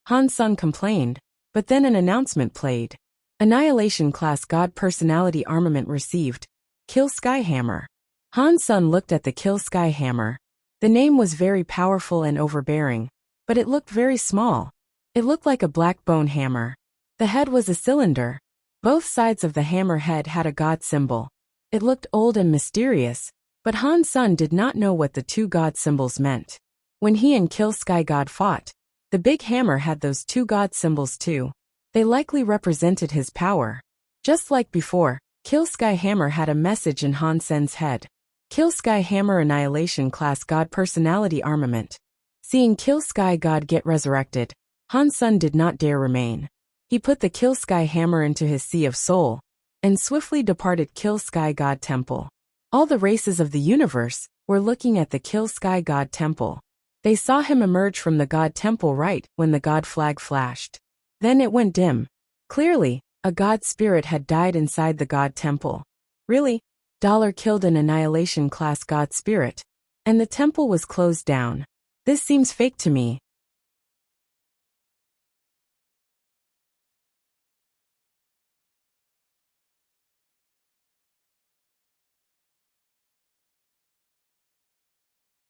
Han Sun complained, but then an announcement played. Annihilation Class God Personality Armament received. Kill Sky Hammer. Han Sun looked at the Kill Sky Hammer. The name was very powerful and overbearing, but it looked very small. It looked like a black bone hammer. The head was a cylinder. Both sides of the hammer head had a god symbol. It looked old and mysterious, but Han Sun did not know what the two god symbols meant. When he and Kill Sky God fought, the big hammer had those two god symbols too. They likely represented his power. Just like before, Kill Sky Hammer had a message in Han Sen's head. Kill Sky Hammer Annihilation Class God Personality Armament. Seeing Kill Sky God get resurrected, Han Sun did not dare remain. He put the Kill Sky Hammer into his Sea of Soul, and swiftly departed Kill Sky God Temple. All the races of the universe were looking at the Kill Sky God Temple. They saw him emerge from the God Temple right when the God flag flashed. Then it went dim. Clearly, a God spirit had died inside the God Temple. Really? Dollar killed an Annihilation Class God spirit, and the temple was closed down. This seems fake to me.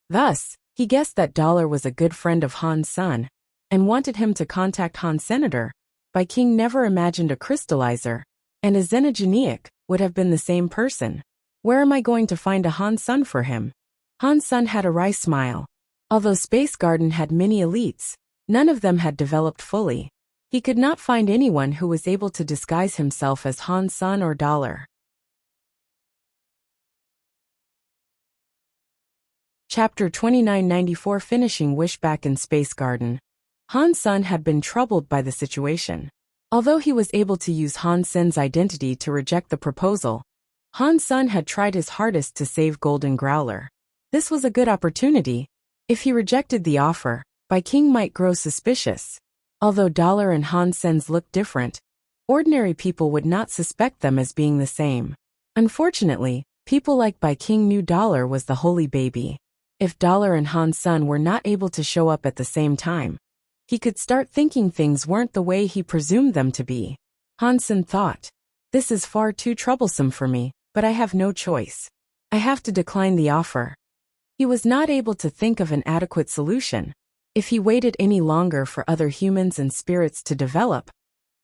Thus, he guessed that Dollar was a good friend of Han Sun, and wanted him to contact Han Senator. By King never imagined a crystallizer, and a Xenogeniac would have been the same person. Where am I going to find a Han Sun for him? Han Sun had a wry smile. Although Space Garden had many elites, none of them had developed fully. He could not find anyone who was able to disguise himself as Han Sun or Dollar. Chapter 2994 Finishing Wish. Back in Space Garden, Han Sun had been troubled by the situation. Although he was able to use Han Sen's identity to reject the proposal, Han Sun had tried his hardest to save Golden Growler. This was a good opportunity. If he rejected the offer, Bai King might grow suspicious. Although Dollar and Han Sen's looked different, ordinary people would not suspect them as being the same. Unfortunately, people like Bai King knew Dollar was the holy baby. If Dollar and Han Sun were not able to show up at the same time, he could start thinking things weren't the way he presumed them to be. Han Sun thought, "This is far too troublesome for me, but I have no choice. I have to decline the offer." He was not able to think of an adequate solution. If he waited any longer for other humans and spirits to develop,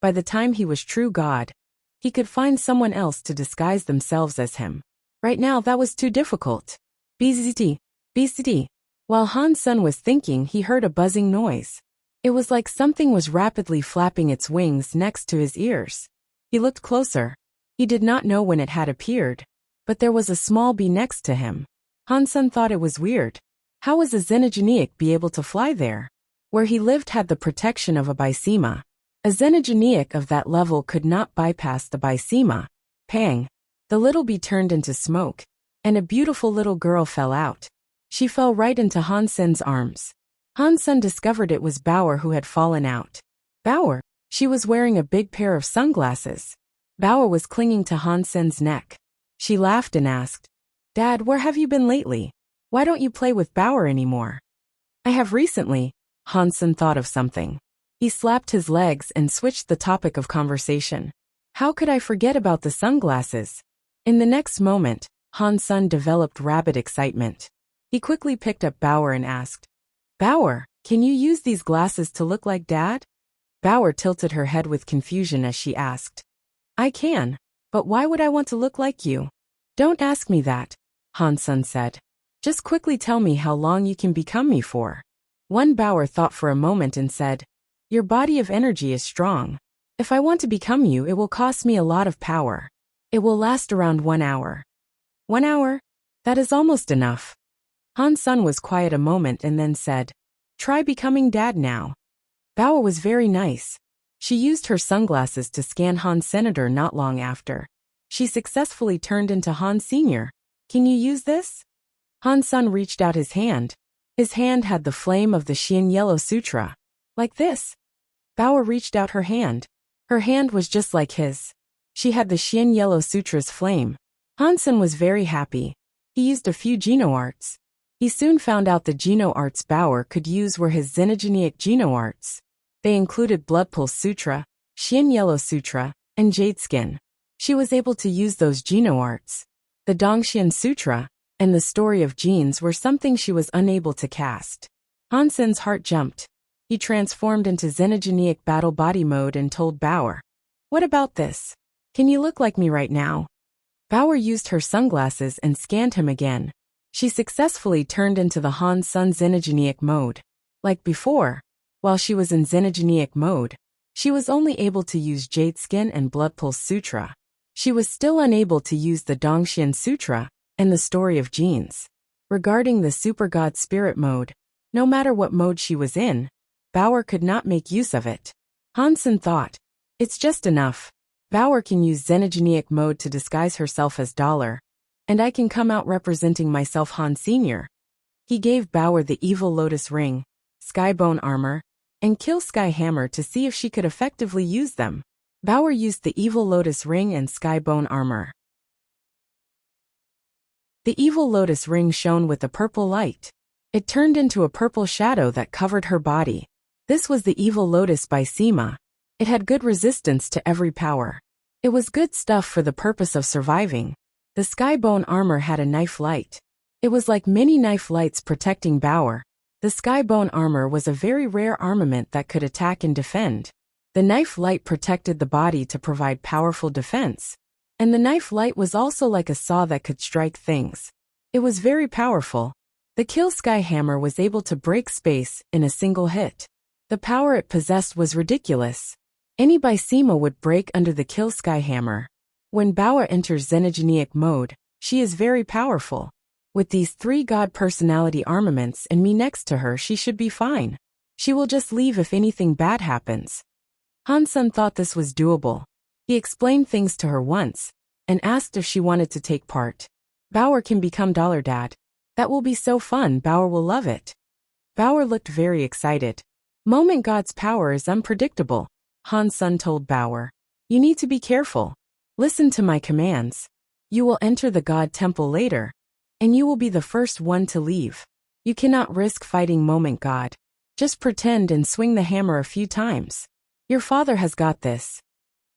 by the time he was true God, he could find someone else to disguise themselves as him. Right now that was too difficult. BZT. BCD. While Han Sun was thinking, he heard a buzzing noise. It was like something was rapidly flapping its wings next to his ears. He looked closer. He did not know when it had appeared, but there was a small bee next to him. Han Sun thought it was weird. How was a Xenogeniac be able to fly there? Where he lived had the protection of a Bysema. A Xenogeniac of that level could not bypass the Bysema. Pang! The little bee turned into smoke, and a beautiful little girl fell out. She fell right into Han Sen's arms. Han Sun discovered it was Bauer who had fallen out. Bauer! She was wearing a big pair of sunglasses. Bauer was clinging to Han Sen's neck. She laughed and asked, "Dad, where have you been lately? Why don't you play with Bauer anymore?" "I have recently." Han Sun thought of something. He slapped his legs and switched the topic of conversation. "How could I forget about the sunglasses?" In the next moment, Han Sun developed rabid excitement. He quickly picked up Bauer and asked, "Bauer, can you use these glasses to look like Dad?" Bauer tilted her head with confusion as she asked, "I can, but why would I want to look like you?" "Don't ask me that," Han Sun said. "Just quickly tell me how long you can become me for." One Bauer thought for a moment and said, "Your body of energy is strong. If I want to become you, it will cost me a lot of power. It will last around 1 hour." 1 hour? That is almost enough. Han Sun was quiet a moment and then said, "Try becoming Dad now." Bauer was very nice. She used her sunglasses to scan Han Senator not long after. She successfully turned into Han Sr. Can you use this? Han Sun reached out his hand. His hand had the flame of the Xian Yellow Sutra. Like this. Bao reached out her hand. Her hand was just like his. She had the Xian Yellow Sutra's flame. Han Sun was very happy. He used a few Geno arts. He soon found out the Geno arts Bao could use were his xenogenic Geno arts. They included Blood Pulse Sutra, Xian Yellow Sutra, and Jade Skin. She was able to use those Geno arts. The Dongxian Sutra and the Story of Genes were something she was unable to cast. Han Sun's heart jumped. He transformed into xenogenic battle body mode and told Bao, "What about this? Can you look like me right now?" Bao used her sunglasses and scanned him again. She successfully turned into the Han Sun xenogenic mode. Like before, while she was in xenogenic mode, she was only able to use Jade Skin and Blood Pulse Sutra. She was still unable to use the Dongxian Sutra and the Story of Genes. Regarding the Super God Spirit mode, no matter what mode she was in, Bao could not make use of it. Han Sun thought, it's just enough. Bao can use xenogenic mode to disguise herself as Dollar, and I can come out representing myself Han Sr. He gave Bao the Evil Lotus Ring, Skybone Armor, and Kill Sky Hammer to see if she could effectively use them. Bao used the Evil Lotus Ring and Skybone Armor. The Evil Lotus Ring shone with a purple light. It turned into a purple shadow that covered her body. This was the Evil Lotus by Sima. It had good resistance to every power. It was good stuff for the purpose of surviving. The Skybone Armor had a knife light. It was like many knife lights protecting Bao. The Skybone Armor was a very rare armament that could attack and defend. The knife light protected the body to provide powerful defense. And the knife light was also like a saw that could strike things. It was very powerful. The Kill Sky Hammer was able to break space in a single hit. The power it possessed was ridiculous. Any Sima would break under the Kill Sky Hammer. When Bao enters xenogenic mode, she is very powerful. With these 3 God personality armaments and me next to her, she should be fine. She will just leave if anything bad happens. Han Sun thought this was doable. He explained things to her once and asked if she wanted to take part. Bao can become Dollar Dad. That will be so fun. Bao will love it. Bao looked very excited. Moment God's power is unpredictable. Han Sun told Bao, "You need to be careful. Listen to my commands. You will enter the God Temple later, and you will be the first one to leave. You cannot risk fighting Moment God. Just pretend and swing the hammer a few times. Your father has got this."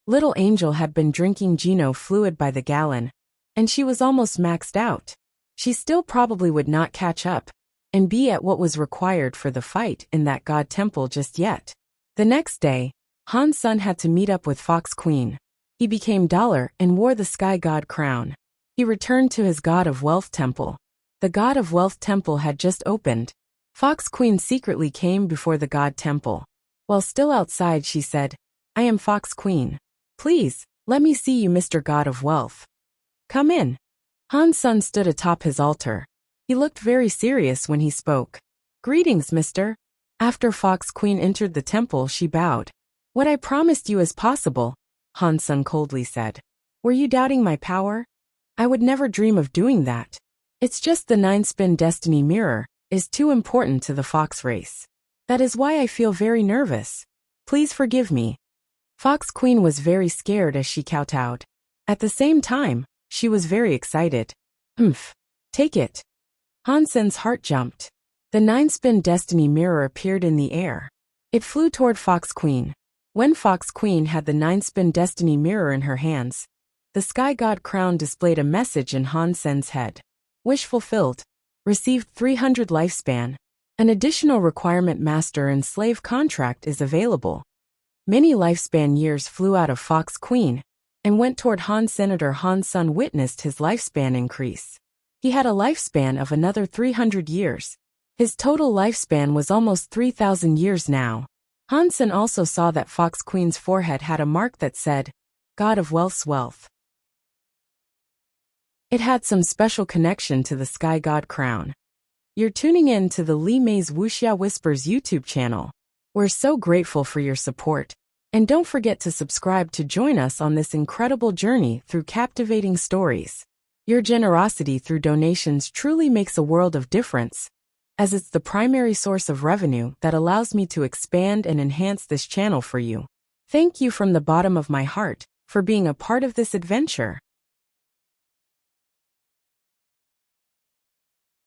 Little Angel had been drinking Geno fluid by the gallon, and she was almost maxed out. She still probably would not catch up and be at what was required for the fight in that God Temple just yet. The next day, Han Sun had to meet up with Fox Queen. He became Dollar and wore the Sky God crown. He returned to his God of Wealth Temple. The God of Wealth Temple had just opened. Fox Queen secretly came before the God Temple. While still outside, she said, "I am Fox Queen. Please, let me see you, Mr. God of Wealth. Come in." Han Sun stood atop his altar. He looked very serious when he spoke. "Greetings, mister." After Fox Queen entered the temple, she bowed. "What I promised you is possible," Han Sun coldly said. "Were you doubting my power? I would never dream of doing that. It's just the 9-spin destiny mirror is too important to the fox race. That is why I feel very nervous. Please forgive me." Fox Queen was very scared as she kowtowed. At the same time, she was very excited. "Humph. Take it." Han Sun's heart jumped. The 9-spin destiny mirror appeared in the air. It flew toward Fox Queen. When Fox Queen had the 9-spin destiny mirror in her hands, the Sky God crown displayed a message in Han Sun's head. Wish fulfilled. Received 300 lifespan. An additional requirement master and slave contract is available. Many lifespan years flew out of Fox Queen and went toward Han Senator. Han Sun witnessed his lifespan increase. He had a lifespan of another 300 years. His total lifespan was almost 3,000 years now. Han Sun also saw that Fox Queen's forehead had a mark that said, God of Wealth's Wealth. It had some special connection to the Sky God crown. You're tuning in to the Li Mei's Wuxia Whispers YouTube channel. We're so grateful for your support, And don't forget to subscribe to join us on this incredible journey through captivating stories. Your generosity through donations truly makes a world of difference, as it's the primary source of revenue that allows me to expand and enhance this channel for you. Thank you from the bottom of my heart for being a part of this adventure.